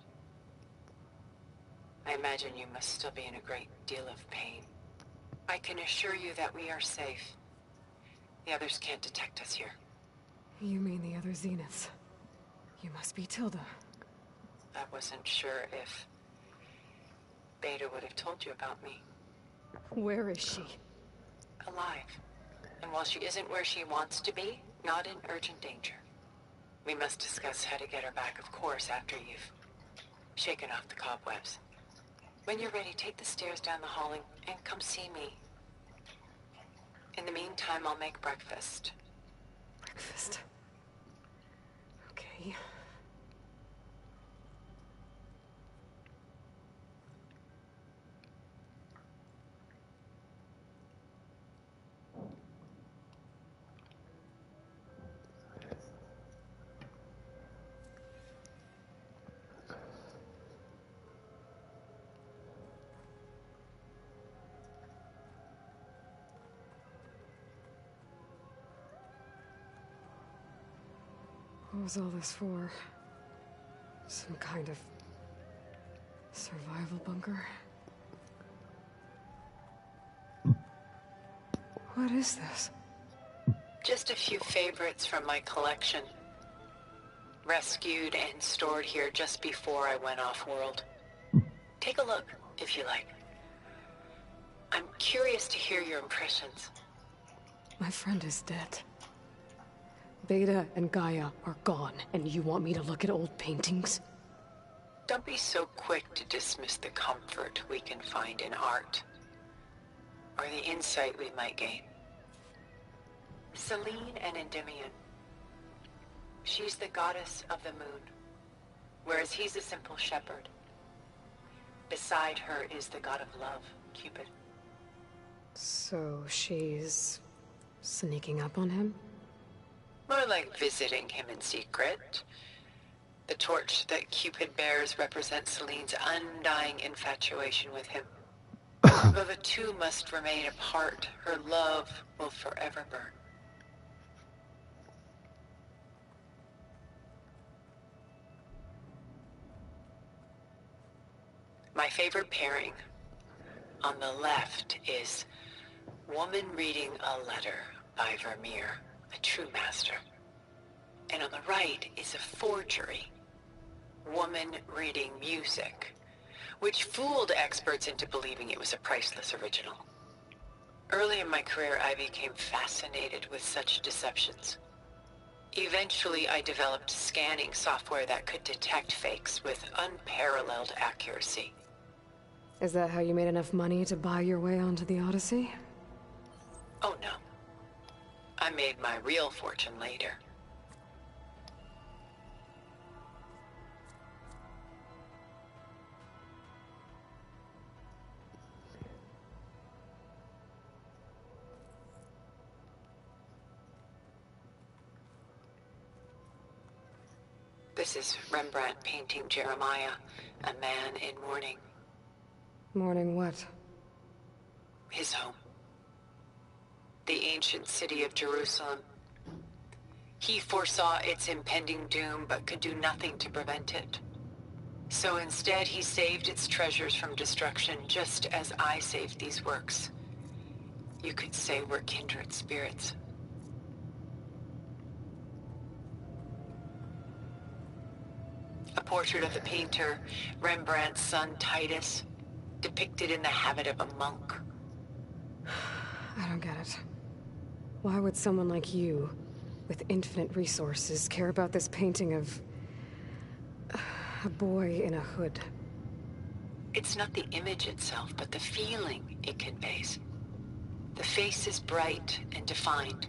I imagine you must still be in a great deal of pain. I can assure you that we are safe. The others can't detect us here. You mean the other Zeniths? You must be Tilda. I wasn't sure if Beta would have told you about me. Where is she? Alive. And while she isn't where she wants to be, not in urgent danger. We must discuss how to get her back, of course, after you've shaken off the cobwebs. When you're ready, take the stairs down the hall and come see me. In the meantime, I'll make breakfast. Breakfast? Okay. What was all this for? Some kind of survival bunker? What is this? Just a few favorites from my collection. Rescued and stored here just before I went off-world. Take a look, if you like. I'm curious to hear your impressions. My friend is dead. Beta and Gaia are gone, and you want me to look at old paintings? Don't be so quick to dismiss the comfort we can find in art, or the insight we might gain. Selene and Endymion. She's the goddess of the moon, whereas he's a simple shepherd. Beside her is the god of love, Cupid. So she's sneaking up on him? More like visiting him in secret. The torch that Cupid bears represents Selene's undying infatuation with him. Though the two must remain apart, her love will forever burn. My favorite pairing on the left is Woman Reading a Letter by Vermeer, a true master. And on the right is a forgery, Woman Reading Music, which fooled experts into believing it was a priceless original. Early in my career, I became fascinated with such deceptions. Eventually, I developed scanning software that could detect fakes with unparalleled accuracy. Is that how you made enough money to buy your way onto the Odyssey? Oh no. I made my real fortune later. This is Rembrandt painting Jeremiah, a man in mourning. Mourning what? His home. The ancient city of Jerusalem. He foresaw its impending doom, but could do nothing to prevent it. So instead, he saved its treasures from destruction, just as I saved these works. You could say we're kindred spirits. A portrait of the painter, Rembrandt's son Titus, depicted in the habit of a monk. I don't get it. Why would someone like you, with infinite resources, care about this painting of a boy in a hood? It's not the image itself, but the feeling it conveys. The face is bright and defined,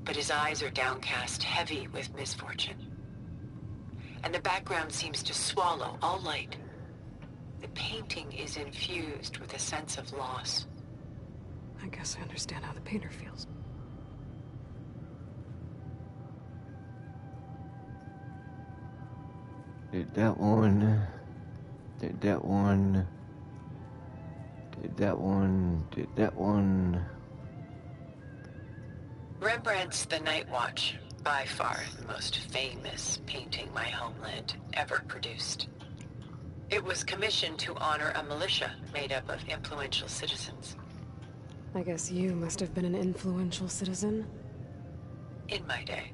but his eyes are downcast, heavy with misfortune. And the background seems to swallow all light. The painting is infused with a sense of loss. I guess I understand how the painter feels. Did that one. Did that one. Did that one. Did that one. Rembrandt's The Night Watch, By far the most famous painting my homeland ever produced. It was commissioned to honor a militia made up of influential citizens. I guess you must have been an influential citizen. In my day.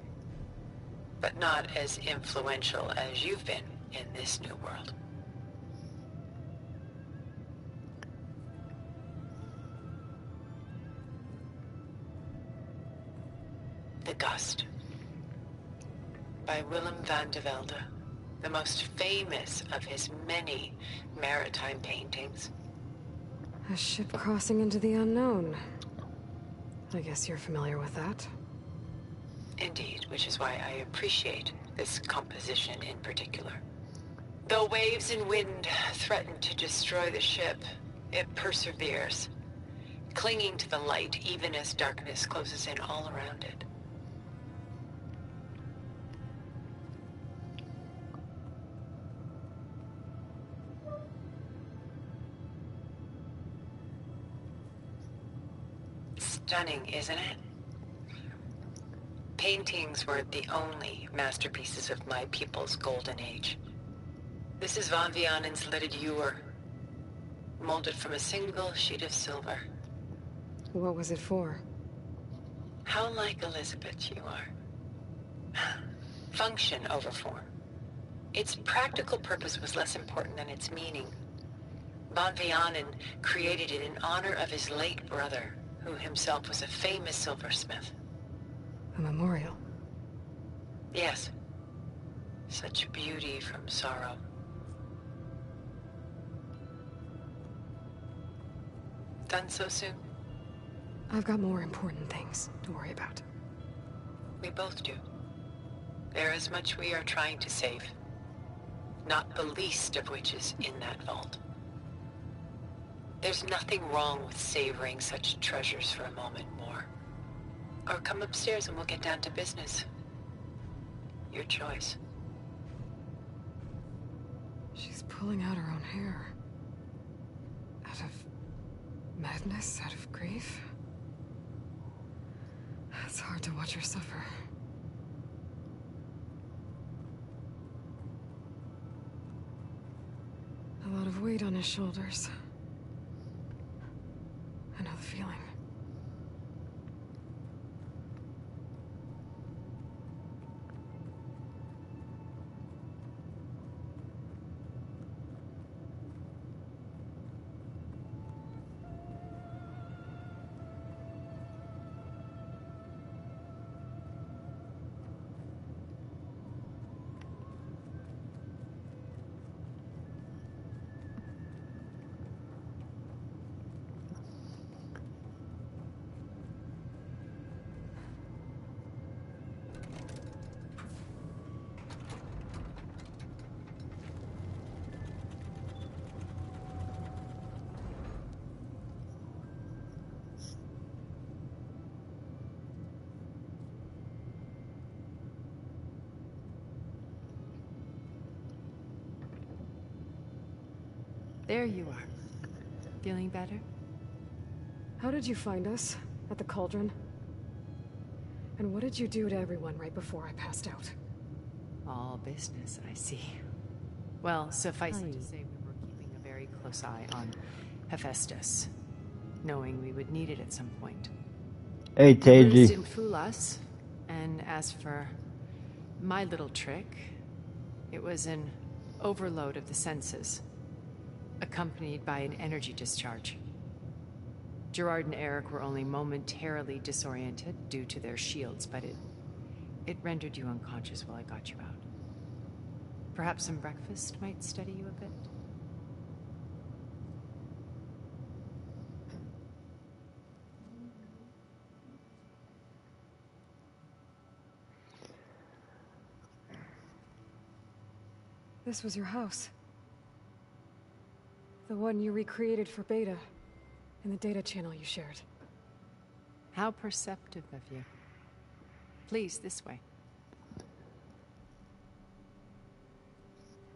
But not as influential as you've been in this new world. The Gust. By Willem van de Velde, the most famous of his many maritime paintings. A ship crossing into the unknown. I guess you're familiar with that. Indeed, which is why I appreciate this composition in particular. Though waves and wind threaten to destroy the ship, it perseveres, clinging to the light even as darkness closes in all around it. Stunning, isn't it? Paintings were the only masterpieces of my people's golden age. This is Van Vianen's lidded ewer, molded from a single sheet of silver. What was it for? How like Elizabeth you are. Function over form. Its practical purpose was less important than its meaning. Van Vianen created it in honor of his late brother, who himself was a famous silversmith. A memorial? Yes. Such beauty from sorrow. Done so soon? I've got more important things to worry about. We both do. There is much we are trying to save. Not the least of which is in that vault. There's nothing wrong with savoring such treasures for a moment more. Or come upstairs and we'll get down to business. Your choice. She's pulling out her own hair. Out of madness, out of grief. It's hard to watch her suffer. A lot of weight on his shoulders. I know the feeling. There you are. Feeling better? How did you find us? At the cauldron? And what did you do to everyone right before I passed out? All business, I see. Well, suffice it to say we were keeping a very close eye on Hephaestus, knowing we would need it at some point. Hey, The runes TG. didn't fool us, and as for my little trick, it was an overload of the senses, accompanied by an energy discharge. Gerard and Eric were only momentarily disoriented due to their shields, but it rendered you unconscious while I got you out. Perhaps some breakfast might steady you a bit? This was your house. The one you recreated for Beta, in the data channel you shared. How perceptive of you. Please, this way.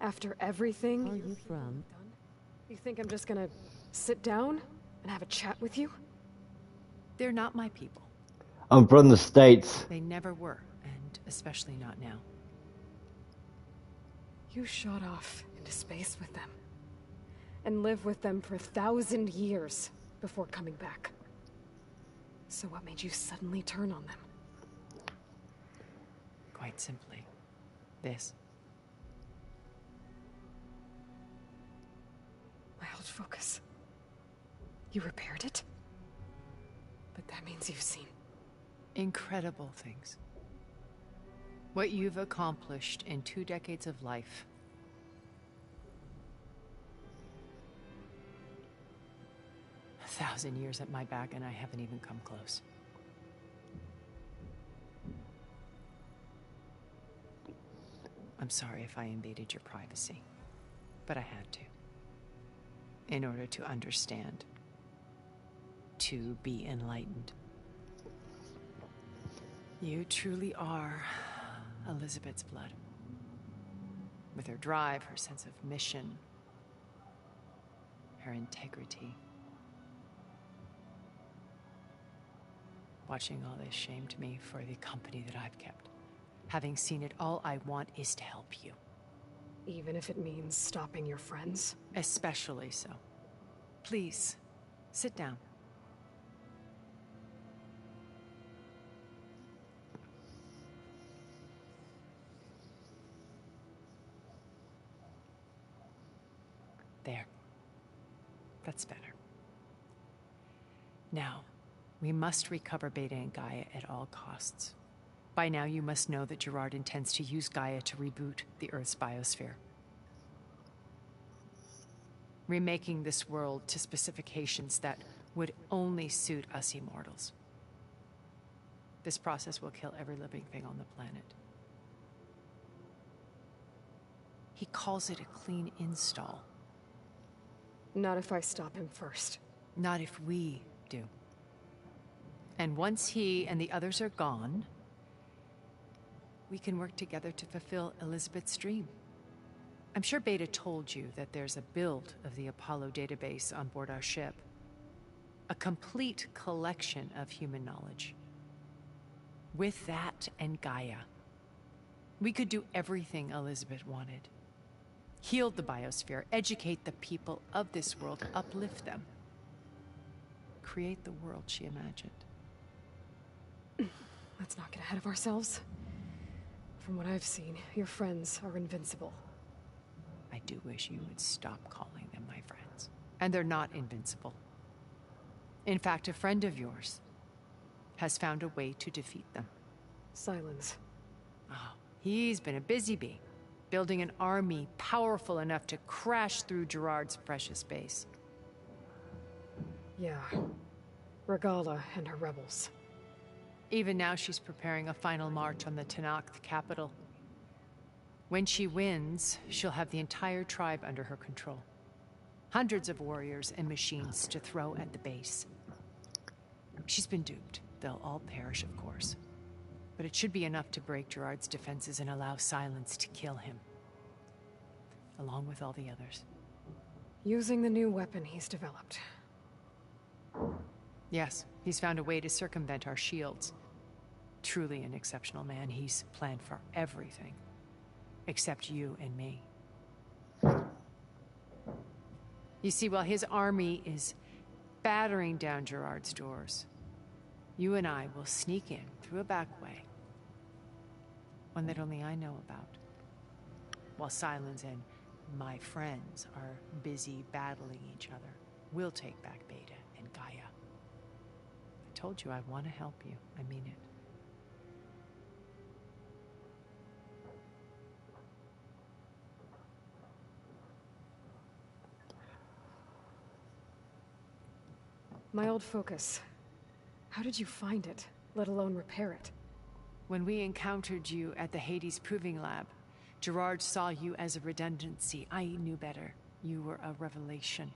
After everything Where are you from? you think I'm just gonna sit down and have a chat with you? They're not my people. I'm from the States. They never were, and wouldn't, especially not now. You shot off into space with them. And lived with them for 1,000 years before coming back. So what made you suddenly turn on them? Quite simply, this. My old focus. You repaired it? But that means you've seen... incredible things. What you've accomplished in 2 decades of life. A 1,000 years at my back and I haven't even come close. I'm sorry if I invaded your privacy, but I had to. In order to understand. To be enlightened. You truly are Elizabeth's blood. With her drive, her sense of mission, her integrity. Watching all this shamed me for the company that I've kept. Having seen it, all I want is to help you. Even if it means stopping your friends? Especially so. Please, sit down. There. That's better. Now, we must recover Beta and Gaia at all costs. By now, you must know that Gerard intends to use Gaia to reboot the Earth's biosphere. Remaking this world to specifications that would only suit us immortals. This process will kill every living thing on the planet. He calls it a clean install. Not if I stop him first. Not if we do. And once he and the others are gone, we can work together to fulfill Elizabeth's dream. I'm sure Beta told you that there's a build of the Apollo database on board our ship. A complete collection of human knowledge. With that and Gaia, we could do everything Elizabeth wanted. Heal the biosphere, educate the people of this world, uplift them. Create the world she imagined. Let's not get ahead of ourselves. From what I've seen, your friends are invincible. I do wish you would stop calling them my friends. And they're not invincible. In fact, a friend of yours has found a way to defeat them. Silence. Oh, he's been a busy bee, building an army powerful enough to crash through Gerard's precious base. Yeah. Regala and her rebels. Even now she's preparing a final march on the Tenakth capital. When she wins, she'll have the entire tribe under her control. Hundreds of warriors and machines to throw at the base. She's been duped. They'll all perish, of course. But it should be enough to break Gerard's defenses and allow Silence to kill him. Along with all the others. Using the new weapon he's developed. Yes, he's found a way to circumvent our shields. Truly an exceptional man. He's planned for everything. Except you and me. You see, while his army is battering down Gerard's doors, you and I will sneak in through a back way. One that only I know about. While Silence and my friends are busy battling each other, we'll take back Beta and Gaia. I told you I want to help you. I mean it. My old focus. How did you find it, let alone repair it? When we encountered you at the Hades Proving Lab, Gerard saw you as a redundancy. I knew better. You were a revelation.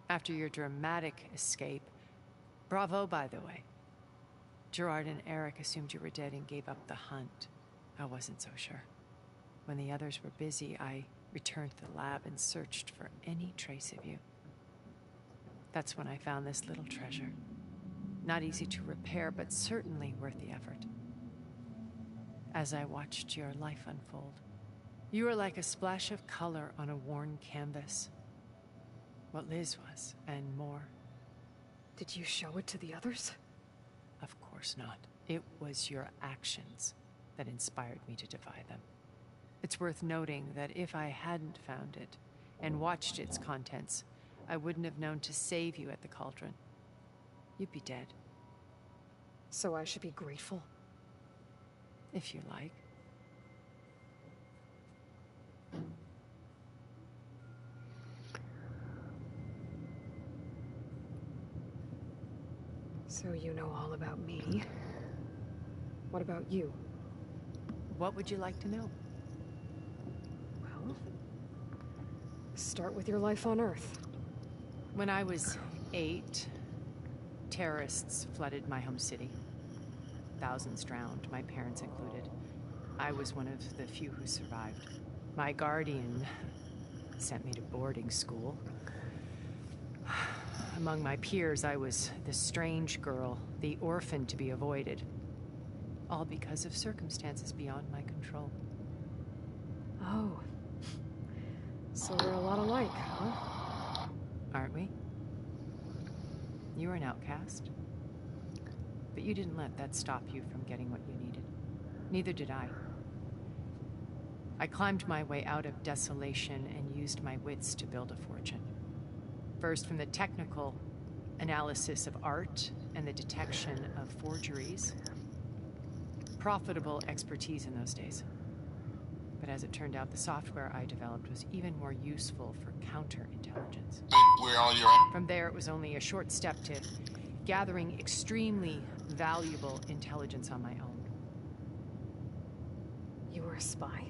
After your dramatic escape, bravo, by the way. Gerard and Eric assumed you were dead and gave up the hunt. I wasn't so sure. When the others were busy, I returned to the lab and searched for any trace of you. That's when I found this little treasure. Not easy to repair, but certainly worth the effort. as I watched your life unfold. You were like a splash of color on a worn canvas. What Liz was, and more. Did you show it to the others? Of course not. It was your actions that inspired me to defy them. It's worth noting that if I hadn't found it and watched its contents, I wouldn't have known to save you at the cauldron. You'd be dead. So I should be grateful? If you like. So you know all about me. What about you? What would you like to know? Well, start with your life on Earth. When I was 8, terrorists flooded my home city. Thousands drowned, my parents included. I was one of the few who survived. My guardian sent me to boarding school. Among my peers, I was the strange girl, the orphan to be avoided. All because of circumstances beyond my control. Oh. So we're a lot alike, huh? Aren't we? You were an outcast. But you didn't let that stop you from getting what you needed. Neither did I. I climbed my way out of desolation and used my wits to build a fortune. First, from the technical analysis of art and the detection of forgeries. Profitable expertise in those days. But as it turned out, the software I developed was even more useful for counterintelligence. Where all your... From there, it was only a short step to gathering extremely valuable intelligence on my own. You were a spy?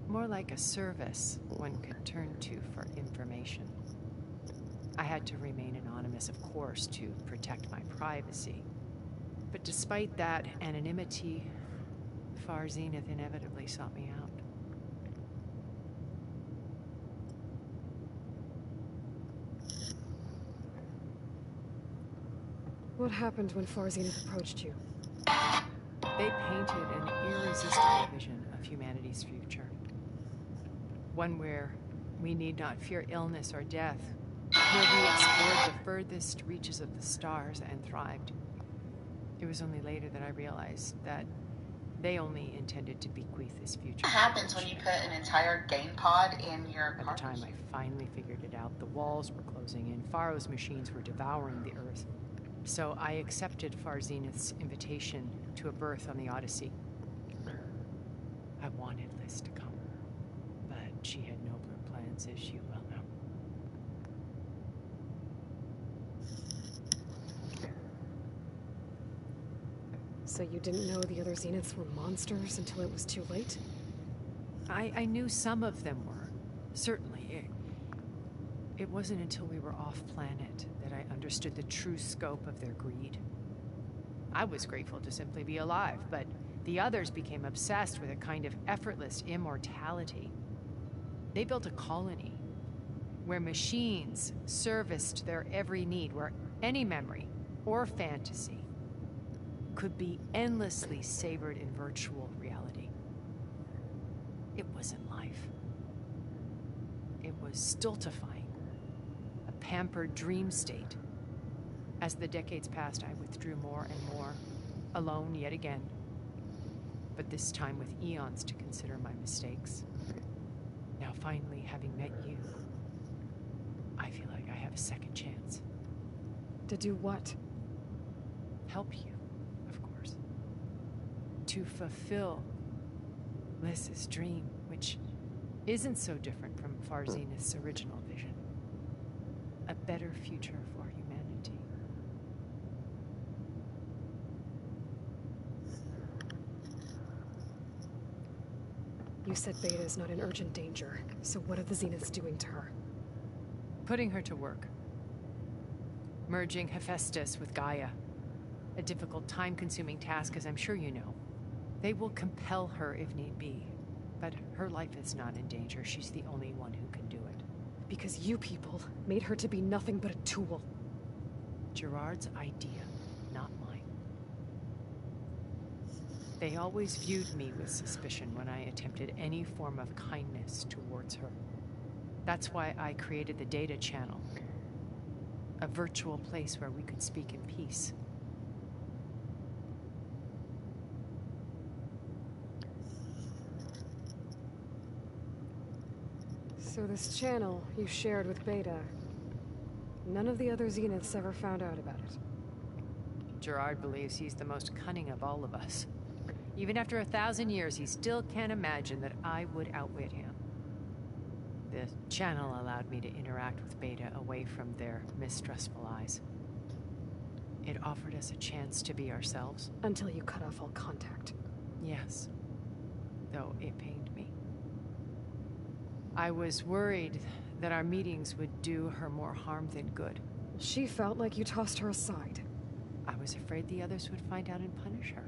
More like a service one could turn to for information. I had to remain anonymous, of course, to protect my privacy. But despite that anonymity, Far Zenith inevitably sought me out. What happened when Far Zenith approached you? They painted an irresistible vision of humanity's future. One where we need not fear illness or death, where we explored the furthest reaches of the stars and thrived. It was only later that I realized that they only intended to bequeath this future. What happens when you put an entire game pod in your By car? the time I finally figured it out, the walls were closing in, Faro's machines were devouring the Earth. So I accepted Far Zenith's invitation to a berth on the Odyssey. I wanted Liz to come, but she had nobler plans, as you well know. So you didn't know the other Zeniths were monsters until it was too late? I knew some of them were, certainly. It wasn't until we were off-planet that I understood the true scope of their greed. I was grateful to simply be alive, but the others became obsessed with a kind of effortless immortality. They built a colony where machines serviced their every need, where any memory or fantasy could be endlessly savored in virtual reality. It wasn't life. It was stultifying, a pampered dream state. As the decades passed, I withdrew more and more, alone yet again, but this time with eons to consider my mistakes. Now finally, having met you, I feel like I have a second chance. To do what? Help you, of course. To fulfill Liz's dream, which isn't so different from Far Zenith's original vision. A better future for humanity. You said Beta is not in urgent danger, so what are the Zeniths doing to her? Putting her to work. Merging Hephaestus with Gaia. A difficult, time-consuming task, as I'm sure you know. They will compel her if need be, but her life is not in danger. She's the only one who can do it. Because you people made her to be nothing but a tool. Gerard's idea, not mine. They always viewed me with suspicion when I attempted any form of kindness towards her. That's why I created the data channel. A virtual place where we could speak in peace. So this channel you shared with Beta, none of the other Zeniths ever found out about it. Gerard believes he's the most cunning of all of us. Even after 1,000 years, he still can't imagine that I would outwit him. The channel allowed me to interact with Beta away from their mistrustful eyes. It offered us a chance to be ourselves. Until you cut off all contact. Yes. Though it pained me. I was worried that our meetings would do her more harm than good. She felt like you tossed her aside. I was afraid the others would find out and punish her.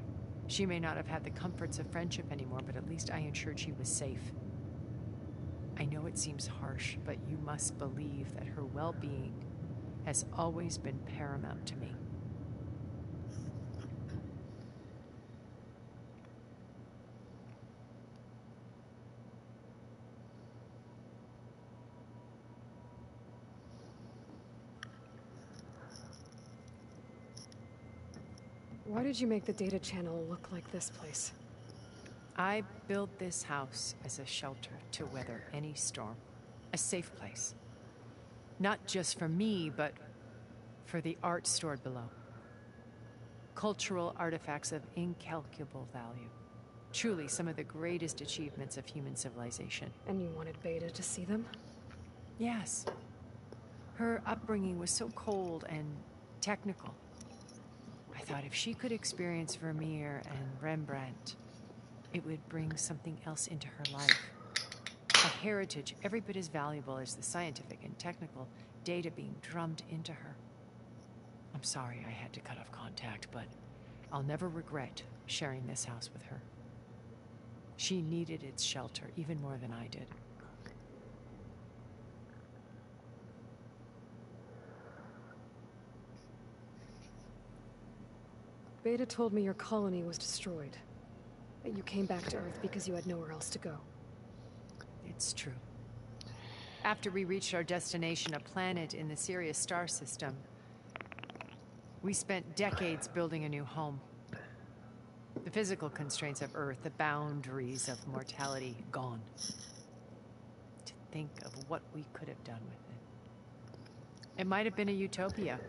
She may not have had the comforts of friendship anymore, but at least I ensured she was safe. I know it seems harsh, but you must believe that her well-being has always been paramount to me. Why did you make the data channel look like this place? I built this house as a shelter to weather any storm. A safe place. Not just for me, but for the art stored below. Cultural artifacts of incalculable value. Truly some of the greatest achievements of human civilization. And you wanted Beta to see them? Yes. Her upbringing was so cold and technical. I thought if she could experience Vermeer and Rembrandt, it would bring something else into her life. A heritage every bit as valuable as the scientific and technical data being drummed into her. I'm sorry I had to cut off contact, but I'll never regret sharing this house with her. She needed its shelter even more than I did. Beta told me your colony was destroyed. That you came back to Earth because you had nowhere else to go. It's true. After we reached our destination, a planet in the Sirius star system, we spent decades building a new home. The physical constraints of Earth, the boundaries of mortality, gone. To think of what we could have done with it. It might have been a utopia.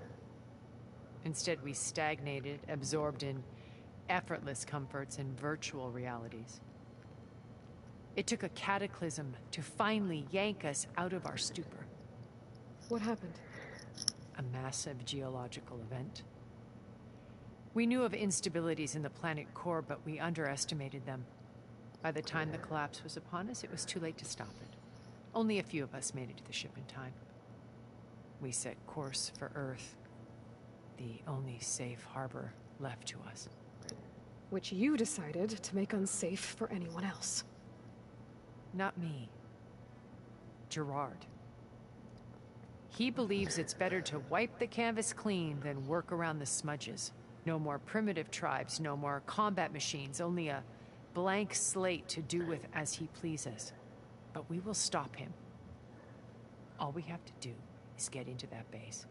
Instead, we stagnated, absorbed in effortless comforts and virtual realities. It took a cataclysm to finally yank us out of our stupor. What happened? A massive geological event. We knew of instabilities in the planet core, but we underestimated them. By the time the collapse was upon us, it was too late to stop it. Only a few of us made it to the ship in time. We set course for Earth, the only safe harbor left to us. Which you decided to make unsafe for anyone else. Not me. Gerard. He believes it's better to wipe the canvas clean than work around the smudges. No more primitive tribes, no more combat machines, only a blank slate to do with as he pleases. But we will stop him. All we have to do is get into that base.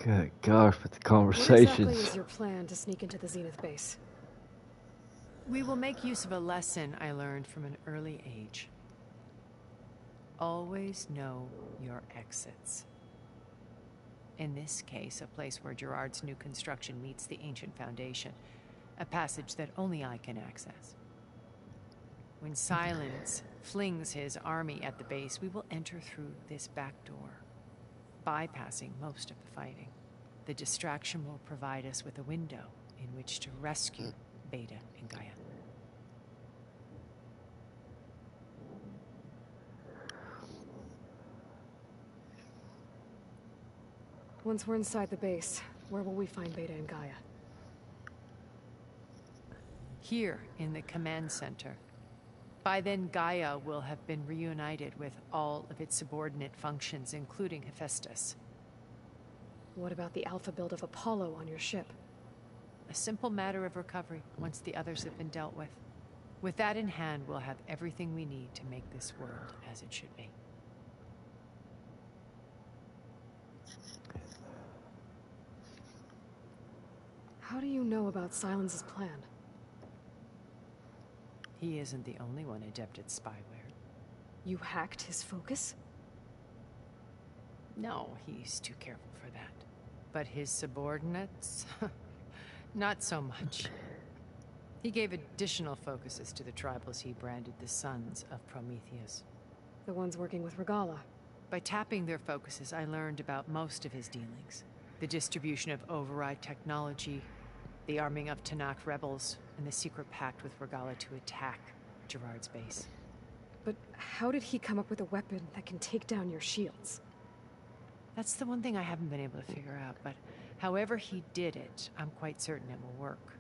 Good gosh, with the What conversations. exactly is your plan to sneak into the Zenith base? We will make use of a lesson I learned from an early age. Always know your exits. In this case, a place where Gerard's new construction meets the ancient foundation. A passage that only I can access. When Silence flings his army at the base, we will enter through this back door. bypassing most of the fighting. The distraction will provide us with a window in which to rescue Beta and Gaia. Once we're inside the base, where will we find Beta and Gaia? Here in the command center. By then, Gaia will have been reunited with all of its subordinate functions, including Hephaestus. What about the alpha build of Apollo on your ship? A simple matter of recovery once the others have been dealt with. With that in hand, we'll have everything we need to make this world as it should be. How do you know about Silence's plan? He isn't the only one adept at spyware. You hacked his focus? No, he's too careful for that. But his subordinates? Not so much. He gave additional focuses to the tribals he branded the Sons of Prometheus. The ones working with Regala. By tapping their focuses, I learned about most of his dealings. The distribution of override technology, the arming of Tanakh rebels, and the secret pact with Regala to attack Gerard's base. But how did he come up with a weapon that can take down your shields? That's the one thing I haven't been able to figure out, but however he did it, I'm quite certain it will work.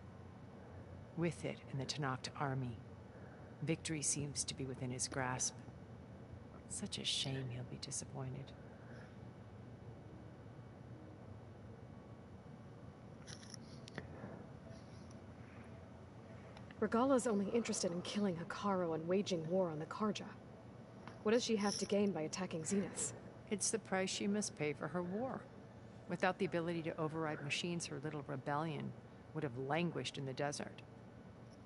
With it and the Tanakh army, victory seems to be within his grasp. Such a shame he'll be disappointed. Regala's only interested in killing Hekarro and waging war on the Karja. What does she have to gain by attacking Zeniths? It's the price she must pay for her war. Without the ability to override machines, her little rebellion would have languished in the desert.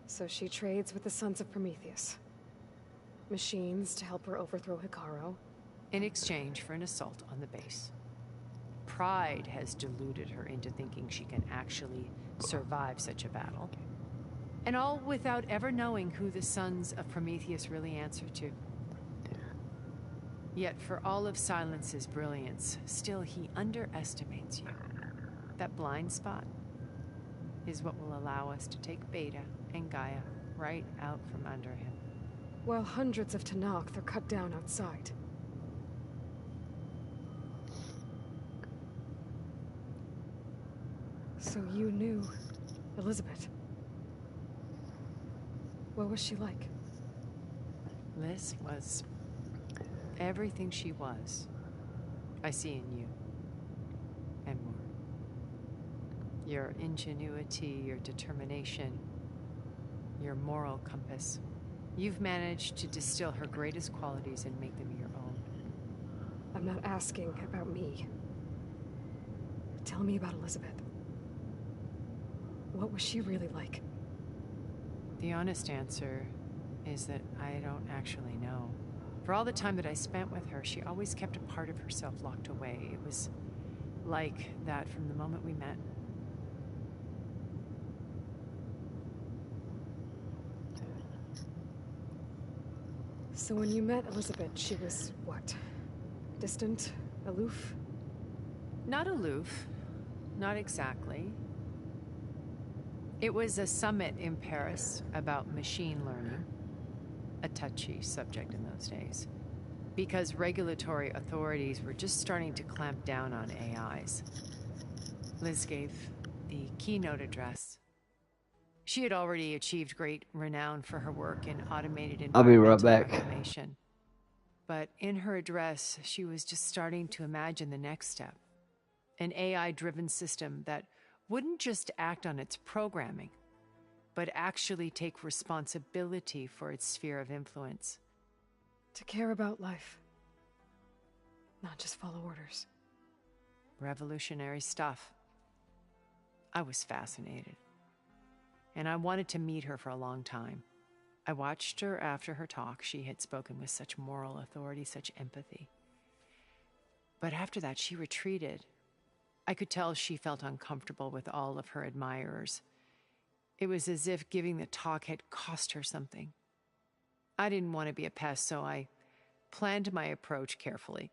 So she trades with the Sons of Prometheus. Machines to help her overthrow Hekarro. In exchange for an assault on the base. Pride has deluded her into thinking she can actually survive such a battle. And all without ever knowing who the Sons of Prometheus really answer to. Yet for all of Silence's brilliance, still he underestimates you. That blind spot is what will allow us to take Beta and Gaia right out from under him. While hundreds of Tanakh are cut down outside. So you knew Elizabeth. What was she like? Liz was everything she was. I see in you. And more. Your ingenuity, your determination, your moral compass. You've managed to distill her greatest qualities and make them your own. I'm not asking about me. Tell me about Elizabeth. What was she really like? The honest answer is that I don't actually know. For all the time that I spent with her, she always kept a part of herself locked away. It was like that from the moment we met. So when you met Elizabeth, she was what? Distant? Aloof? Not aloof. Not exactly. It was a summit in Paris about machine learning, a touchy subject in those days, because regulatory authorities were just starting to clamp down on AIs. Liz gave the keynote address. She had already achieved great renown for her work in automated environmental reclamation. But in her address, she was just starting to imagine the next step, an AI-driven system that wouldn't just act on its programming, but actually take responsibility for its sphere of influence. To care about life, not just follow orders. Revolutionary stuff. I was fascinated, and I wanted to meet her for a long time. I watched her after her talk. She had spoken with such moral authority, such empathy. But after that, she retreated. I could tell she felt uncomfortable with all of her admirers. It was as if giving the talk had cost her something. I didn't want to be a pest, so I planned my approach carefully.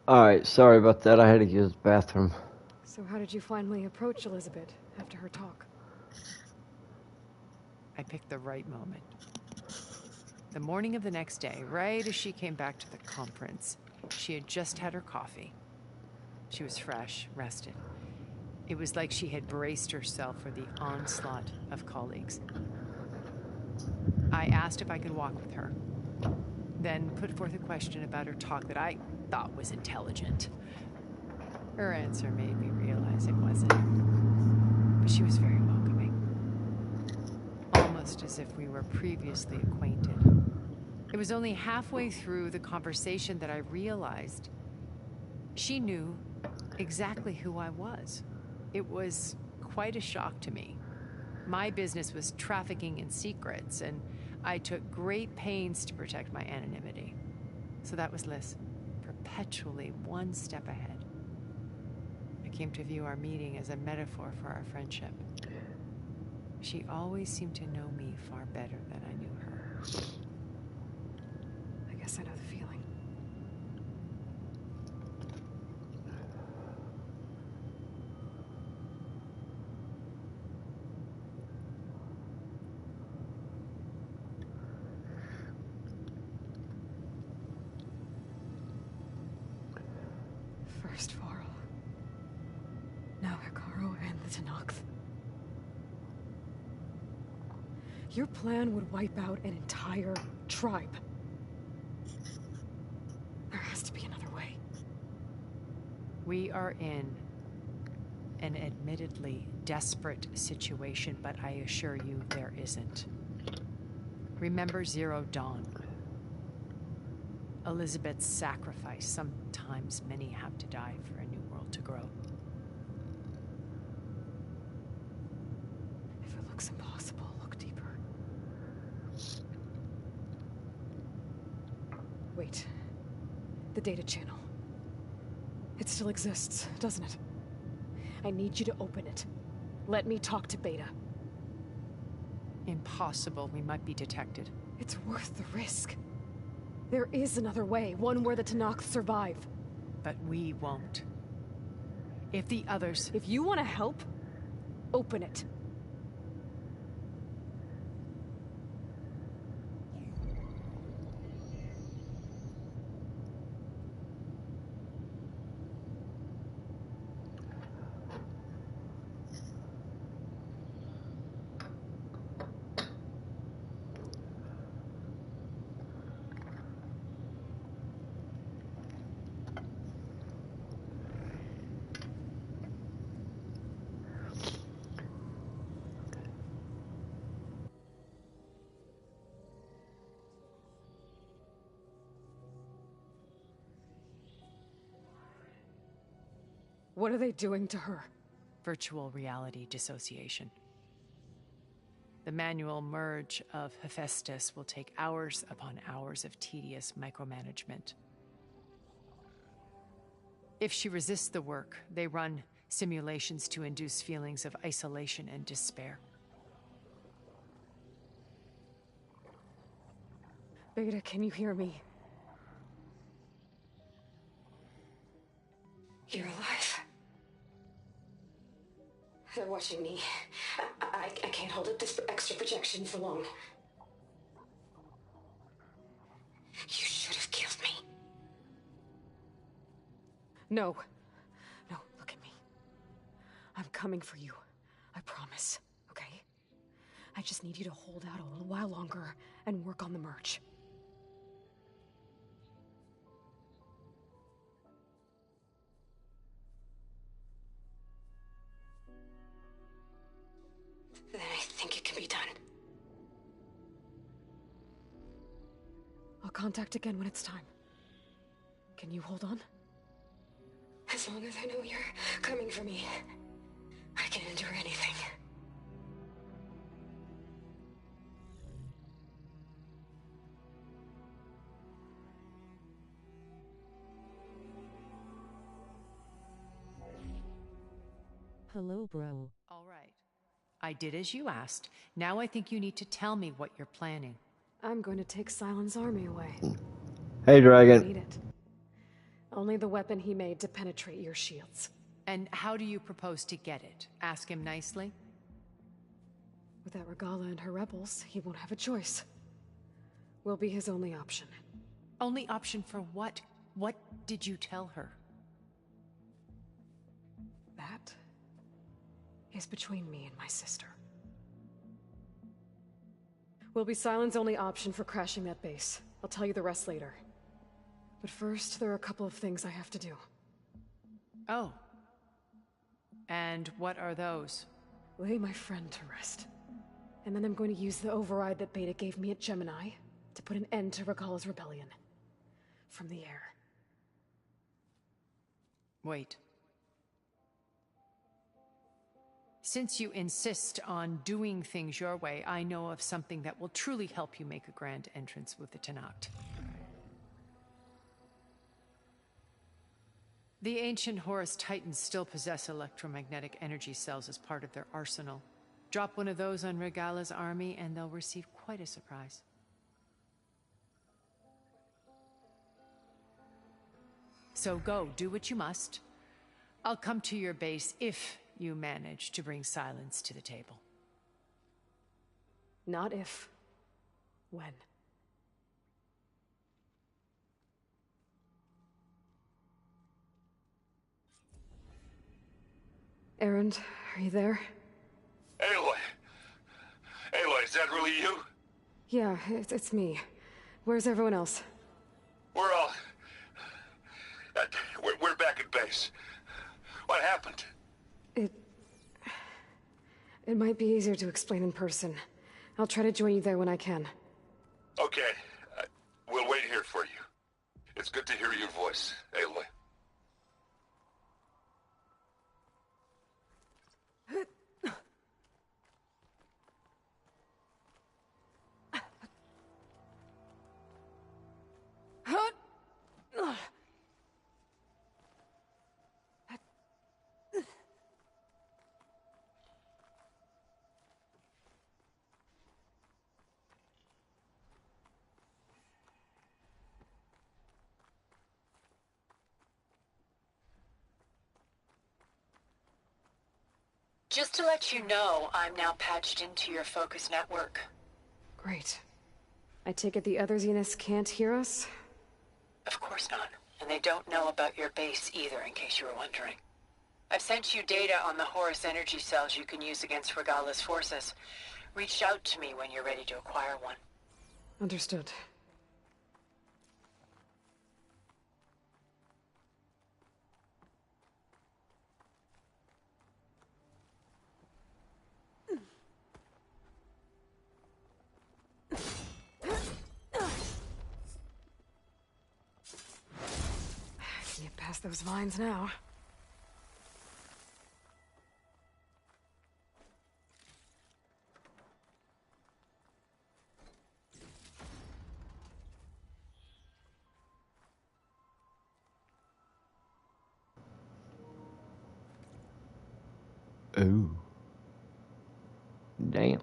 Alright, sorry about that. I had to use the bathroom. So how did you finally approach Elizabeth after her talk? I picked the right moment. The morning of the next day, right as she came back to the conference, she had just had her coffee. She was fresh, rested. It was like she had braced herself for the onslaught of colleagues. I asked if I could walk with her, then put forth a question about her talk that I thought was intelligent. Her answer made me realize it wasn't. But she was very welcoming. Almost as if we were previously acquainted. It was only halfway through the conversation that I realized she knew exactly who I was. It was quite a shock to me. My business was trafficking in secrets, and I took great pains to protect my anonymity. So that was Liz, perpetually one step ahead. I came to view our meeting as a metaphor for our friendship. She always seemed to know me far better than I knew her. I guess I know the feeling. First Varl. Now Hikaru and the Tenakth. Your plan would wipe out an entire tribe. There has to be another way. We are in an admittedly desperate situation, but I assure you there isn't. Remember Zero Dawn. Elizabeth's sacrifice. Sometimes many have to die for a new world to grow. If it looks impossible, look deeper. Wait. The data channel. It still exists, doesn't it? I need you to open it. Let me talk to Beta. Impossible. We might be detected. It's worth the risk. There is another way, one where the Tenakth survive. But we won't. If the others... If you want to help, open it. What are they doing to her? Virtual reality dissociation. The manual merge of Hephaestus will take hours upon hours of tedious micromanagement. If she resists the work, they run simulations to induce feelings of isolation and despair. Beta, can you hear me? You're alive. They're watching me. I can't hold up this extra projection for long. You should have killed me. No. No, look at me. I'm coming for you. I promise, okay? I just need you to hold out a little while longer and work on the merge. Then I think it can be done. I'll contact again when it's time. Can you hold on? As long as I know you're coming for me, I can endure anything. Hello, bro. All right. I did as you asked. Now I think you need to tell me what you're planning. I'm going to take Silent's army away. Hey, I Dragon. need it. Only the weapon he made to penetrate your shields. And how do you propose to get it? Ask him nicely? Without Regala and her rebels, he won't have a choice. We'll be his only option. Only option for what? What did you tell her? That is between me and my sister. Will be Sylens' only option for crashing that base. I'll tell you the rest later. But first, there are a couple of things I have to do. Oh. And what are those? Lay my friend to rest. And then I'm going to use the override that Beta gave me at Gemini to put an end to Regala's rebellion. From the air. Wait. Since you insist on doing things your way, I know of something that will truly help you make a grand entrance with the Tenakth. The ancient Horus Titans still possess electromagnetic energy cells as part of their arsenal. Drop one of those on Regala's army and they'll receive quite a surprise. So go, do what you must. I'll come to your base if you manage to bring Sylens to the table. Not if. When. Erend, are you there? Aloy! Aloy, is that really you? Yeah, it's me. Where's everyone else? We're all... We're back at base. What happened? It might be easier to explain in person. I'll try to join you there when I can. Okay. We'll wait here for you. It's good to hear your voice, Aloy. Just to let you know, I'm now patched into your focus network. Great. I take it the other Zeniths can't hear us? Of course not. And they don't know about your base either, in case you were wondering. I've sent you data on the Horus energy cells you can use against Regala's forces. Reach out to me when you're ready to acquire one. Understood. Can get past those vines now. Ooh. Damn.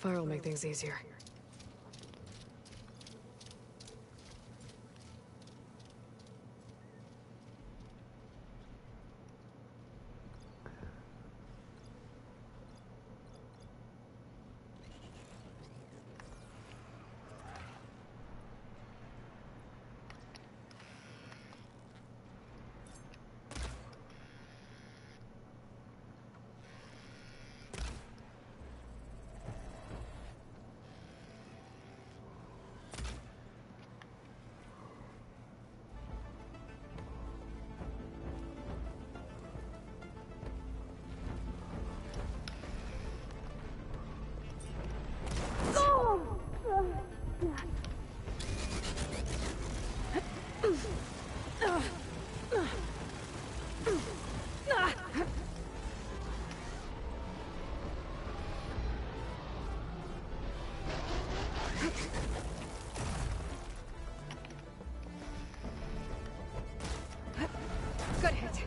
Fire will make things easier. Good hit.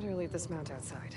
Better leave this mount outside.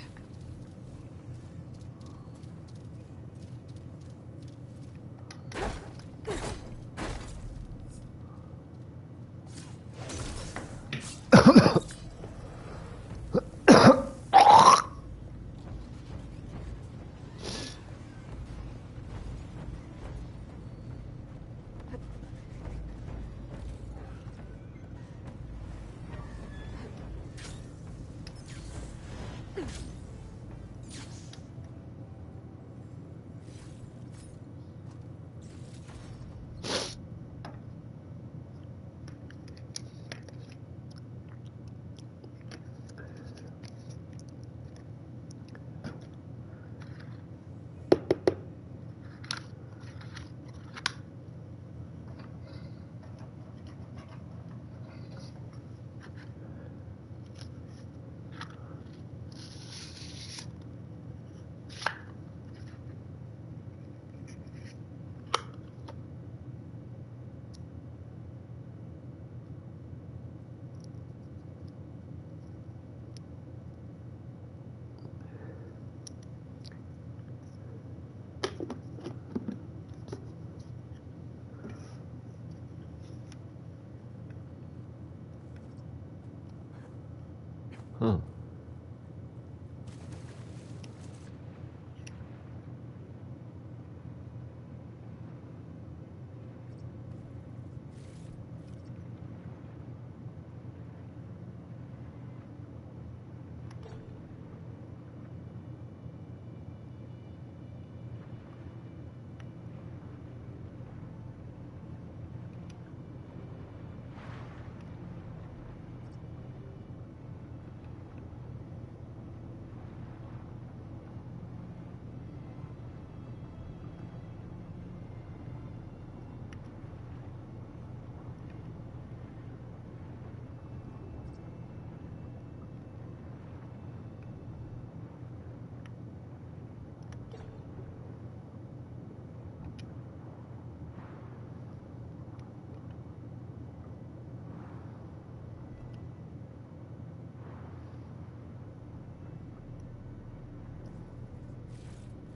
Huh.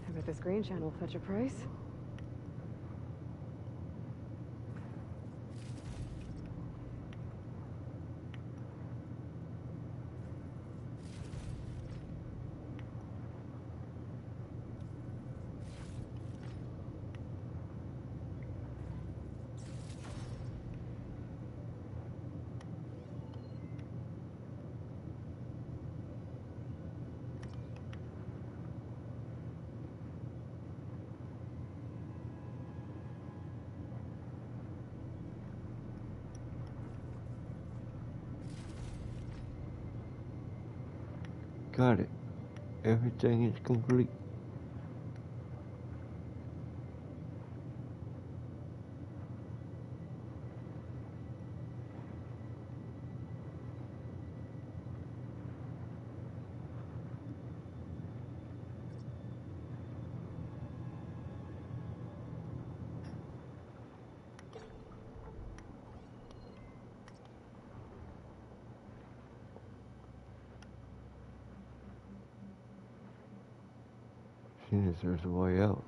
I bet this green channel fetch a price. Got it. Everything is complete. Seeing as there's a way out.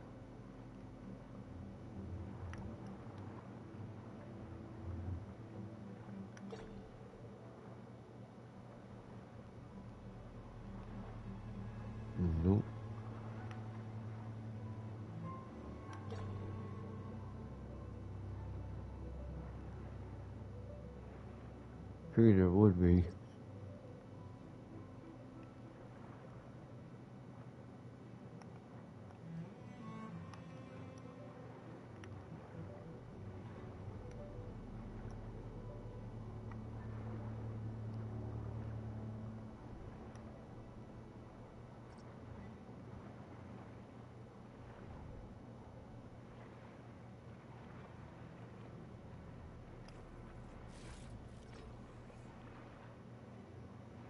Nope. Figured there would be.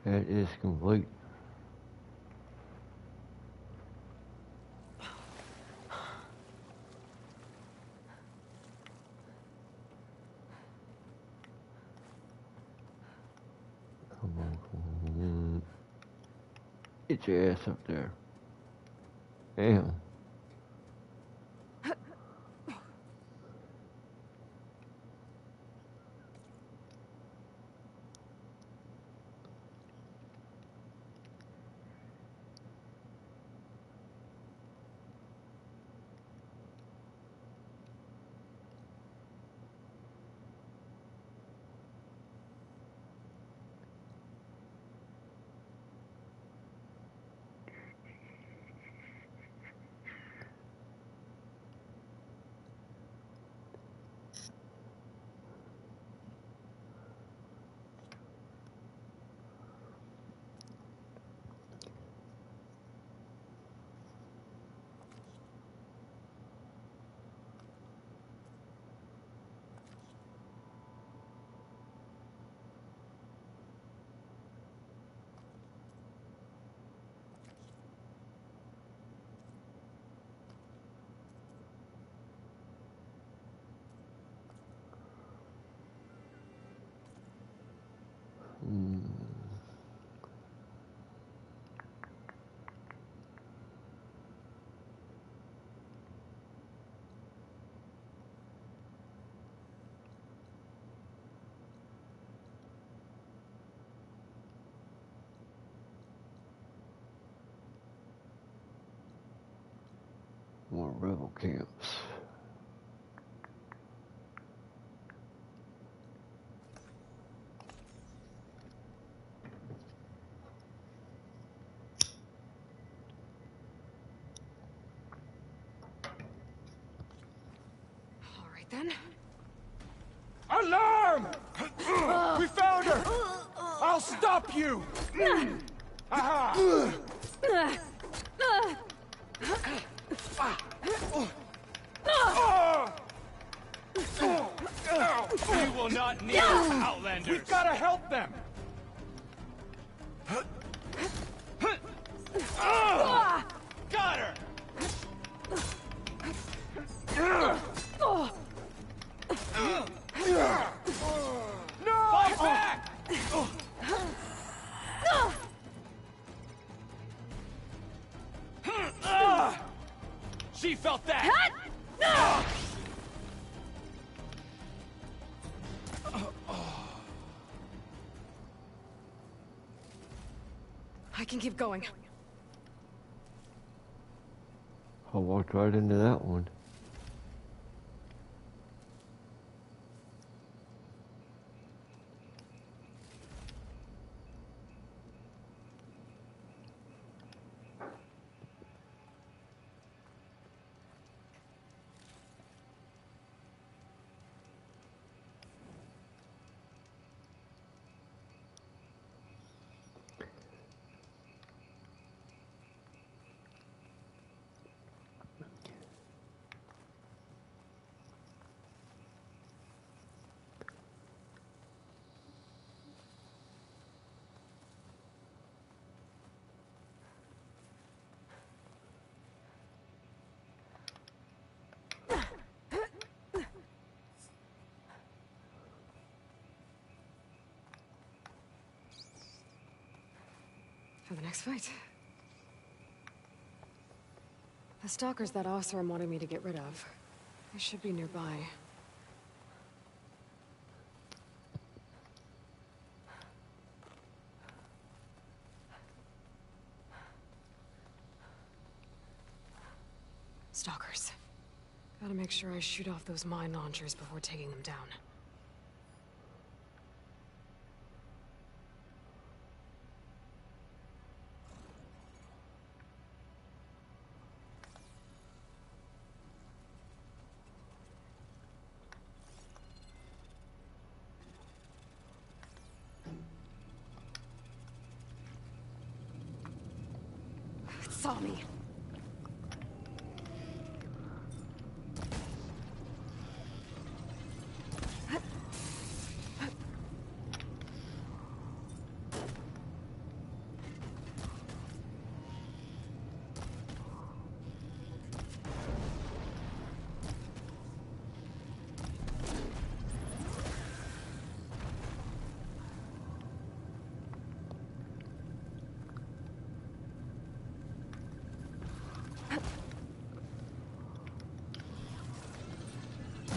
That is complete. Come on, come on. Get your ass up there. Damn. More rebel camps. All right then. Alarm! We found her! I'll stop you! Aha! We will not need Outlanders! We've gotta help them! Got her! No! Fight back! She felt that! I can keep going. I walked right into that one. For the next fight. The stalkers that Oseram wanted me to get rid of. They should be nearby. Stalkers. Gotta make sure I shoot off those mine launchers before taking them down. It saw me.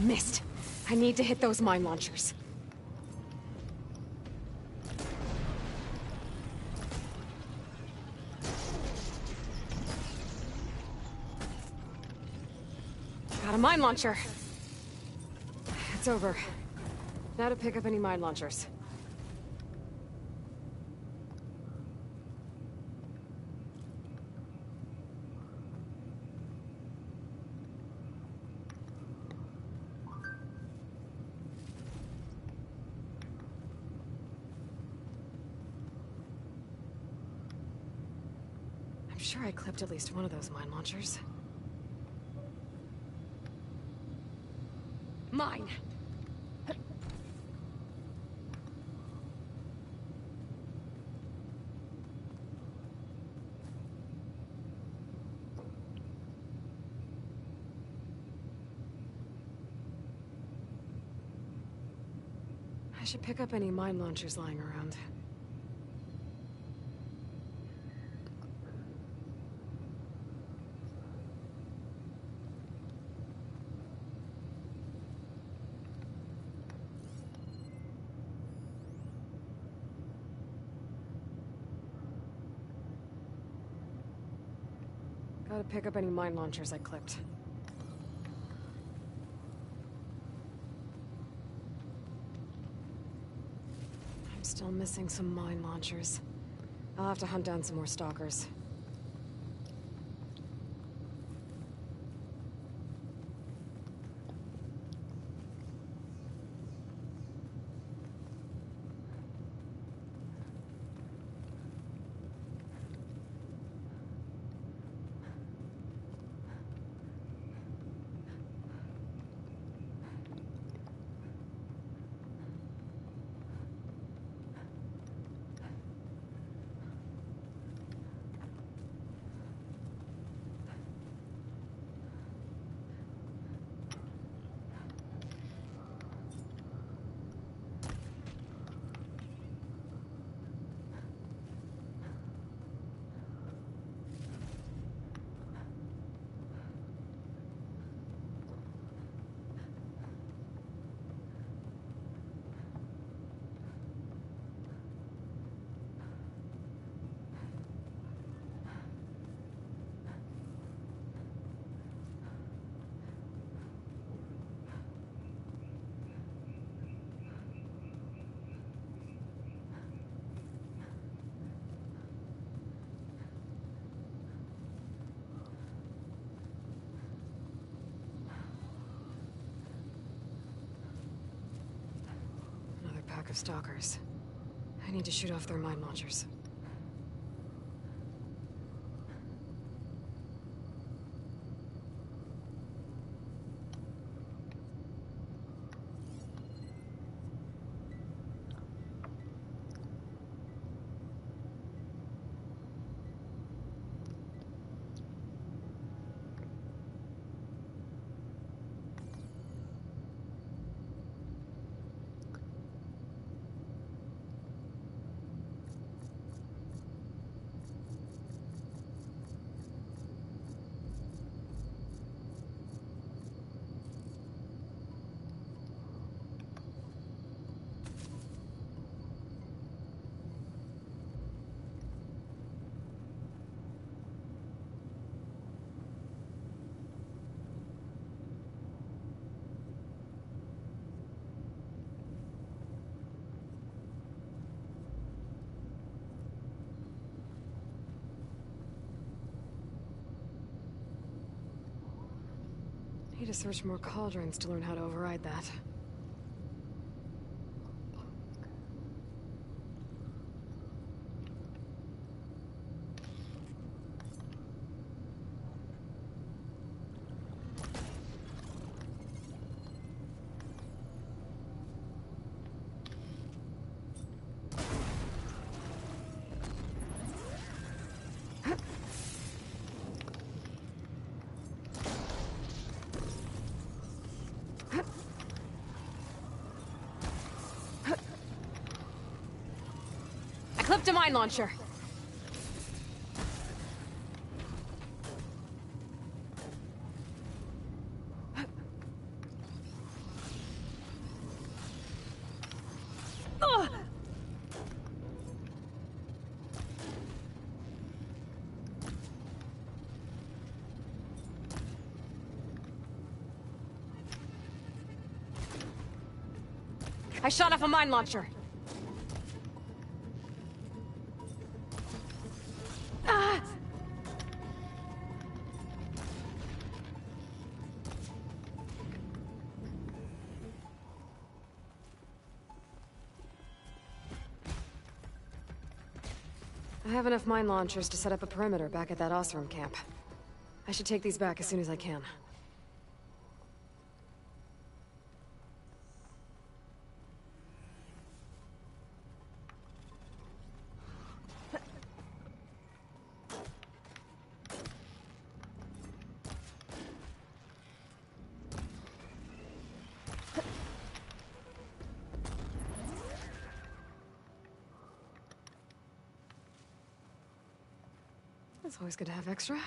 Missed. I need to hit those mine launchers. Got a mine launcher. It's over. Now to pick up any mine launchers. I'm sure I clipped at least one of those mine launchers. Mine! I should pick up any mine launchers lying around. Gotta pick up any mine launchers I clipped. I'm still missing some mine launchers. I'll have to hunt down some more stalkers. Pack of stalkers. I need to shoot off their mine launchers. Need to search more cauldrons to learn how to override that. Clipped a mine launcher. I shot off a mine launcher. Ah! I have enough mine launchers to set up a perimeter back at that Oseram camp. I should take these back as soon as I can. It's always good to have extra.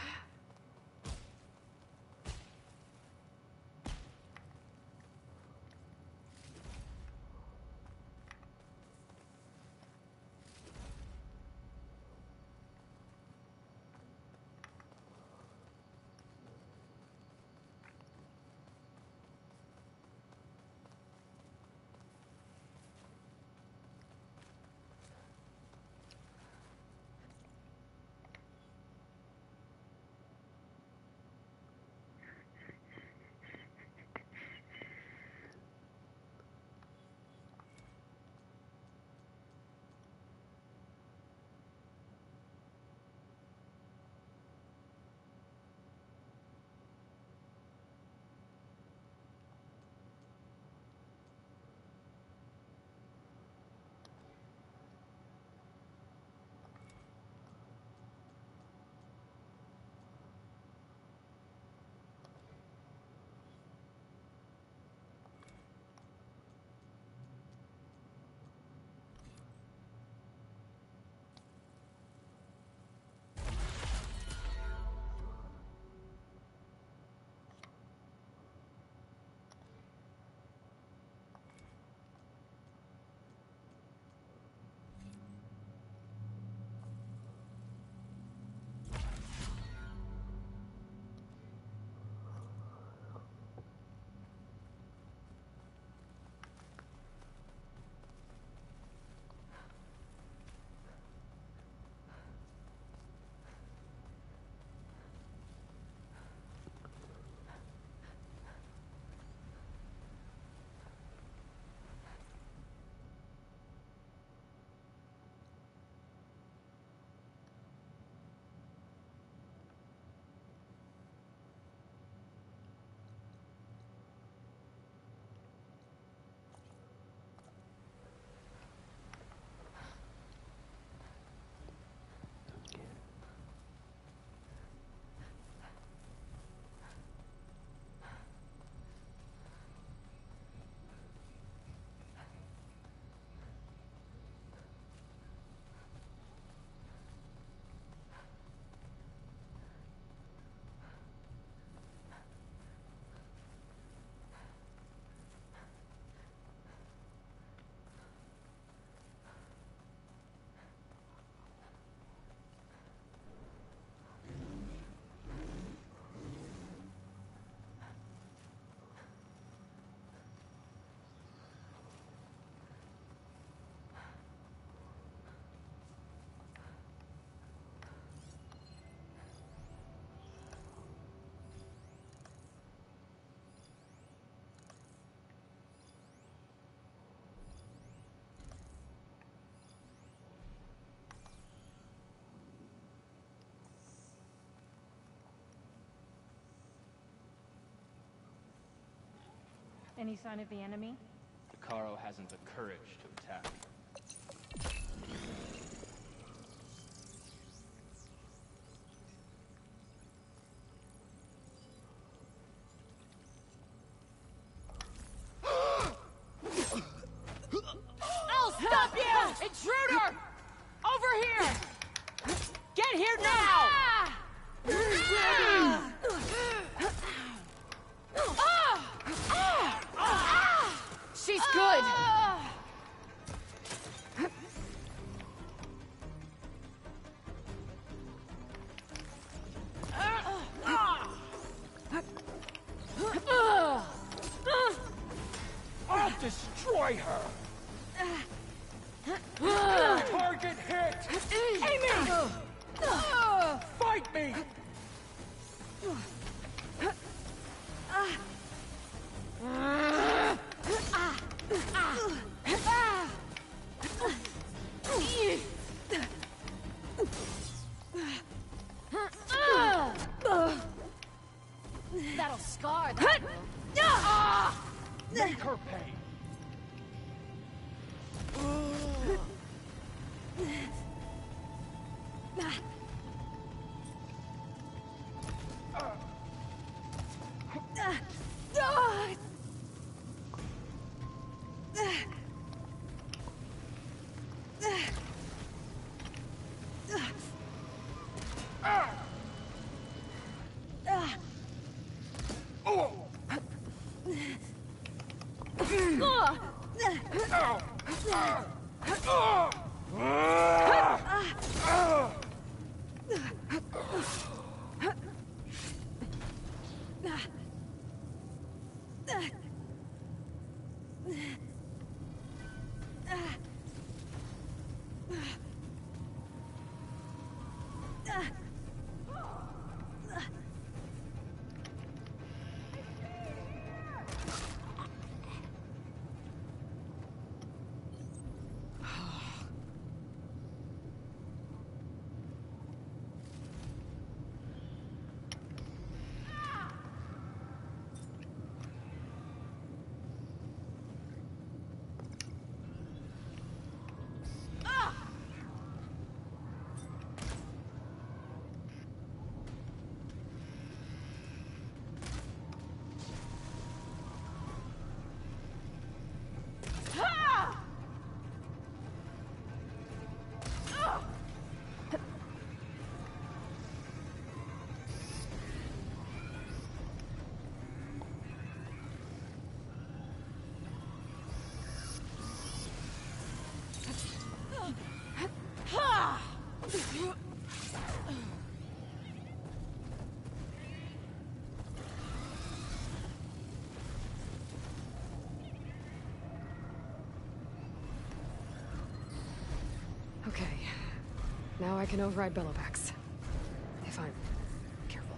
Any sign of the enemy? The Caro hasn't the courage to attack. I'll stop you! Intruder! Over here! Get here now! She's good! I'll destroy her! Make her pay! Okay. Now I can override Bellowbacks. If I'm careful.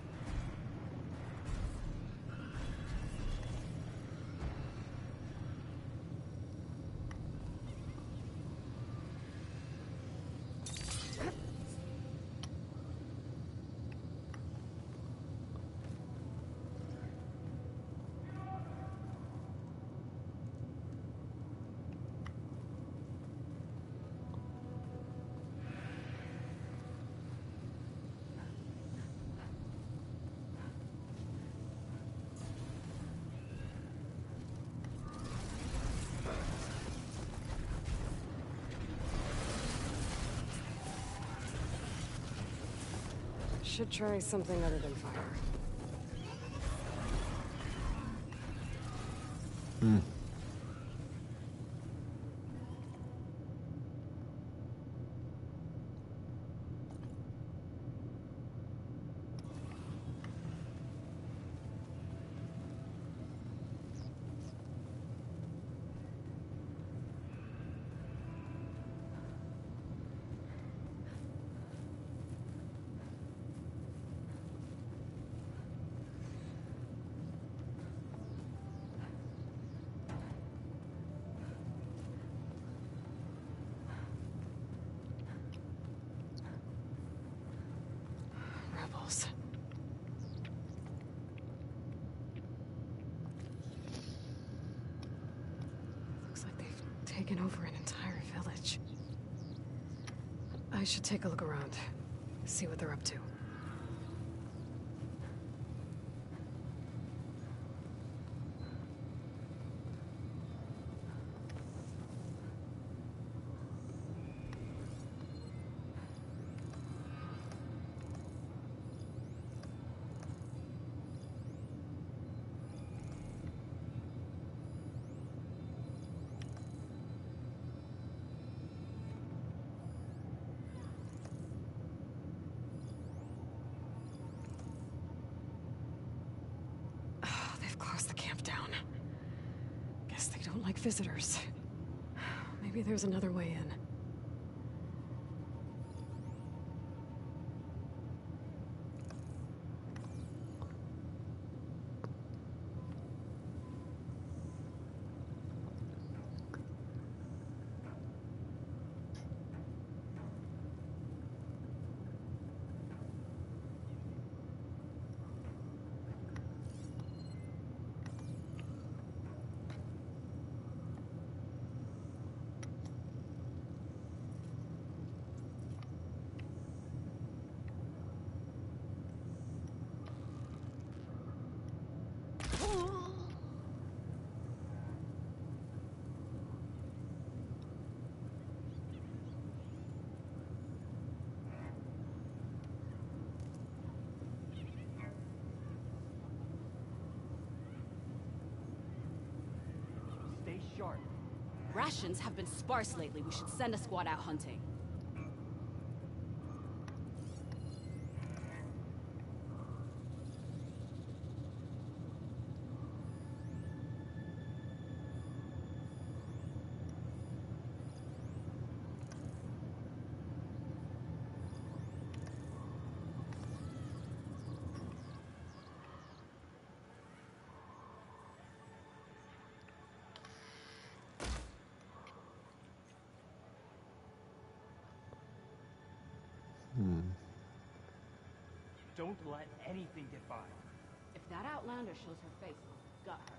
Should try something other than fire. Rebels. Looks like they've taken over an entire village. I should take a look around. See what they're up to. They've closed the camp down. Guess they don't like visitors. Maybe there's another way in. rations have been sparse lately. We should send a squad out hunting. Don't let anything get by. If that Outlander shows her face, we'll gut her.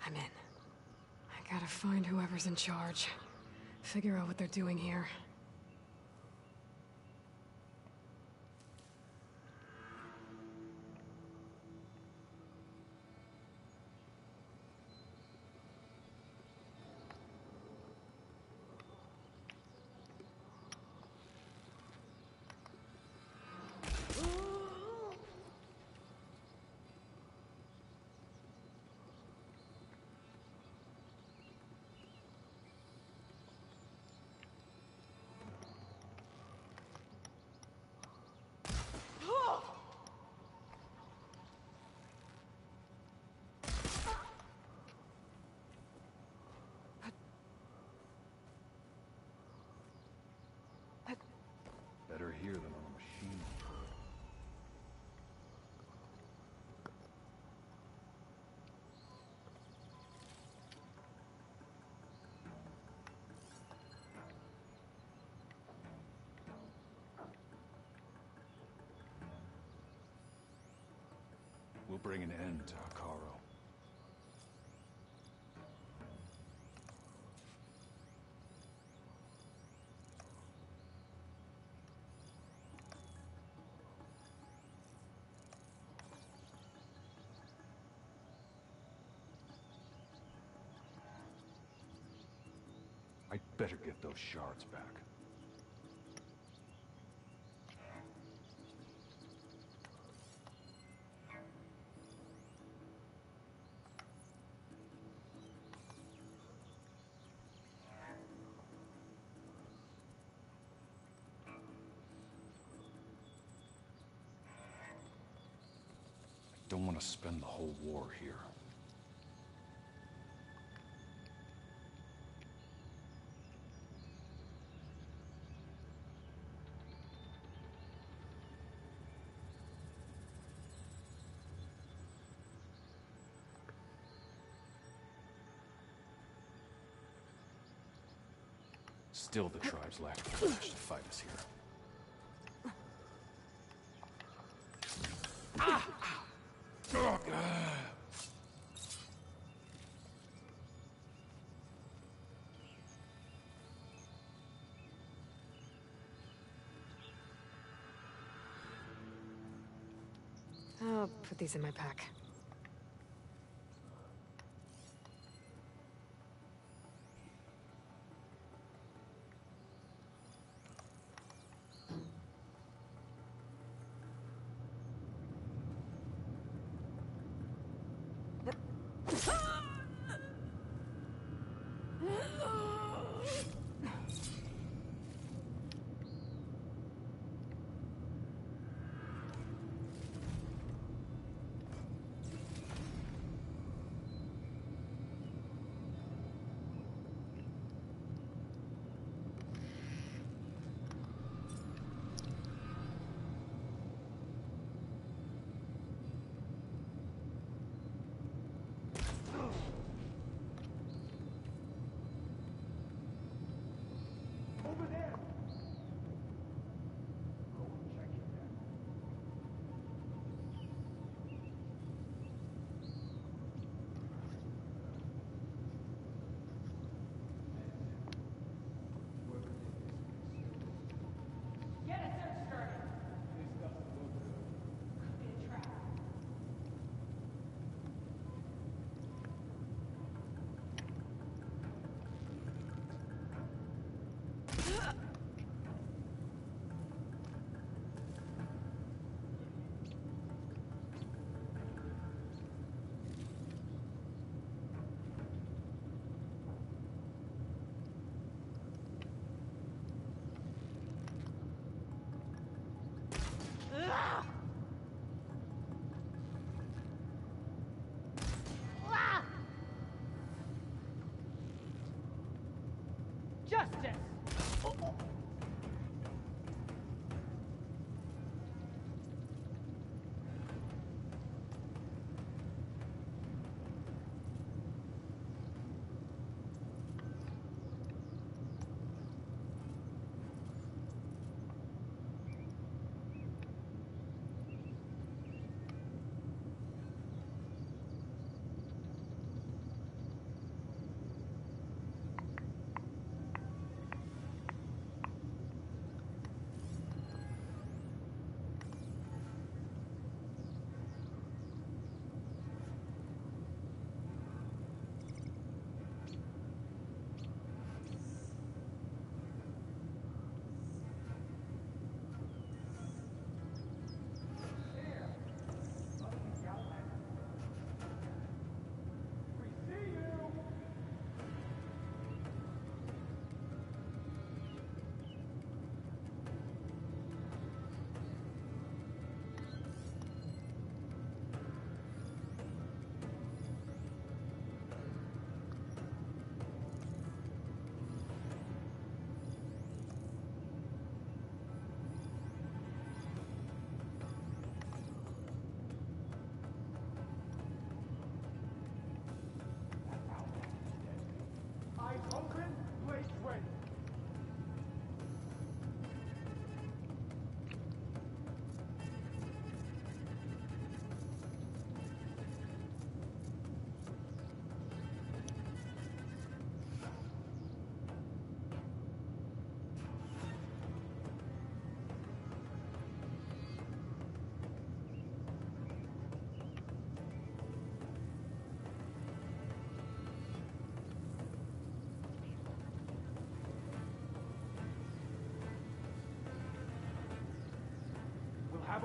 I'm in. I gotta find whoever's in charge. Figure out what they're doing here. Better here than on a machine. We'll bring an end to Akaro. I'd better get those shards back. I don't want to spend the whole war here. Still, the tribes lack the courage to fight us here. I'll put these in my pack.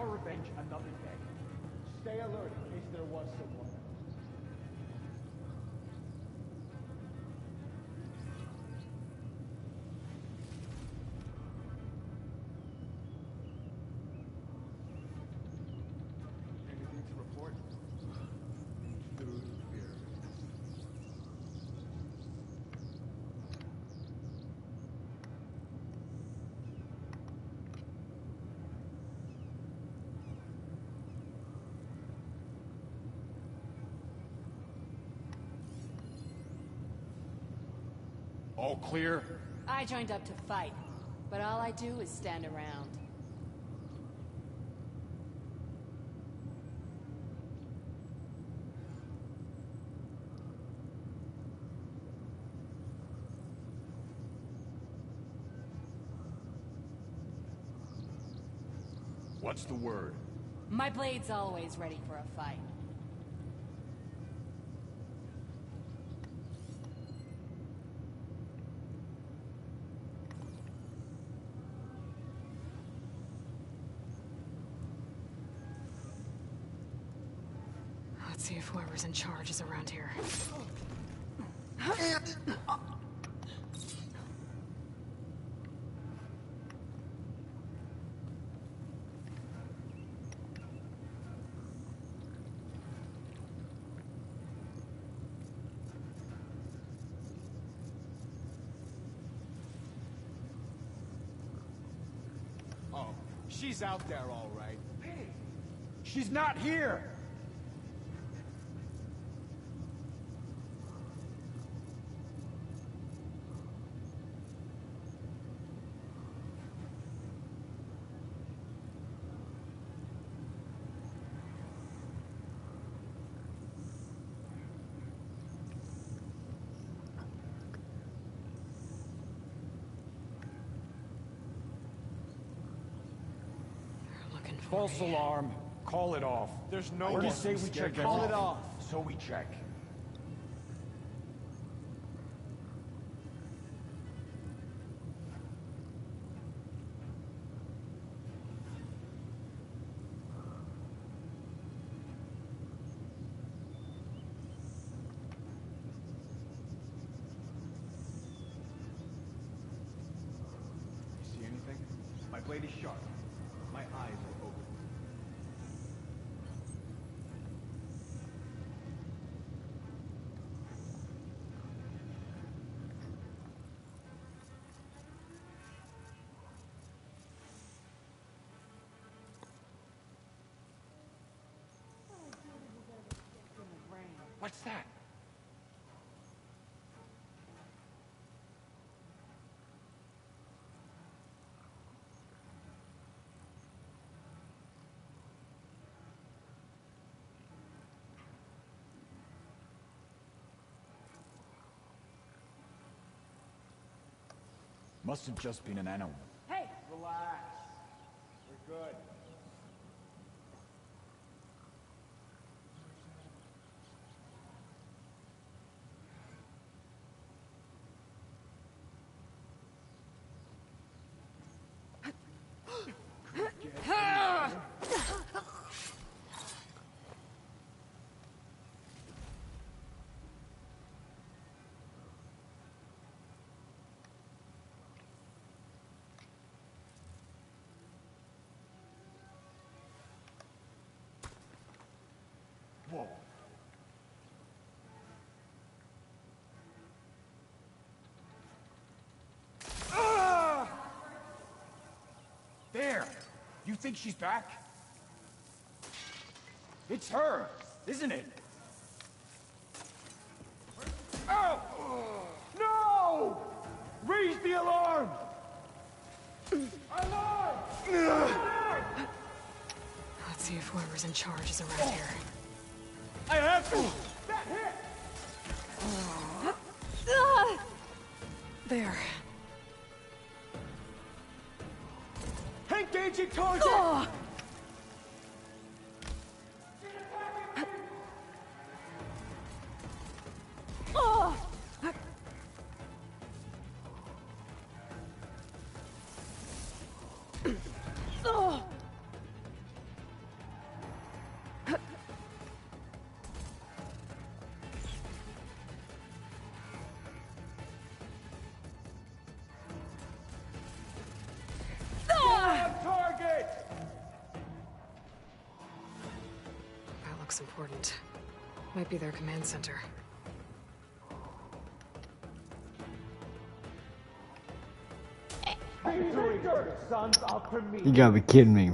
for revenge another day. Stay alert in case there was someone. Anything to report? Food here. All clear? I joined up to fight, but all I do is stand around. What's the word? My blade's always ready for a fight. Let's see if whoever's in charge is around here. Oh, she's out there all right. Hey, she's not here! False alarm. Call it off. There's no one. Just say we check. Call it off. So we check. You see anything? My blade is sharp. My eyes are open. What's that? Must have just been an animal. Hey! Relax. We're good. Whoa. Ah! There! You think she's back? It's her, isn't it? Oh! No! Raise the alarm! Alarm! Let's see if whoever's in charge is around here. I have to! That hit! There. Engaging target! looks important. Might be their command center. Sons of Prometheus. You gotta be kidding me.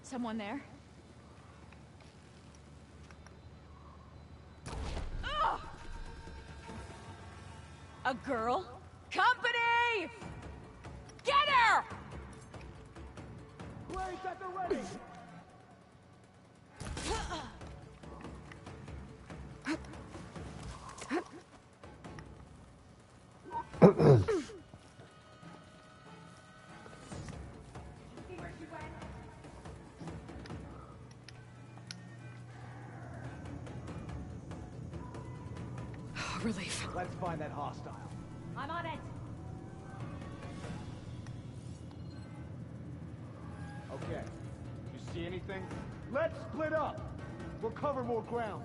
Someone there? Ugh! A girl? Company! Get her! Blaze at the ready! Relief. Let's find that hostile. I'm on it! Okay. You see anything? Let's split up! We'll cover more ground.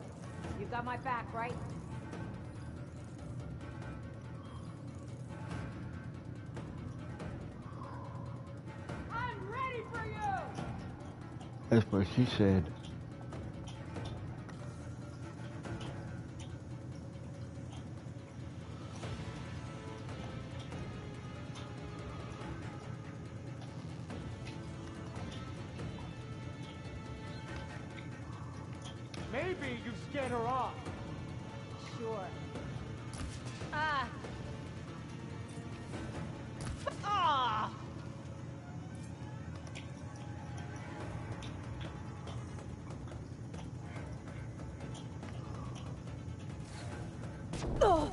You've got my back, right? I'm ready for you! That's what she said. Maybe you scared her off. Sure. Ah! Ah! Oh!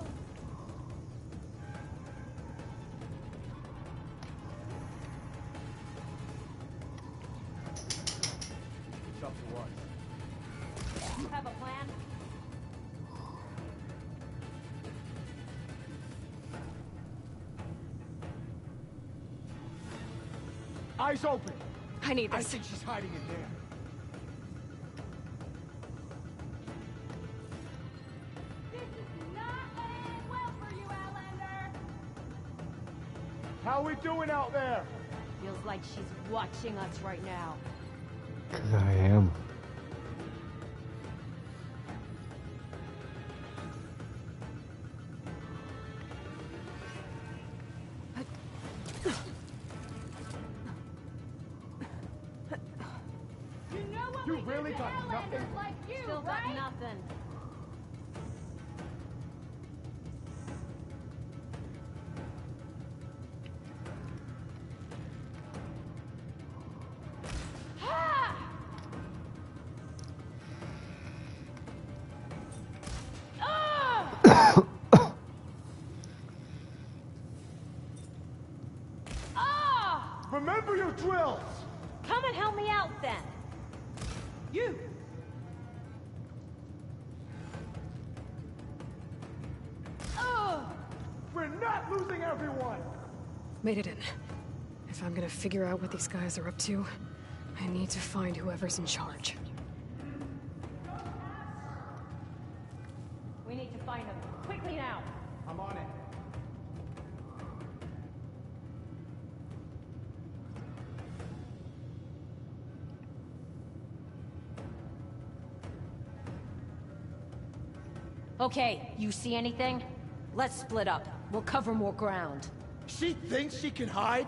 It's up to us. You have a plan? Eyes open! I need this. I think she's hiding in there. This is not ending well for you, Outlander! How we doing out there? Feels like she's watching us right now. 'Cause I am. You really got nothing? Like you, still got nothing. Remember your drills! Come and help me out then. You. We're not losing everyone! Made it in. If I'm gonna figure out what these guys are up to, I need to find whoever's in charge. We need to find them quickly now. I'm on it. Okay, you see anything? Let's split up. We'll cover more ground. She thinks she can hide?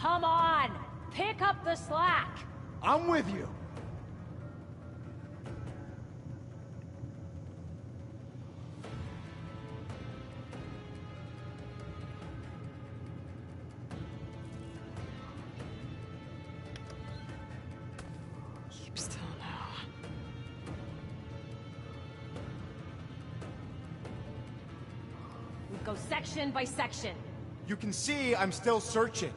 Come on! Pick up the slack! I'm with you. Keep still now. We go section by section. You can see I'm still searching.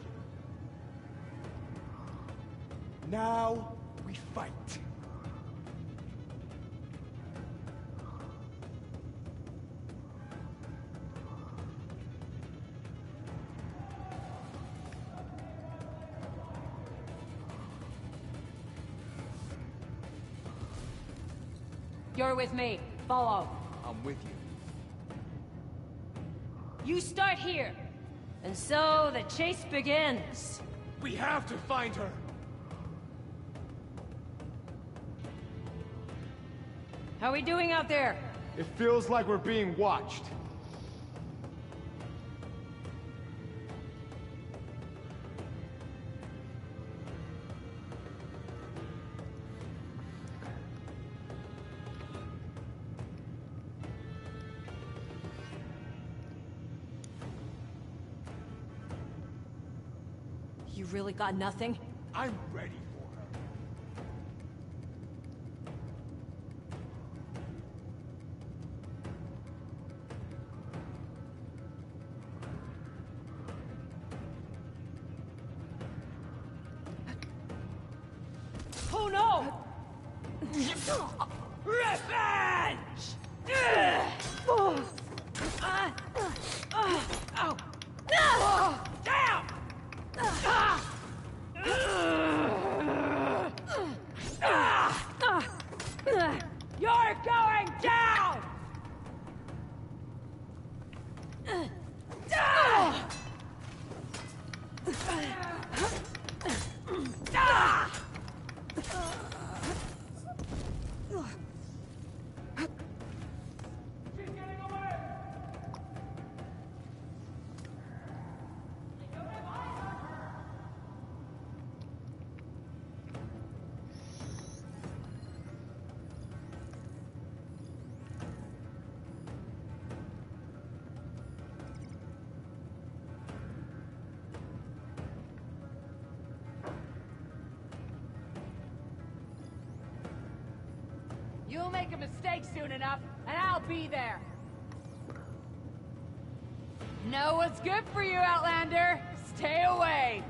Now we fight. You're with me. Follow. I'm with you. You start here. And so the chase begins. We have to find her. How we doing out there? It feels like we're being watched. You really got nothing? I'm ready for her. Oh no! Revenge! Ow! Down! You're going down! You'll make a mistake soon enough, and I'll be there. Know what's good for you, Outlander. Stay away.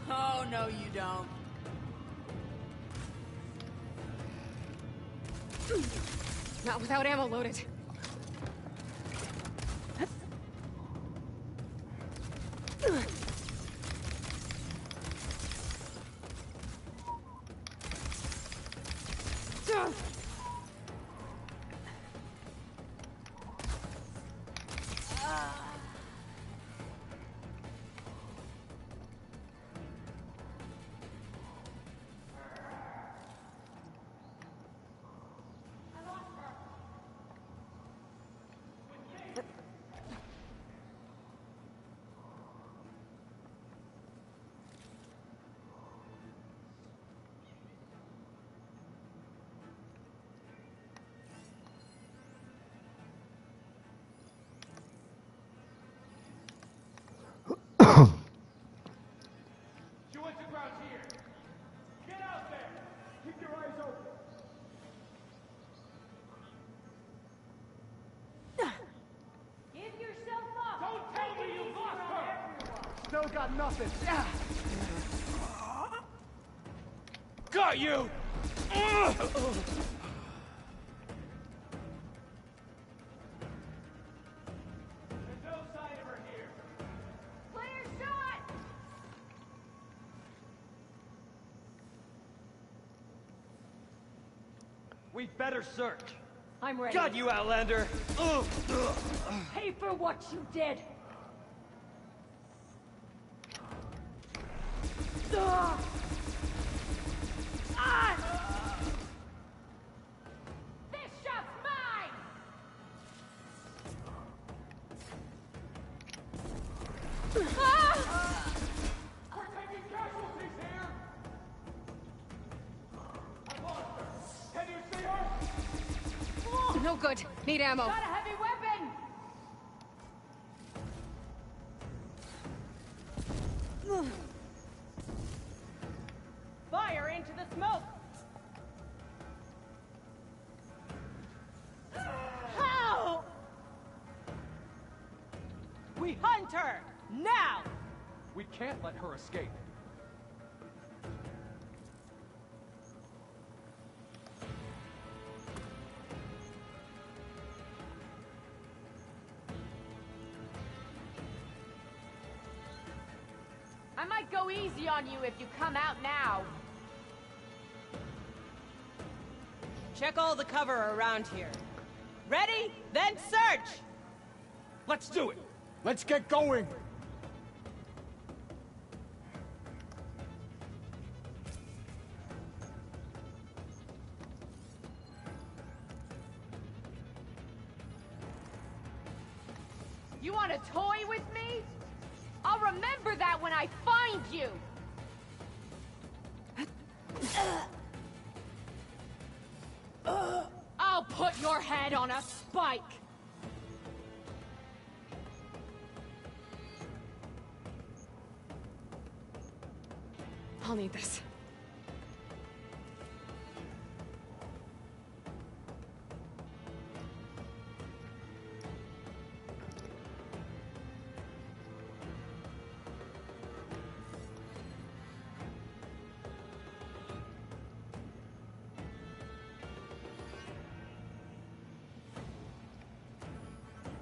Oh, no you don't. Not without ammo loaded. She wants to crouch here. Get out there. Keep your eyes open. Give yourself up. Don't tell me you lost her. Still got nothing. Got you. There's no sign of her here. Clear shot. We'd better search. I'm ready. Got you, Outlander. Pay for what you did. No good. Need ammo. Got a heavy weapon! Fire into the smoke! How? We hunt her! Now! We can't let her escape. I might go easy on you if you come out now. Check all the cover around here. Ready? Then search! Let's do it! Let's get going! You want to toy with me? I'll remember that when I find you! I'll put your head on a spike! I'll need this.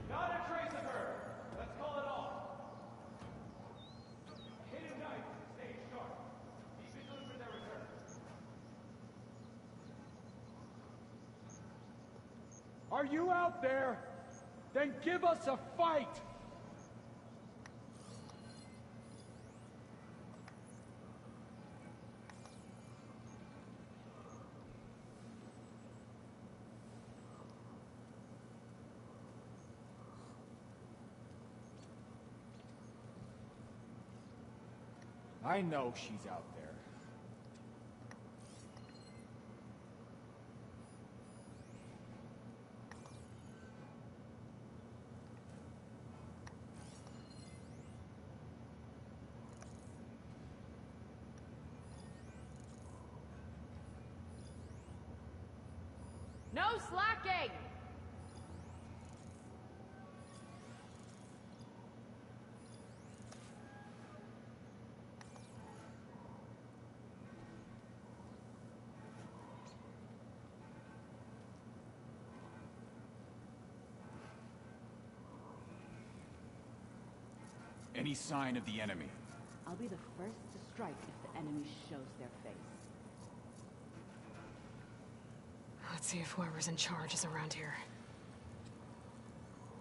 Not a trace of her! Let's call it off! Hidden knife, stay sharp. Be vigilant for their return. Are you out there? Then give us a fight! I know she's out there. No slacking! Any sign of the enemy? I'll be the first to strike if the enemy shows their face. Let's see if whoever's in charge is around here.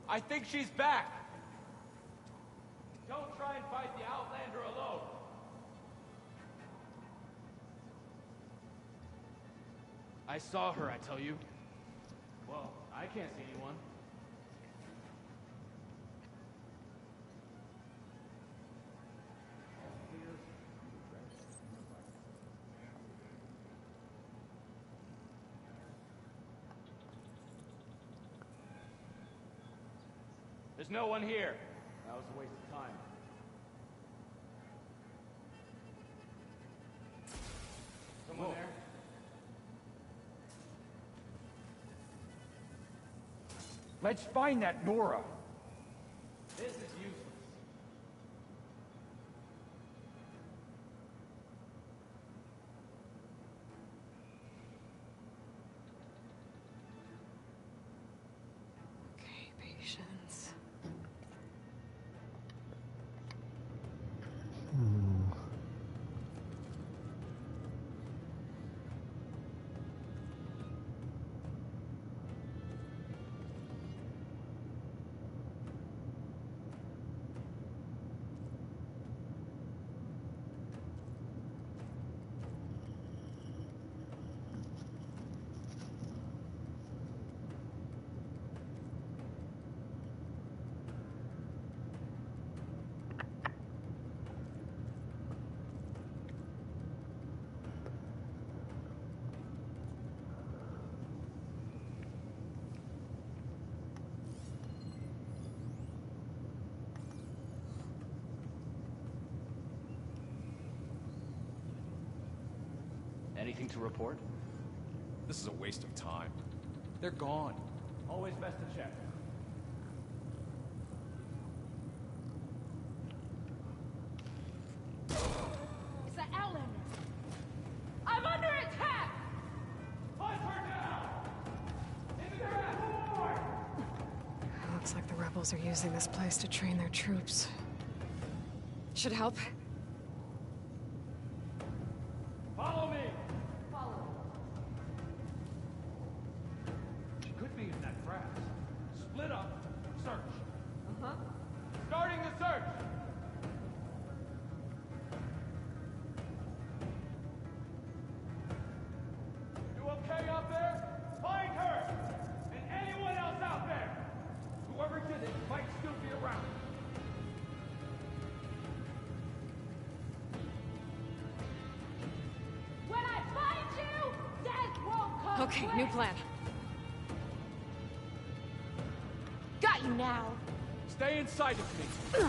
I think she's back! Don't try and fight the Outlander alone! I saw her, I tell you. Well, I can't see anyone. There's no one here. That was a waste of time. Someone there? Let's find that Nora. This is useless. Okay, patience. Anything to report? This is a waste of time. They're gone. Always best to check. It's the Ellen! I'm under attack! Hunt her down! Into their ass! Looks like the rebels are using this place to train their troops. Should help. Follow me! Follow. She could be in that grass. Split up. Search. Uh-huh. Starting the search! You okay out there? Find her! And anyone else out there! Whoever did it might still be around. When I find you, death won't come Okay, quick. new plan. Got you now. Stay inside of me.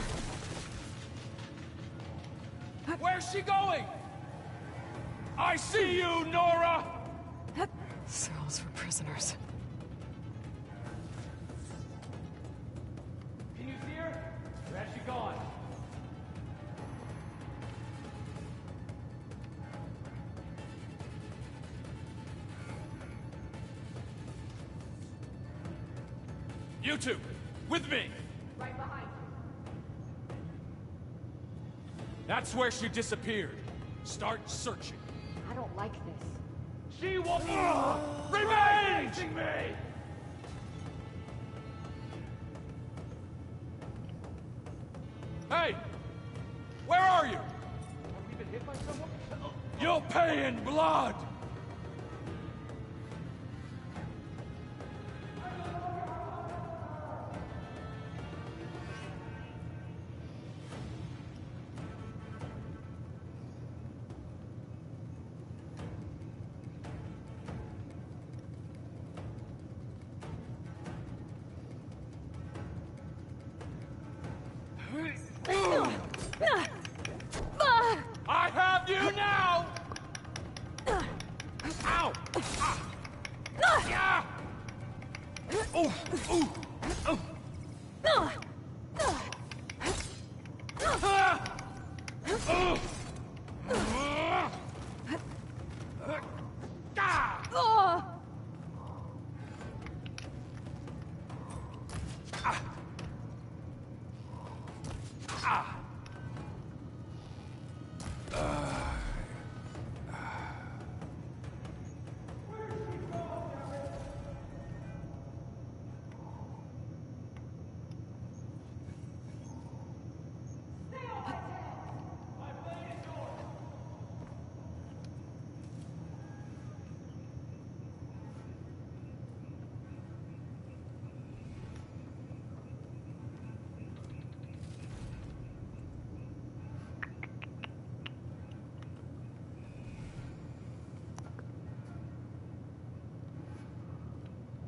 Where's she going? I see you, Nora! Cells for prisoners. Can you see her? Or has she gone? You two, with me! Right behind you. That's where she disappeared. Start searching. I don't like this. She will Revenge! facing me! Hey! Where are you? Have we been hit by someone? You'll pay in blood! I have you now! Ow! Yeah! Ooh! Ooh! Ooh!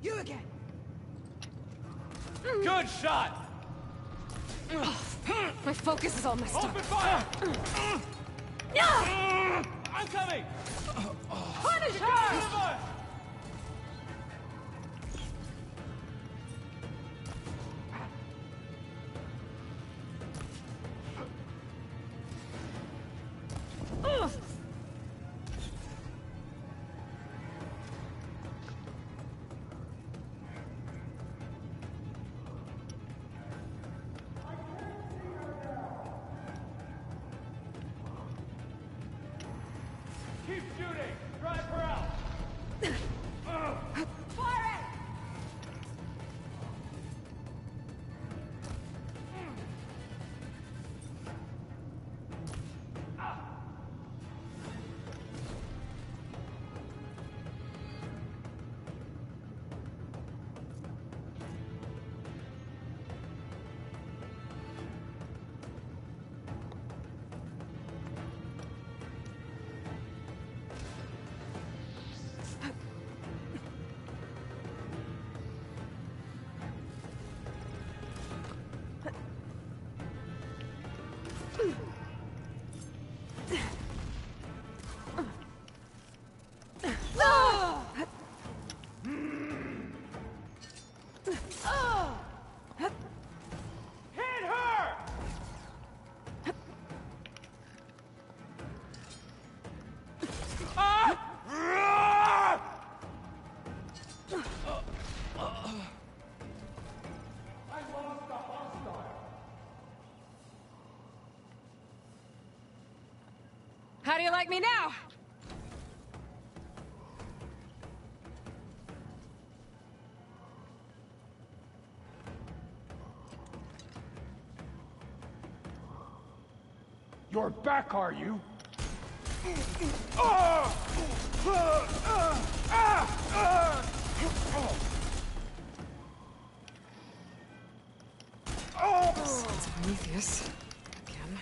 You again. Good shot! My focus is all messed up. Open fire! I'm coming! Punish her! Move Keep shooting! Drive her out! Fire it! you like me now? You're back, are you? Sons of Prometheus. Again.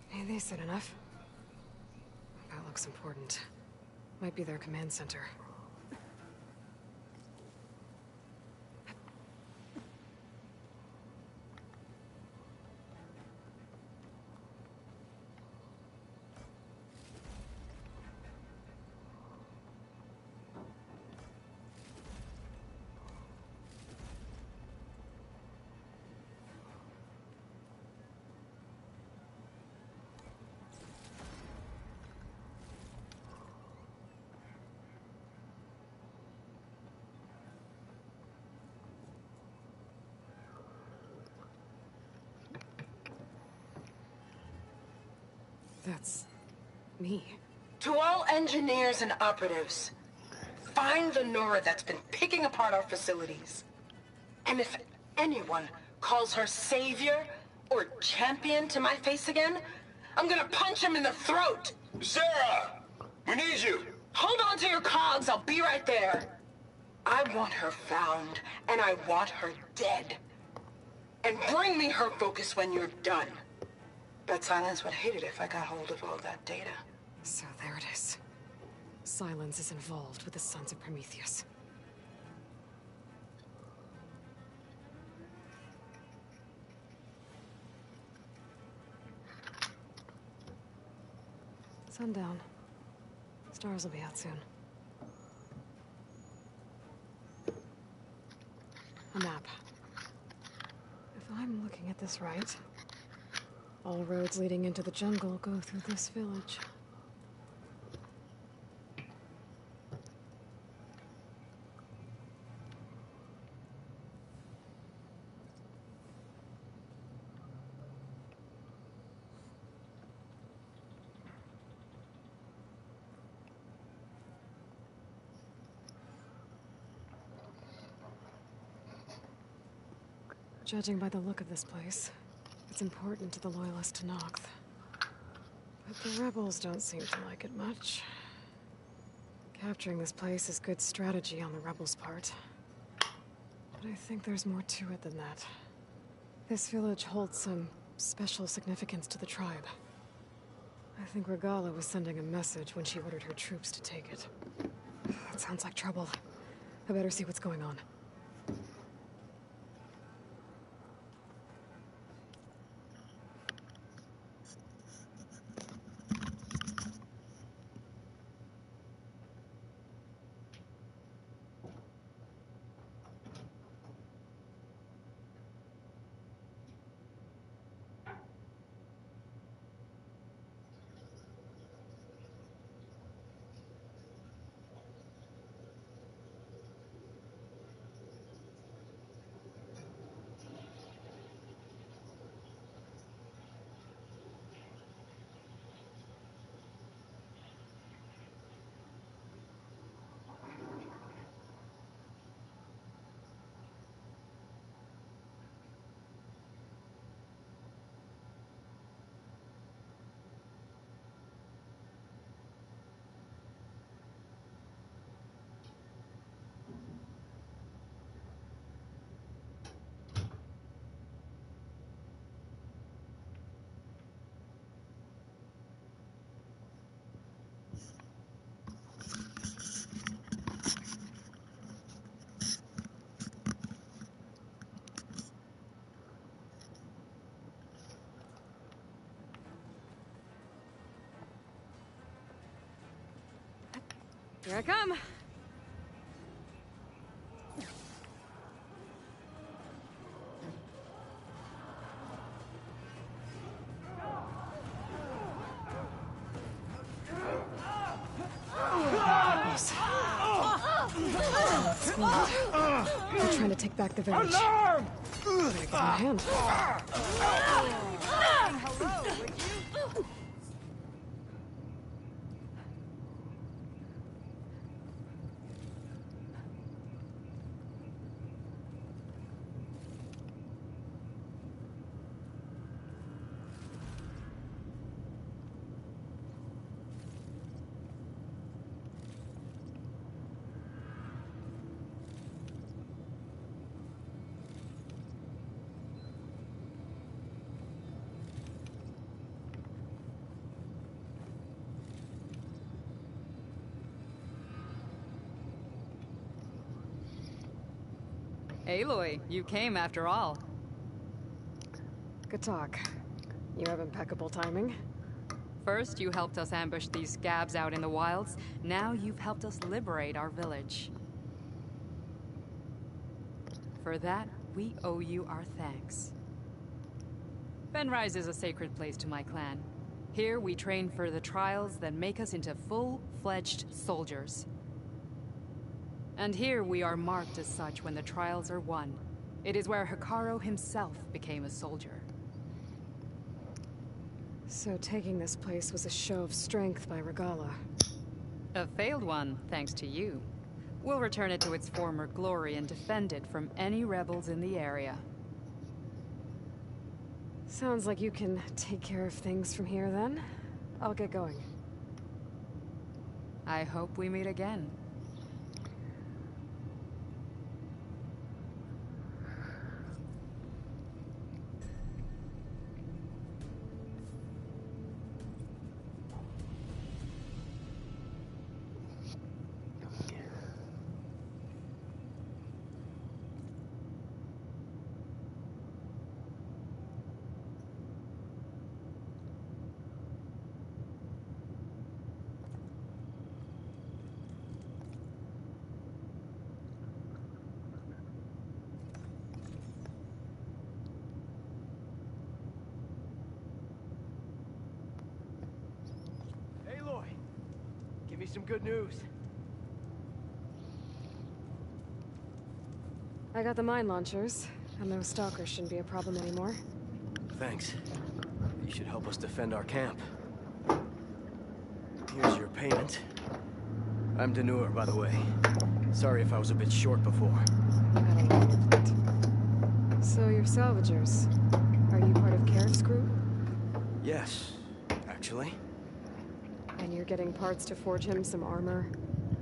Hey, they said enough. That looks important. Might be their command center. That's... me. To all engineers and operatives, find the Nora that's been picking apart our facilities. And if anyone calls her savior or champion to my face again, I'm gonna punch him in the throat! Sarah! We need you! Hold on to your cogs, I'll be right there. I want her found, and I want her dead. And bring me her focus when you're done. Bet Silence would hate it if I got hold of all that data. So there it is. Silence is involved with the Sons of Prometheus. Sundown. Stars will be out soon. A map. If I'm looking at this right, all roads leading into the jungle go through this village. Judging by the look of this place, it's important to the loyalists to Noct. But the rebels don't seem to like it much. Capturing this place is good strategy on the rebels' part. But I think there's more to it than that. This village holds some special significance to the tribe. I think Regala was sending a message when she ordered her troops to take it. That sounds like trouble. I better see what's going on. Here I come! to take back the village. Alarm! Better give him a hand. Hello, would you? Aloy, you came after all. Good talk. You have impeccable timing. First, you helped us ambush these scabs out in the wilds. Now you've helped us liberate our village. For that, we owe you our thanks. Fenrise is a sacred place to my clan. Here we train for the trials that make us into full-fledged soldiers. And here we are marked as such when the trials are won. It is where Hikaru himself became a soldier. So taking this place was a show of strength by Regala. A failed one, thanks to you. We'll return it to its former glory and defend it from any rebels in the area. Sounds like you can take care of things from here then. I'll get going. I hope we meet again. Aloy, give me some good news. I got the mine launchers, and those stalkers shouldn't be a problem anymore. Thanks. You should help us defend our camp. Here's your payment. I'm Denur, by the way. Sorry if I was a bit short before. You got a lot of it. So you're salvagers. Are you part of Carrick's crew? Yes, actually. And you're getting parts to forge him some armor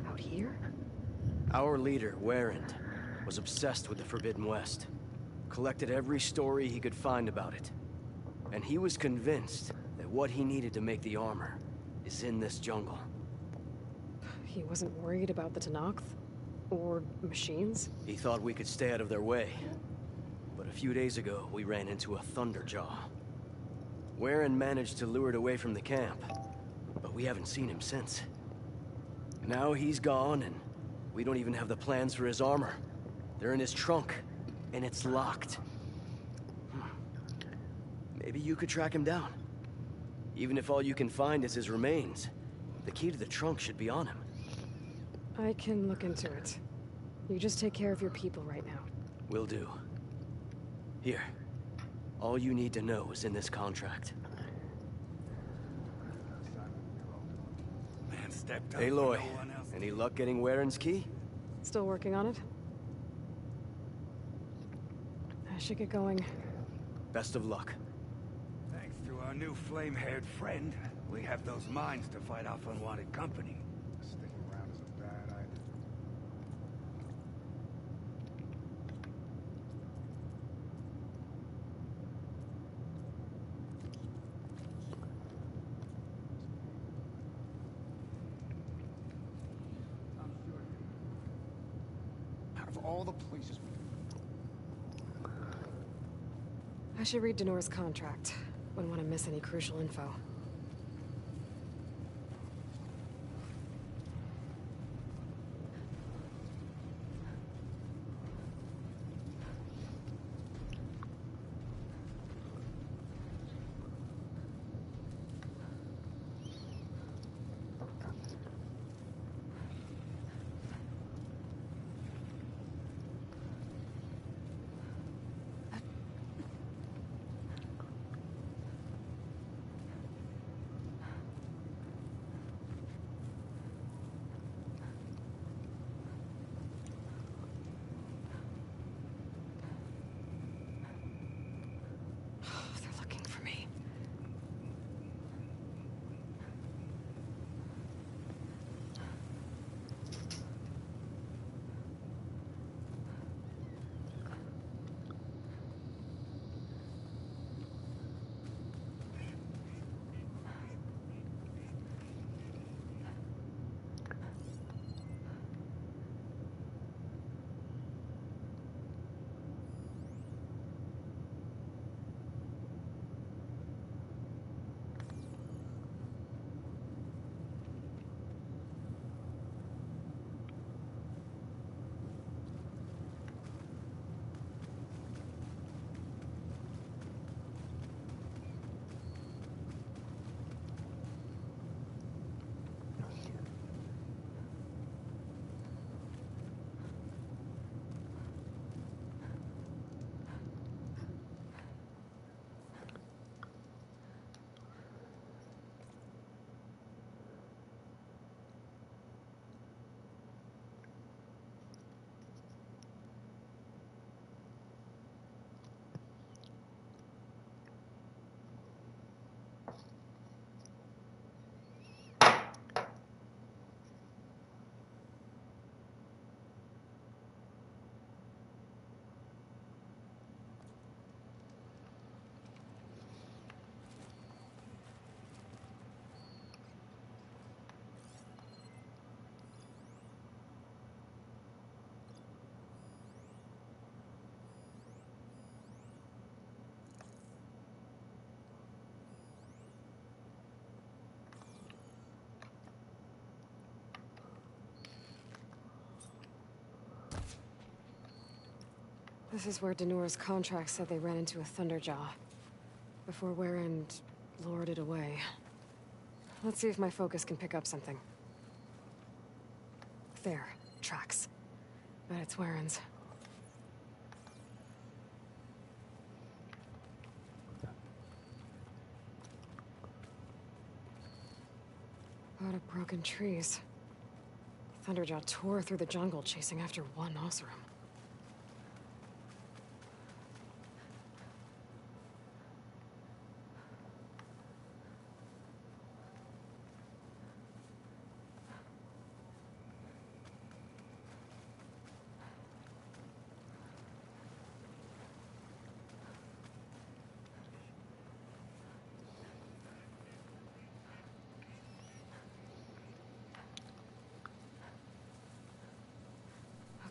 out here? Our leader, Warrant, was obsessed with the Forbidden West. Collected every story he could find about it. And he was convinced that what he needed to make the armor is in this jungle. He wasn't worried about the Tenakth? Or machines? He thought we could stay out of their way. But a few days ago, we ran into a Thunderjaw. Warren managed to lure it away from the camp, but we haven't seen him since. Now he's gone, and we don't even have the plans for his armor. They're in his trunk, and it's locked. Maybe you could track him down. Even if all you can find is his remains, the key to the trunk should be on him. I can look into it. You just take care of your people right now. Will do. Here. All you need to know is in this contract. Man stepped up. Aloy, any luck getting Warren's key? Still working on it? I should get going. Best of luck. Thanks to our new flame-haired friend, we have those mines to fight off unwanted company. Sticking around is a bad idea. Out of all the places we I should read Denor's contract. Wouldn't want to miss any crucial info. This is where Danor's contract said they ran into a Thunderjaw. Before Warren lured it away. Let's see if my focus can pick up something. There. Tracks. Bet it's Warren's. A lot of broken trees. Thunderjaw tore through the jungle chasing after one Oseram.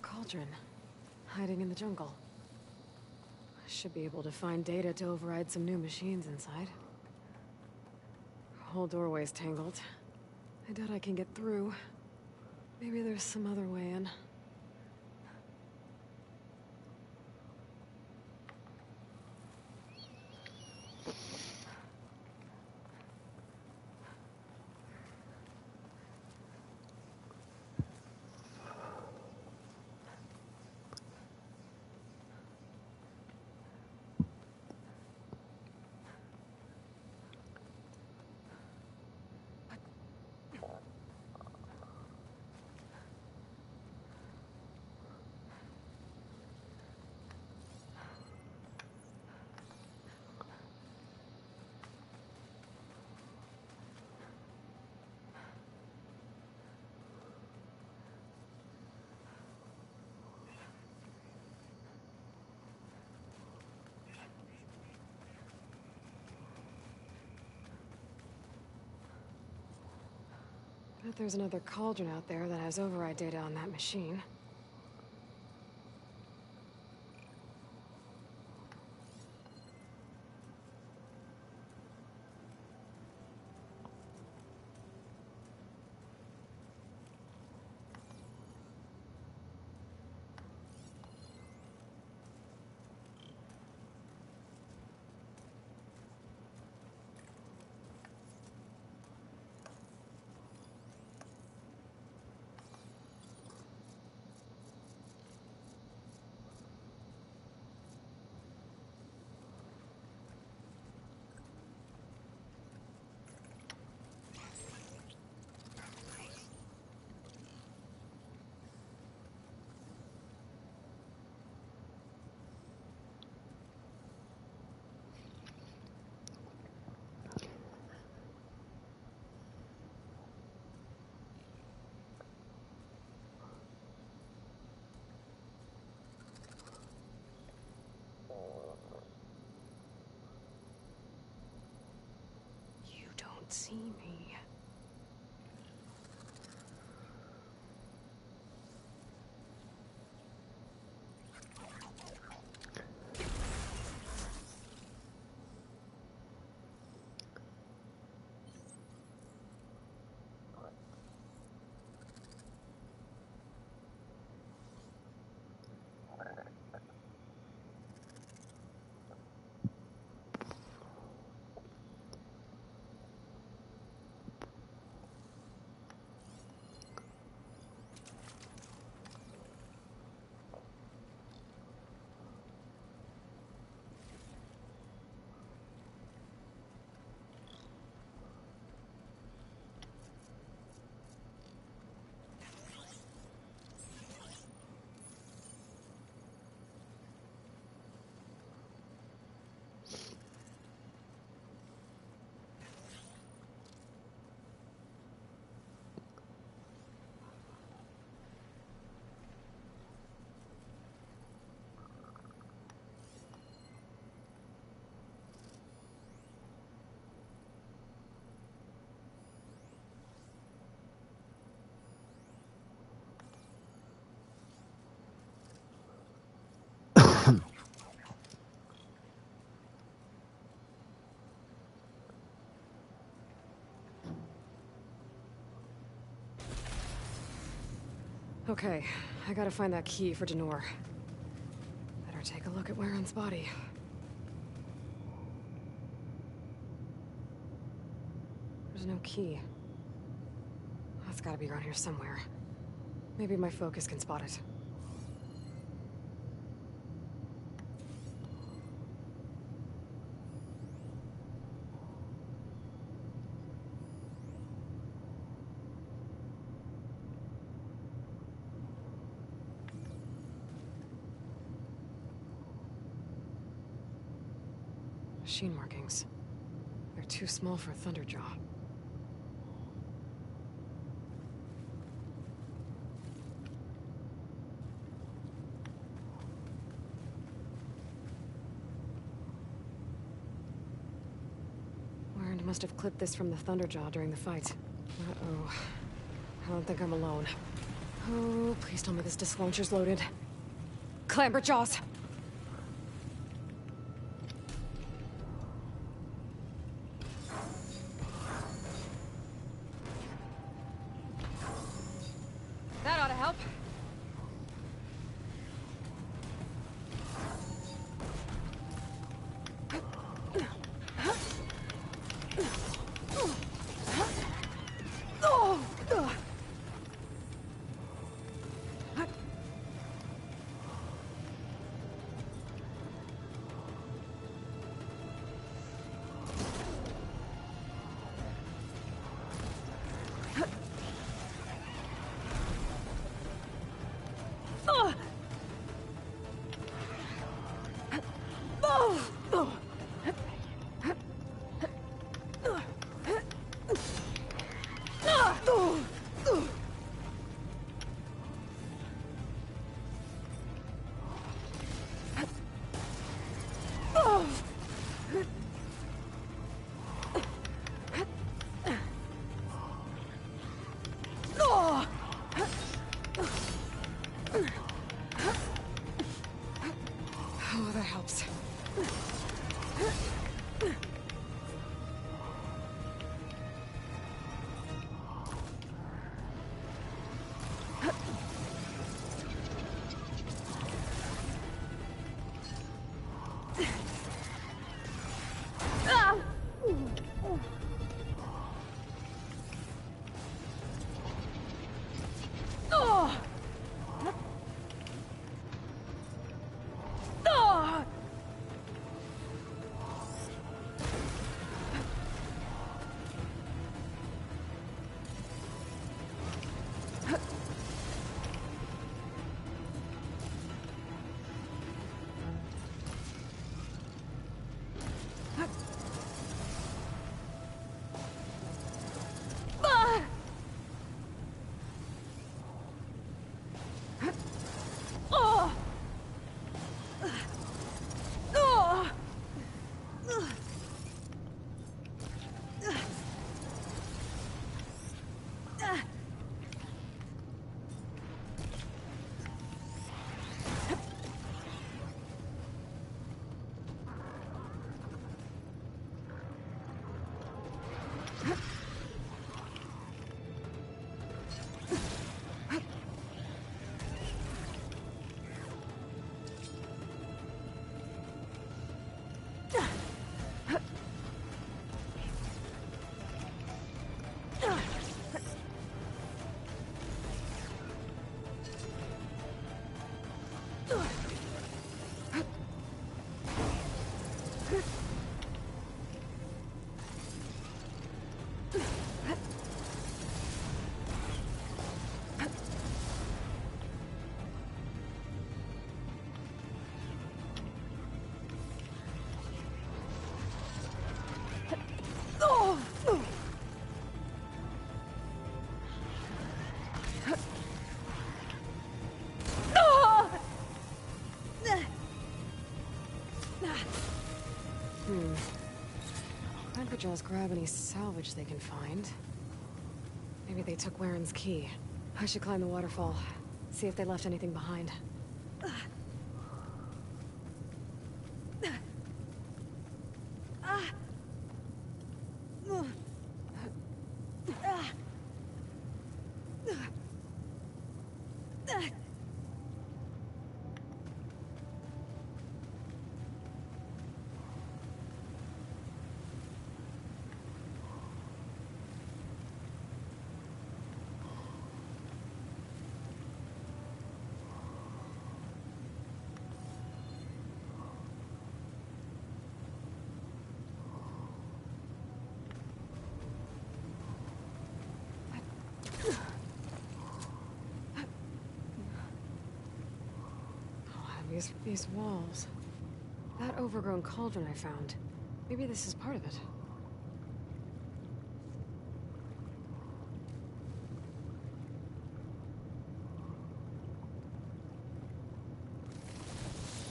Cauldron, hiding in the jungle. I should be able to find data to override some new machines inside. Whole doorway's tangled. I doubt I can get through. Maybe there's some other way in. Bet there's another cauldron out there that has override data on that machine. You don't see me. Okay, I gotta find that key for Denor. Better Better take a look at Warren's body. There's no key. That's gotta be around here somewhere. Maybe my focus can spot it. Machine markings. They're too small for a Thunderjaw. Warren must have clipped this from the Thunderjaw during the fight. Uh-oh. I don't think I'm alone. Oh, please tell me this disc launcher's loaded. Clamberjaws! That ought to help. Oh, that helps. Clamberjaws grab any salvage they can find. Maybe they took Warren's key. I should climb the waterfall, see if they left anything behind. These walls. That overgrown cauldron I found. Maybe this is part of it.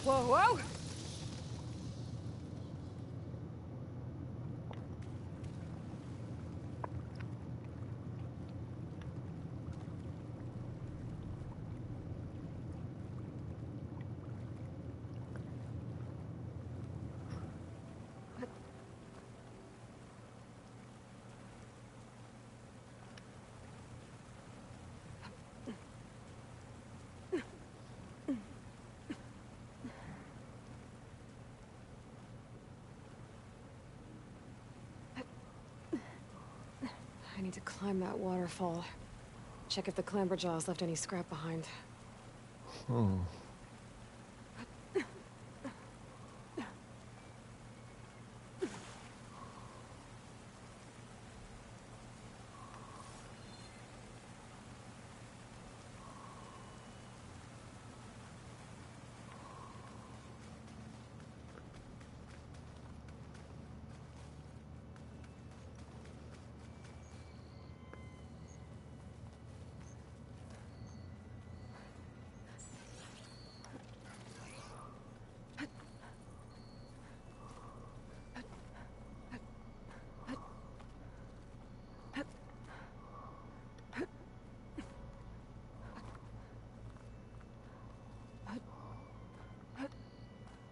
Whoa, whoa! I need to climb that waterfall. Check if the clamberjaws left any scrap behind. Hmm.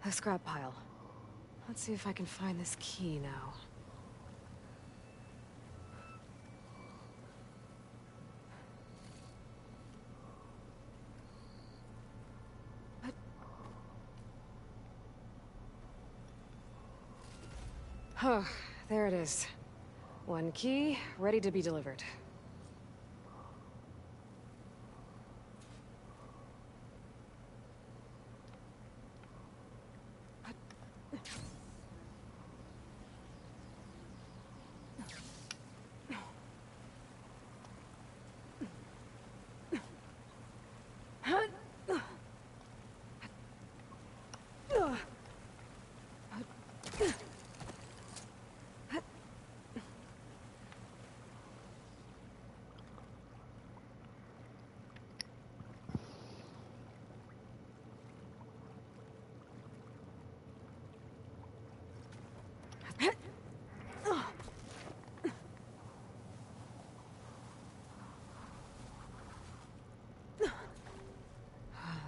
A scrap pile. Let's see if I can find this key now. Oh, there it is. One key, ready to be delivered.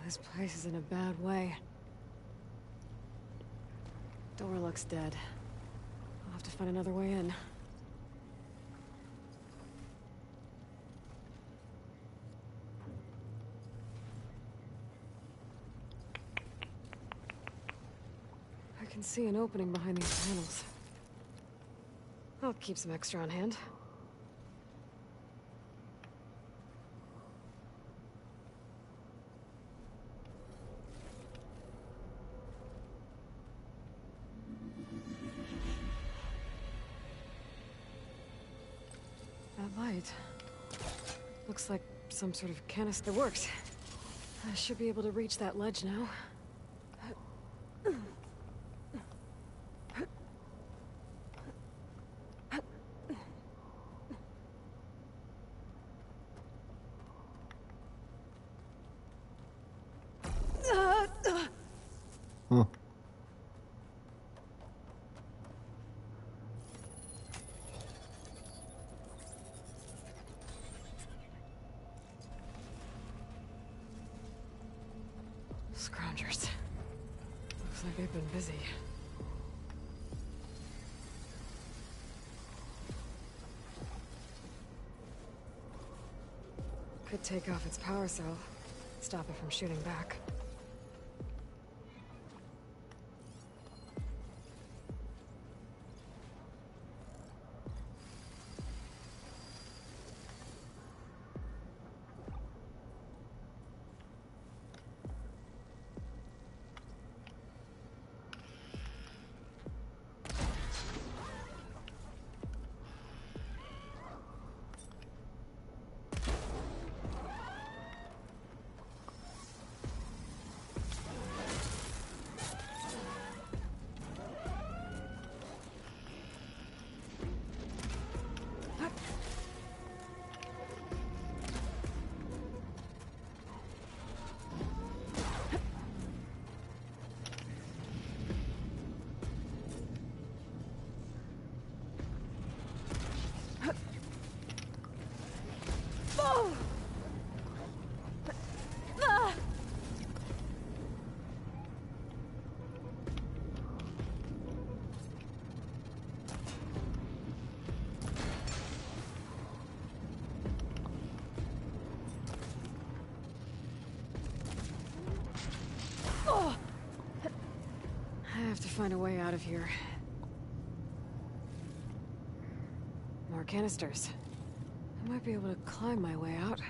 This place is in a bad way. Door looks dead. I'll have to find another way in. I can see an opening behind these panels. I'll keep some extra on hand. That light looks like some sort of canister. Works. I should be able to reach that ledge now. Huh. Scroungers. Looks like they've been busy. Could take off its power cell. Stop it from shooting back. find a way out of here. More canisters. I might be able to climb my way out.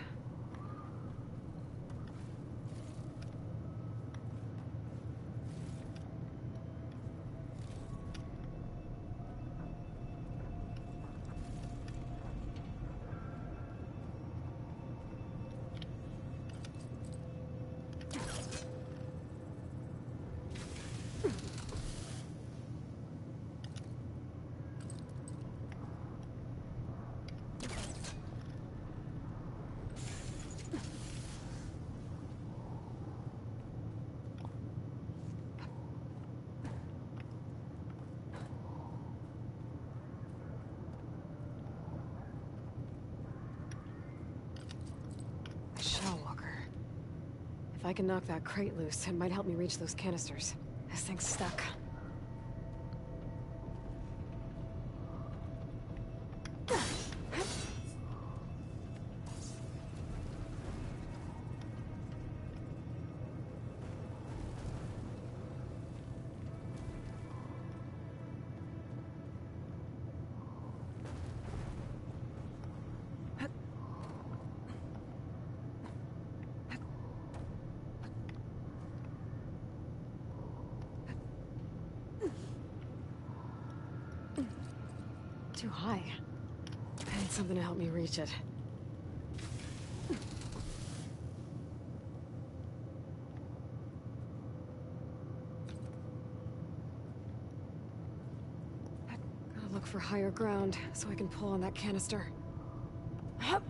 If I can knock that crate loose, it might help me reach those canisters. This thing's stuck. Too high. I need something to help me reach it. Gotta look for higher ground so I can pull on that canister. Hup.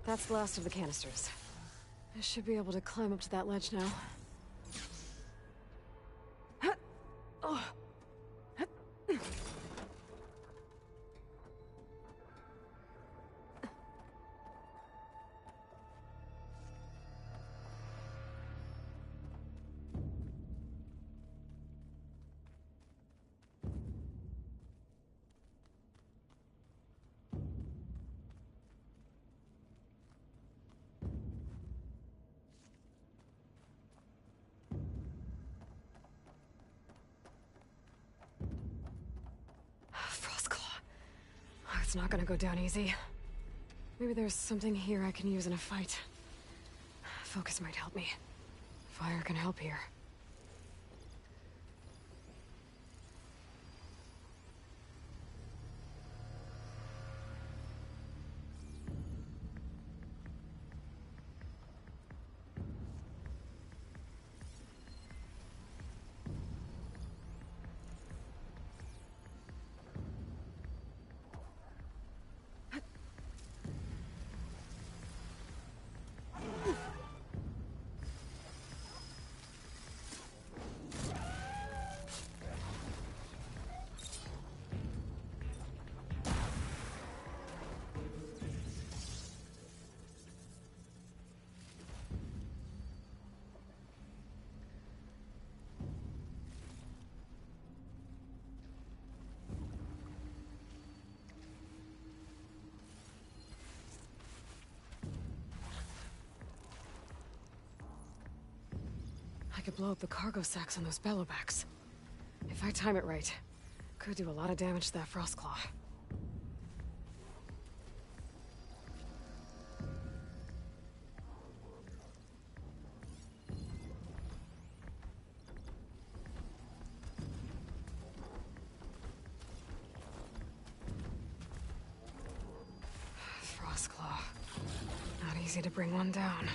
That's the last of the canisters. I should be able to climb up to that ledge now. Oh. It's not gonna go down easy. Maybe there's something here I can use in a fight. Focus might help me. Fire can help here. I could blow up the cargo sacks on those bellowbacks. If I time it right, could do a lot of damage to that Frostclaw. Frostclaw. Not easy. easy to bring one down.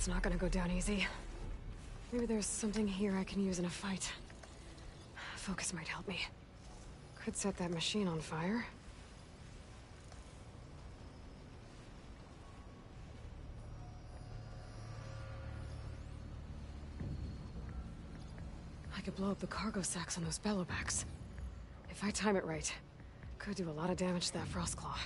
It's not gonna go down easy. Maybe there's something here I can use in a fight. Focus might help me. Could set that machine on fire. I could blow up the cargo sacks on those bellowbacks. If I time it right, could do a lot of damage to that Frostclaw.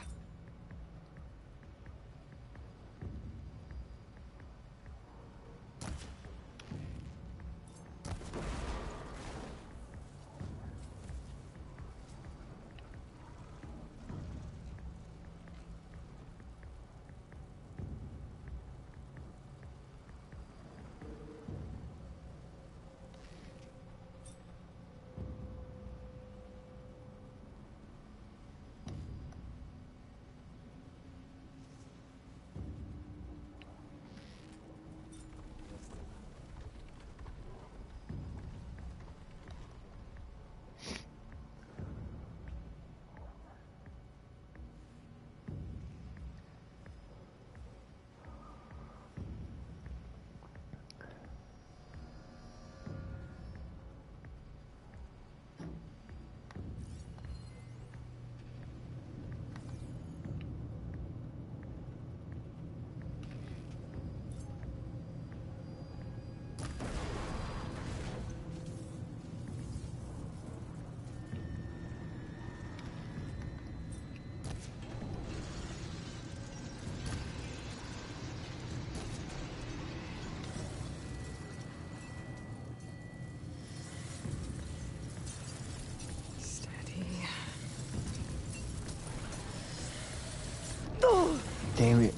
Damn it.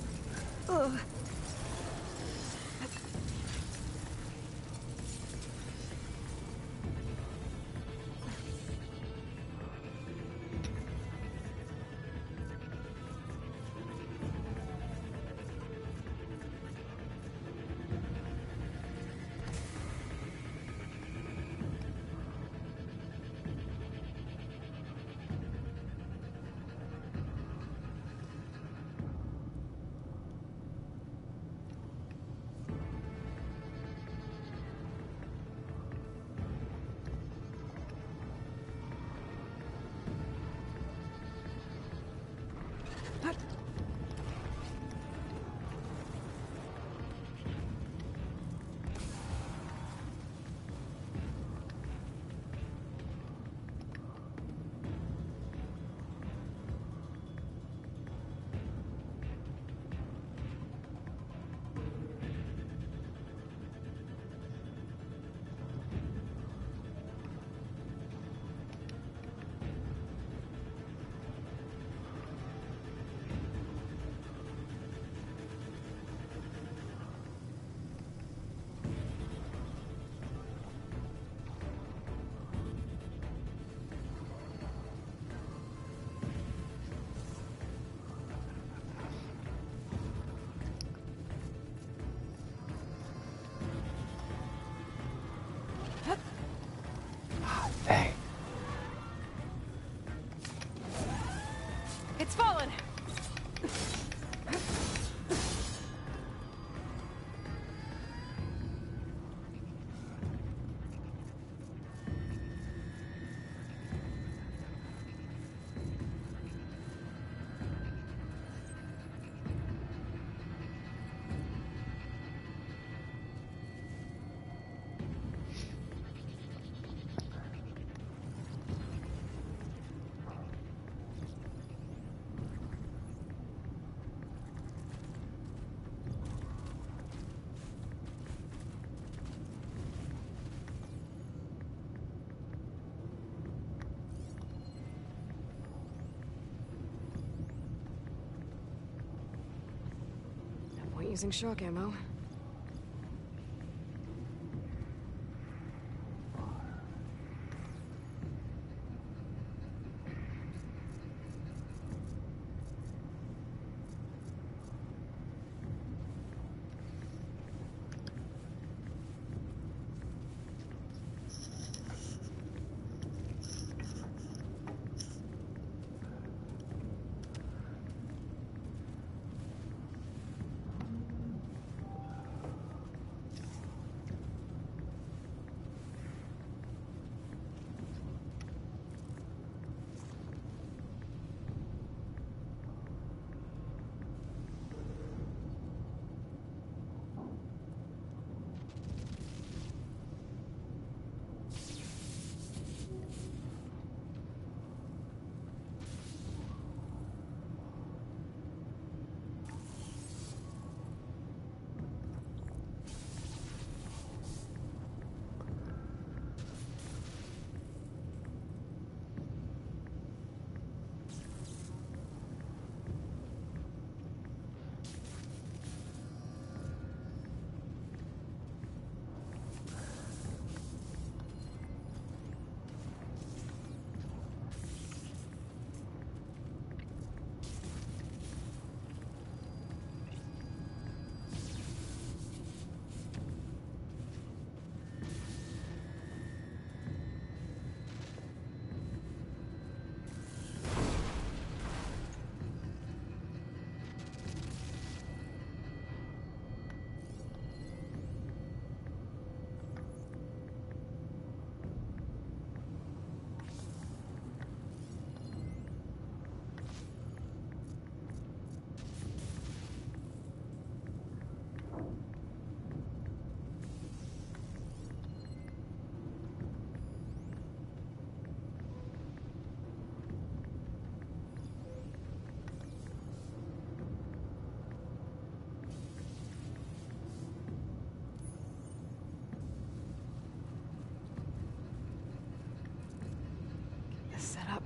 using shock ammo. Set up.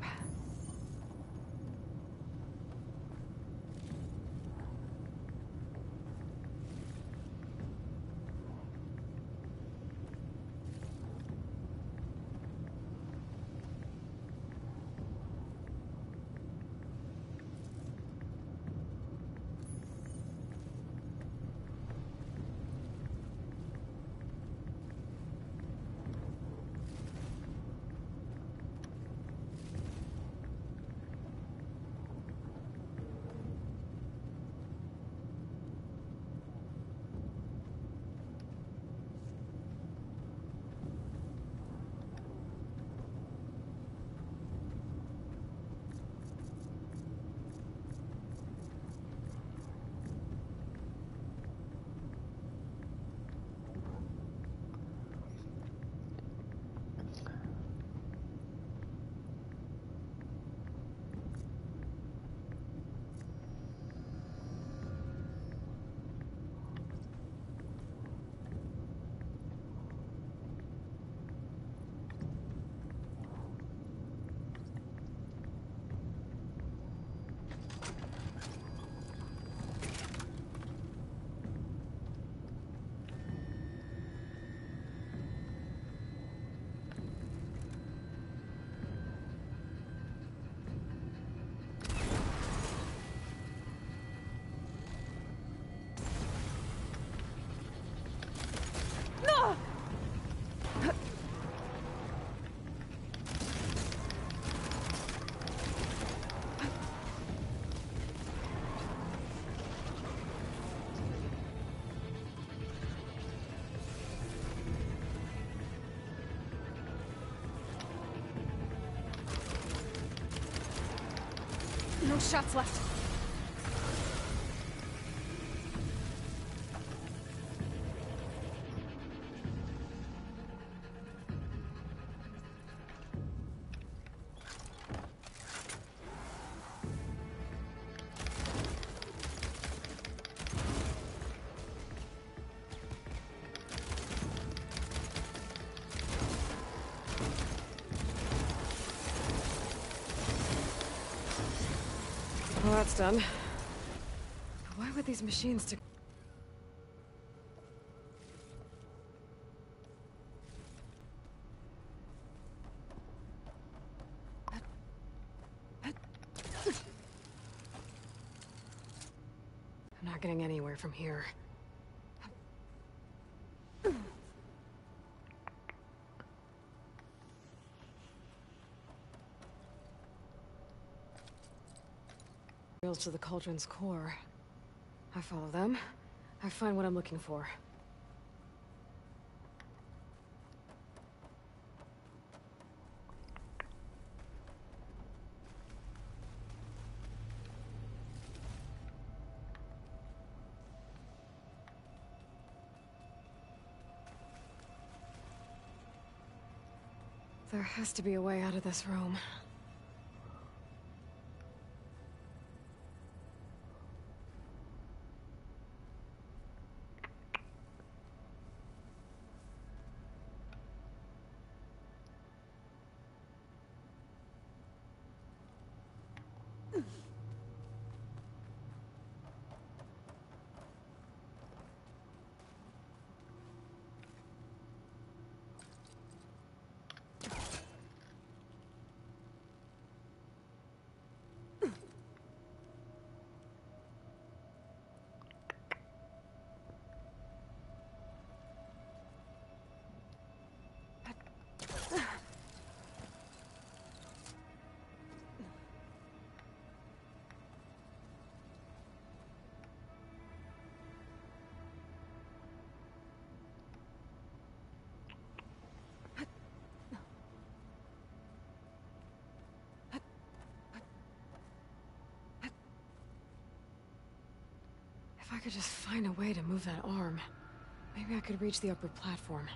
No shots left. Well, that's done. Why would these machines do... not getting anywhere from here. Rails to the cauldron's core. I follow them. I find what I'm looking for. There has to be a way out of this room. If I could just find a way to move that arm, maybe I could reach the upper platform.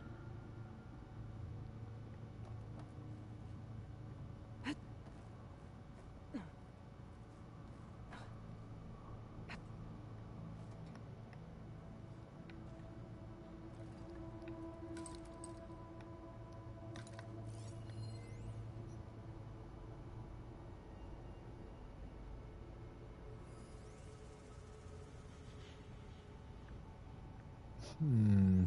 Hmm.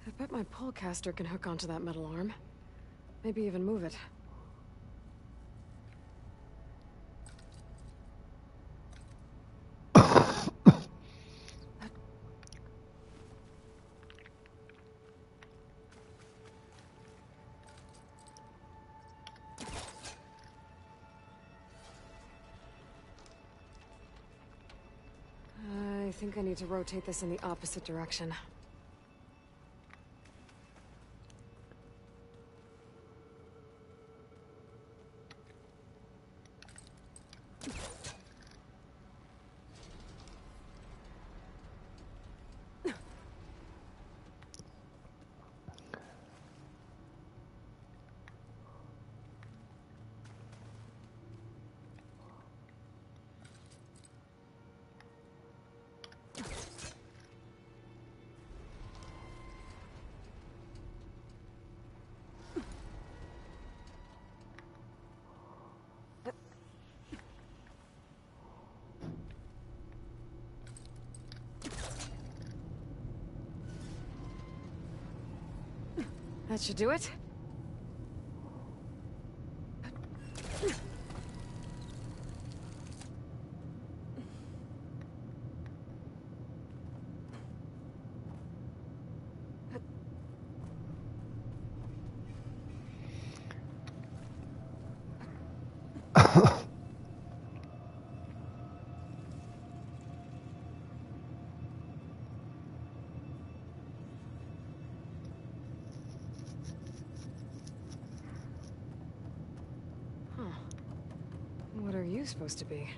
I bet my pullcaster can hook onto that metal arm. Maybe even move it. I think I need to rotate this in the opposite direction. That should do it. What are you supposed to be?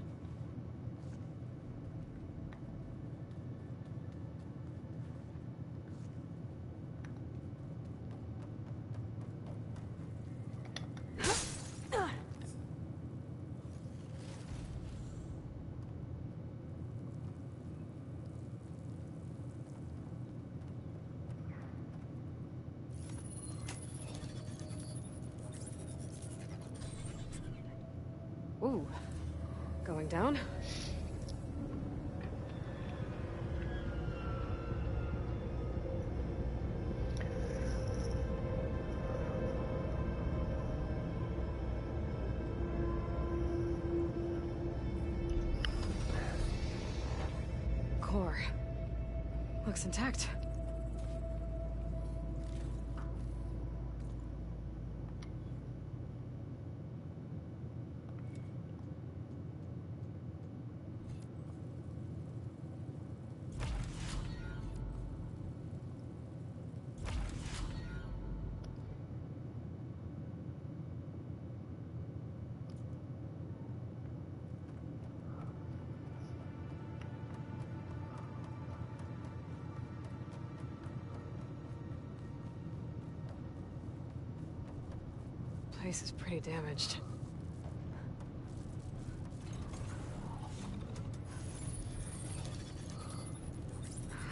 going down? Core. Looks intact. Place is pretty damaged.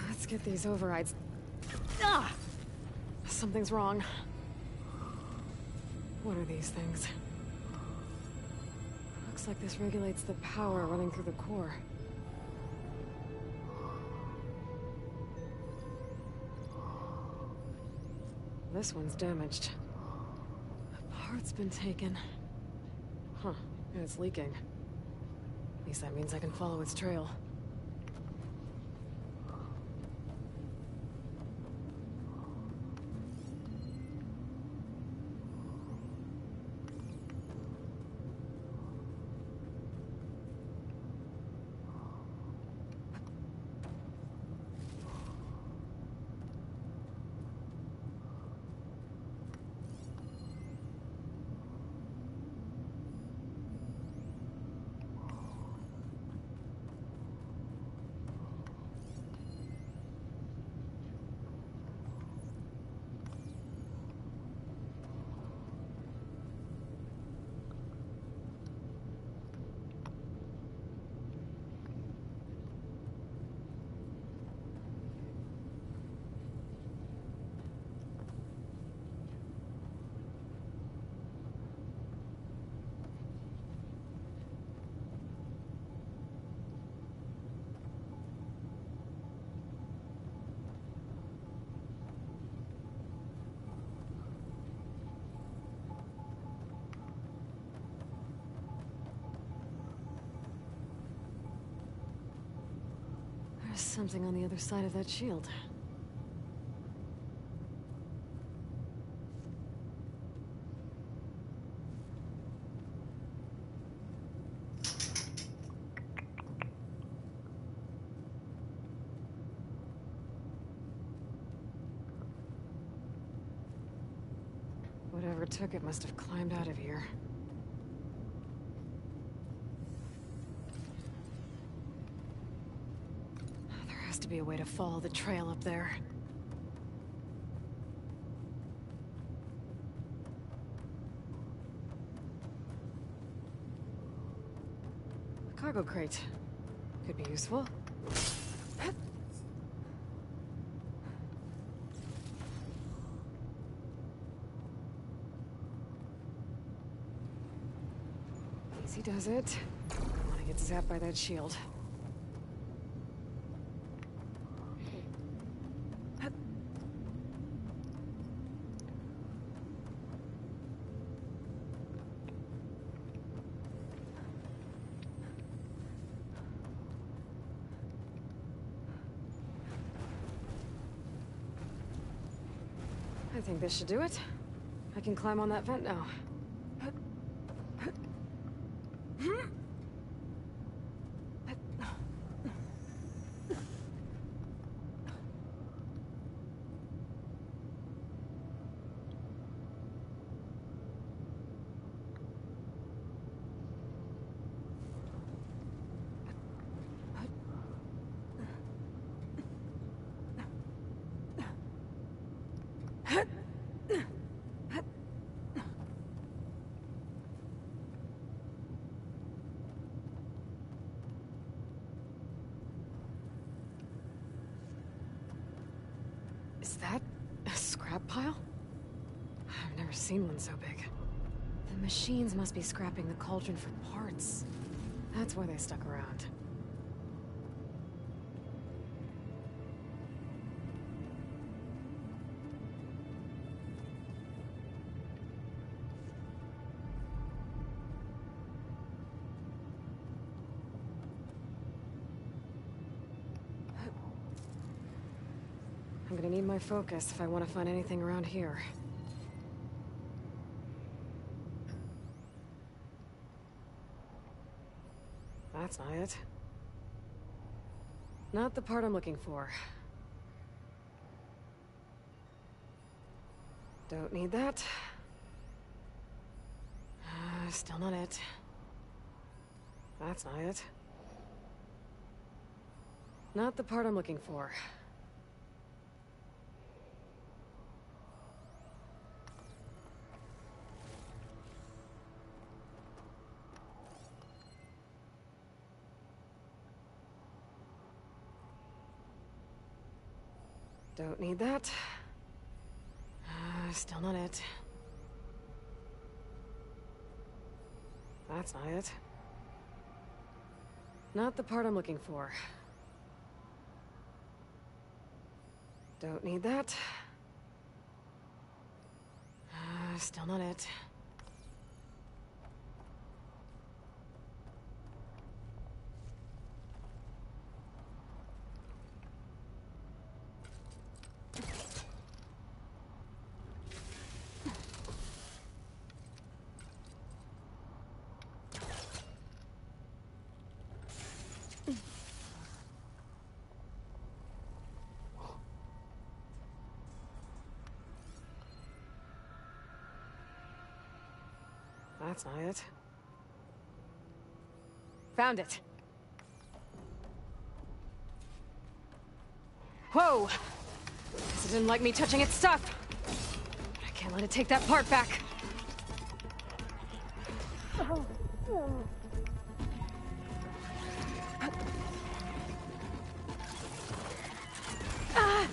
Let's get these overrides. Ah! Something's wrong. What are these things? Looks like this regulates the power running through the core. This one's damaged. Part's been taken. Huh, and it's leaking. At least that means I can follow its trail. There's something on the other side of that shield. Whatever took it must have climbed out of here. There has to be a way to follow the trail up there. A cargo crate. Could be useful. Easy does it. I don't want to get zapped by that shield. I think this should do it. I can climb on that vent now. Is that a scrap pile? I've never seen one so big. The machines must be scrapping the cauldron for parts. That's why they stuck around. I'm gonna need my focus if I want to find anything around here. That's not it. Not the part I'm looking for. Don't need that. Still not it. That's not it. Not the part I'm looking for. Don't need that. Still not it. That's not it. Not the part I'm looking for. Don't need that. Still not it. That's not it. Found it. Whoa! Guess it didn't like me touching its stuff. But I can't let it take that part back. Ah!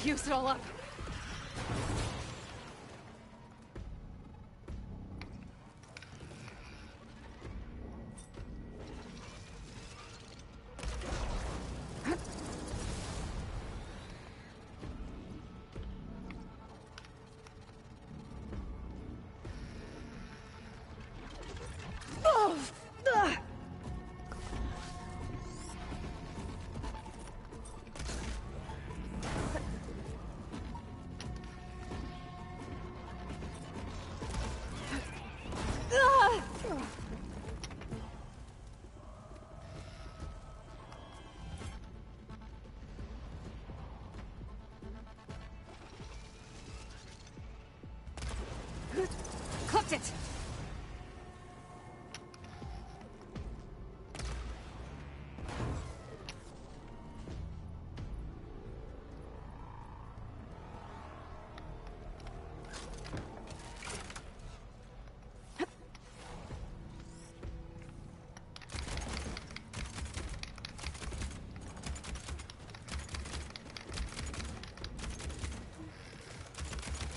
Used it all up. Clipped it!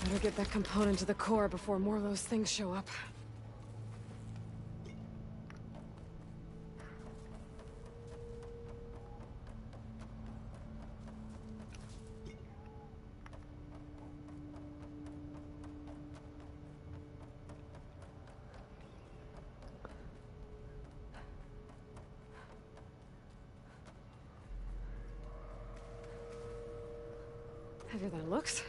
Better get that component to the core before more of those things show up. Heavier than it looks.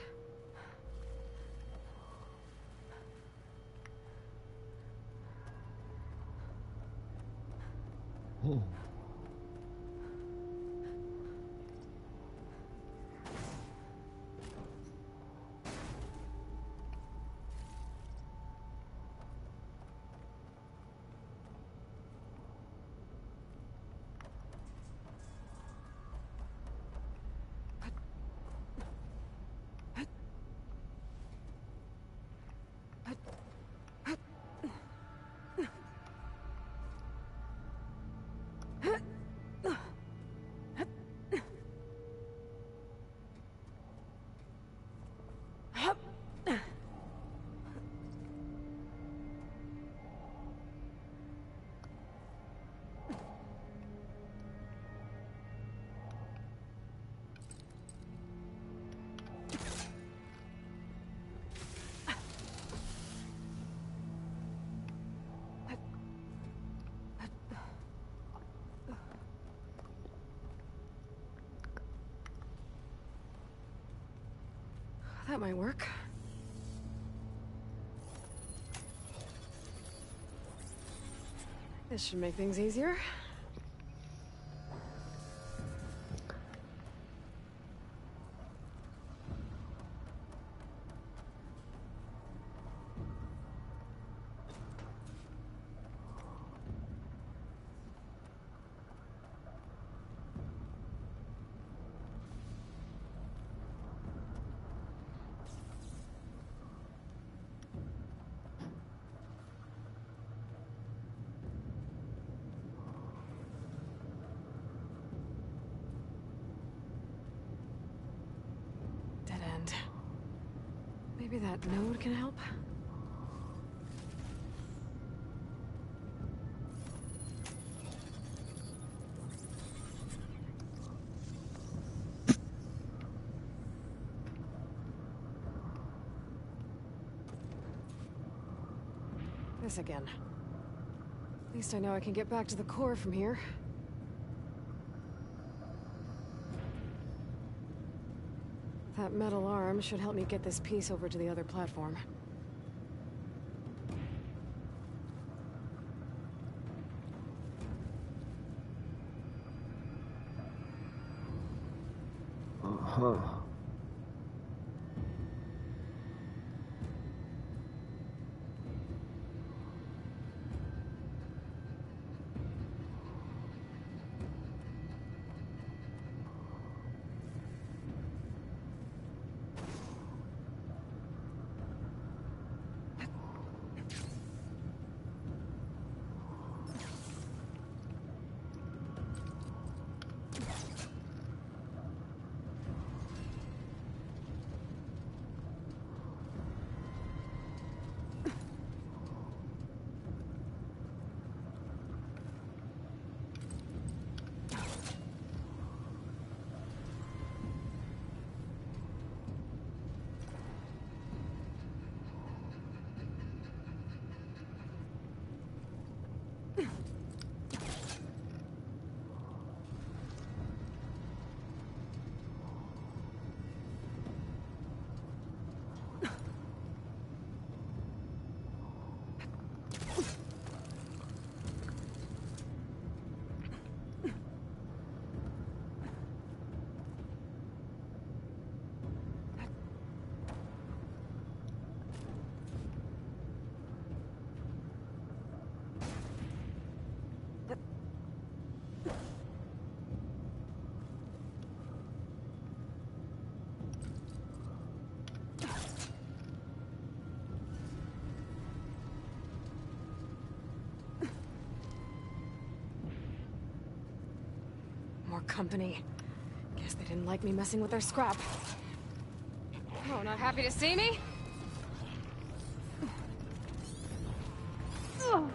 That might work. This should make things easier. Dead end. Maybe that node can help? This again. At least I know I can get back to the core from here. That metal arm should help me get this piece over to the other platform. Uh-huh. More company. Guess they didn't like me messing with their scrap. Oh, not happy to see me? Ugh.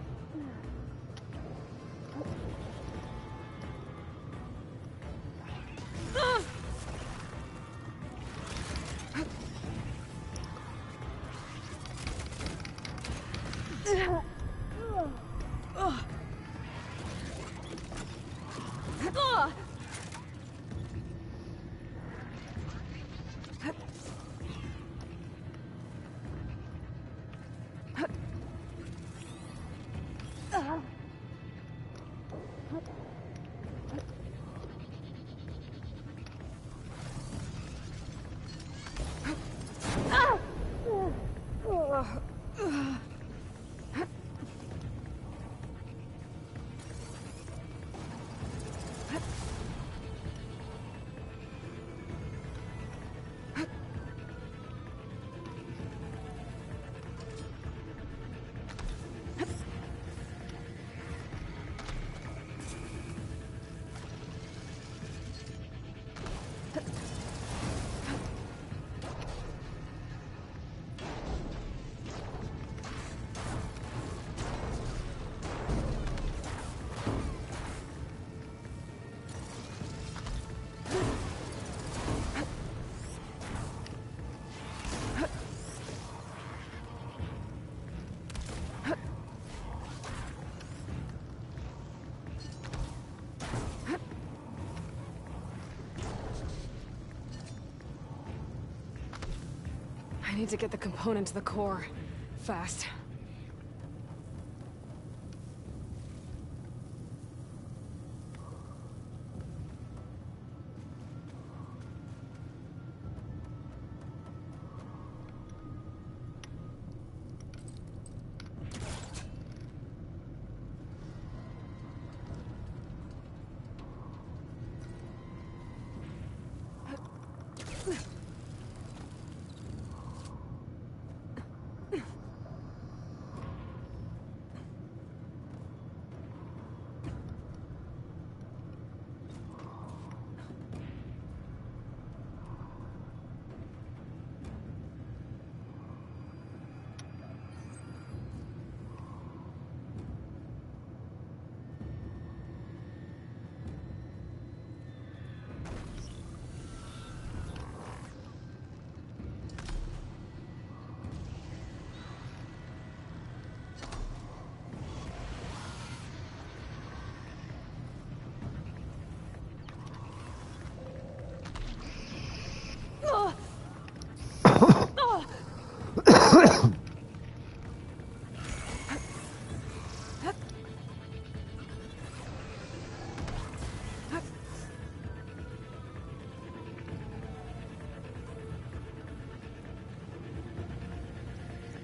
I need to get the component to the core. Fast.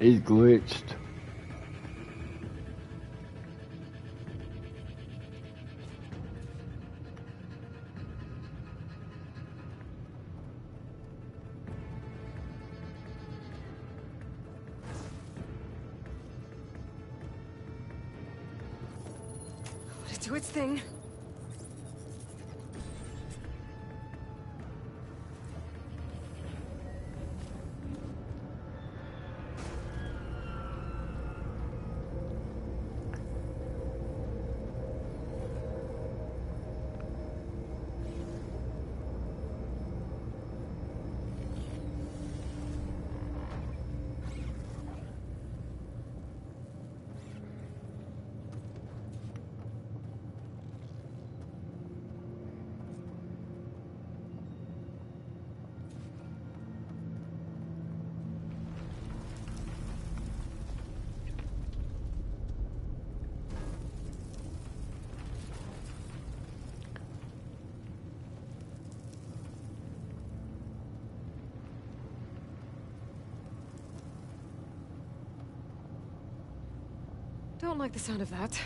He's glitched. Let it do its thing. Don't like the sound of that.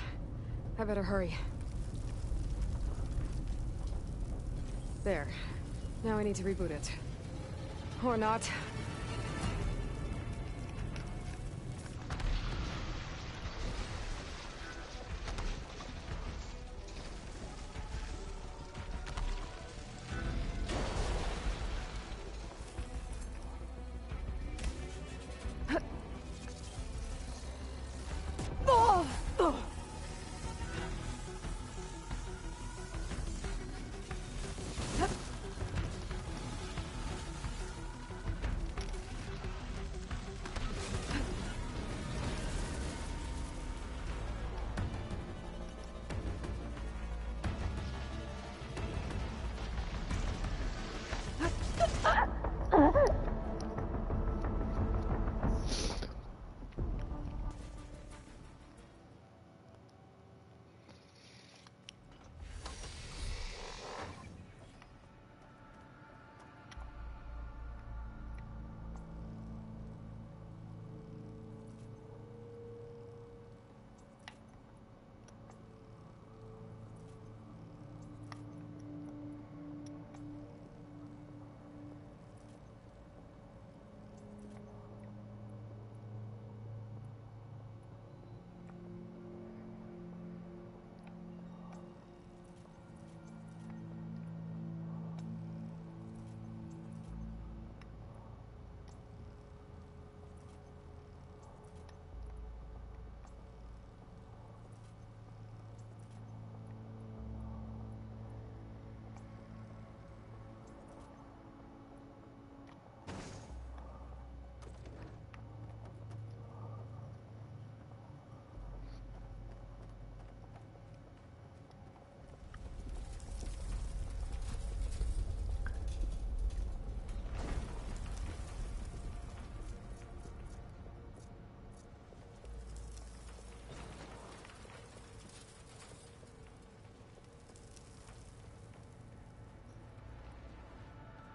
I better hurry. There. Now I need to reboot it. Or not.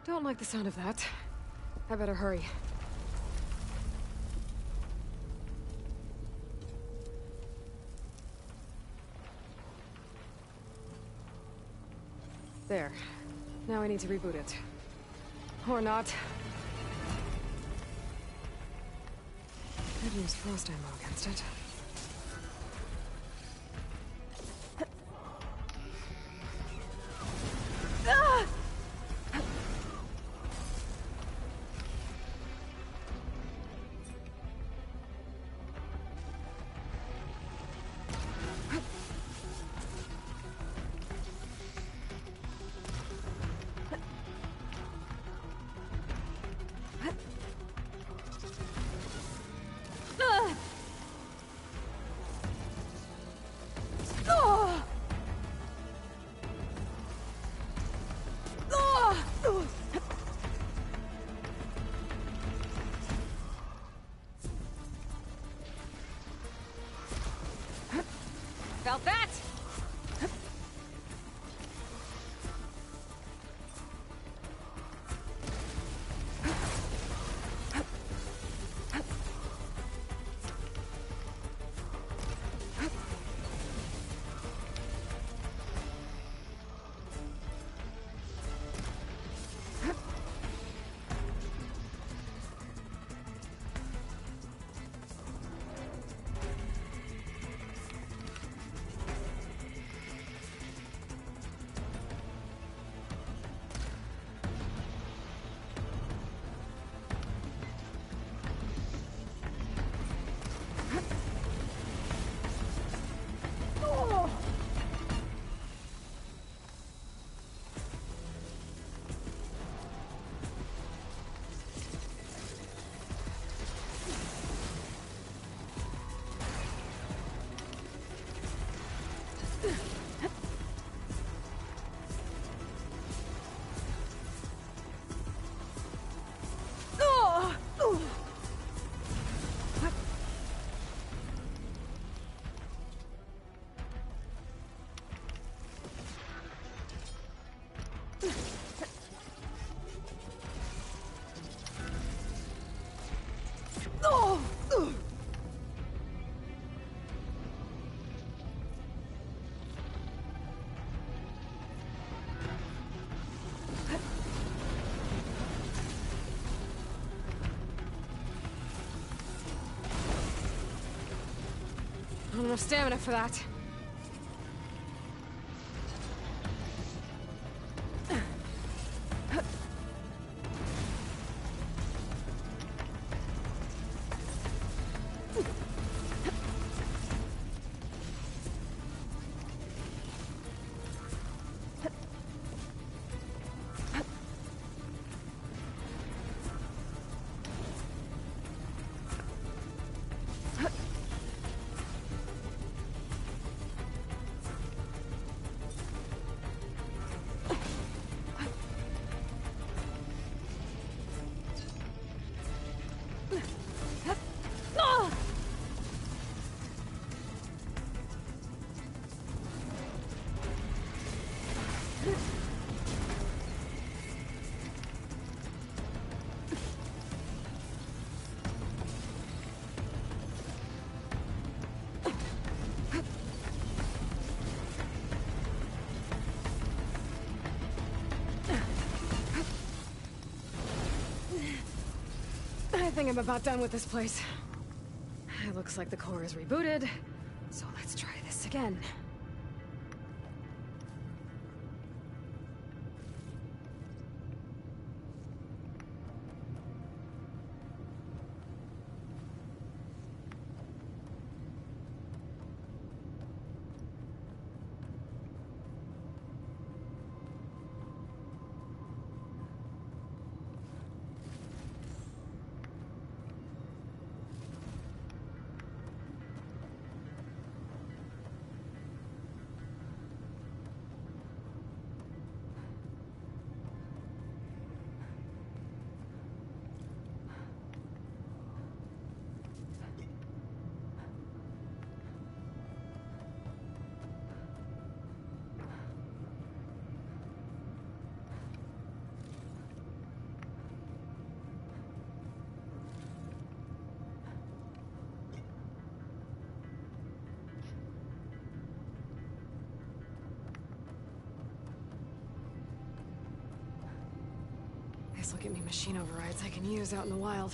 Don't like the sound of that. I better hurry. There. Now I need to reboot it. Or not. Could use frost ammo against it. Felt that? Not enough stamina for that. I think I'm about done with this place. It looks like the core is rebooted, so let's try this again. This'll get me machine overrides I can use out in the wild.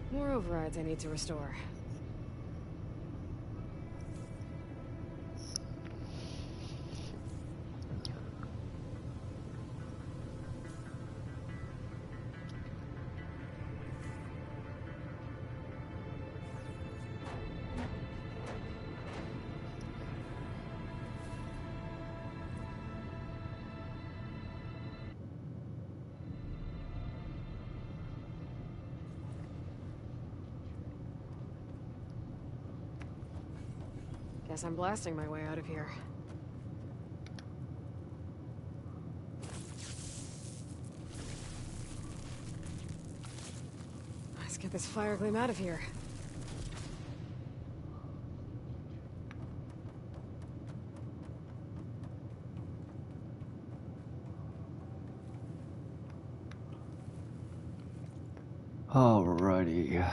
More overrides I need to restore. Guess I'm blasting my way out of here. Let's get this fire gleam out of here. Alrighty.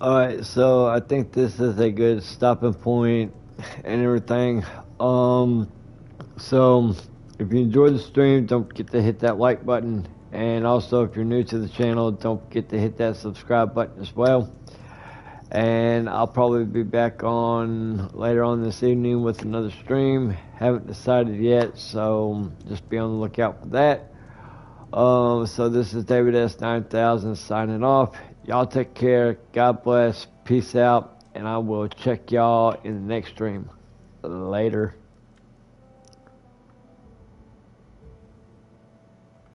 Alright, so I think this is a good stopping point and everything. So if you enjoyed the stream, don't forget to hit that like button. And also, if you're new to the channel, don't forget to hit that subscribe button as well. And I'll probably be back on later on this evening with another stream. Haven't decided yet, so just be on the lookout for that. So this is David S9000 signing off. Y'all take care. God bless. Peace out. And I will check y'all in the next stream. Later.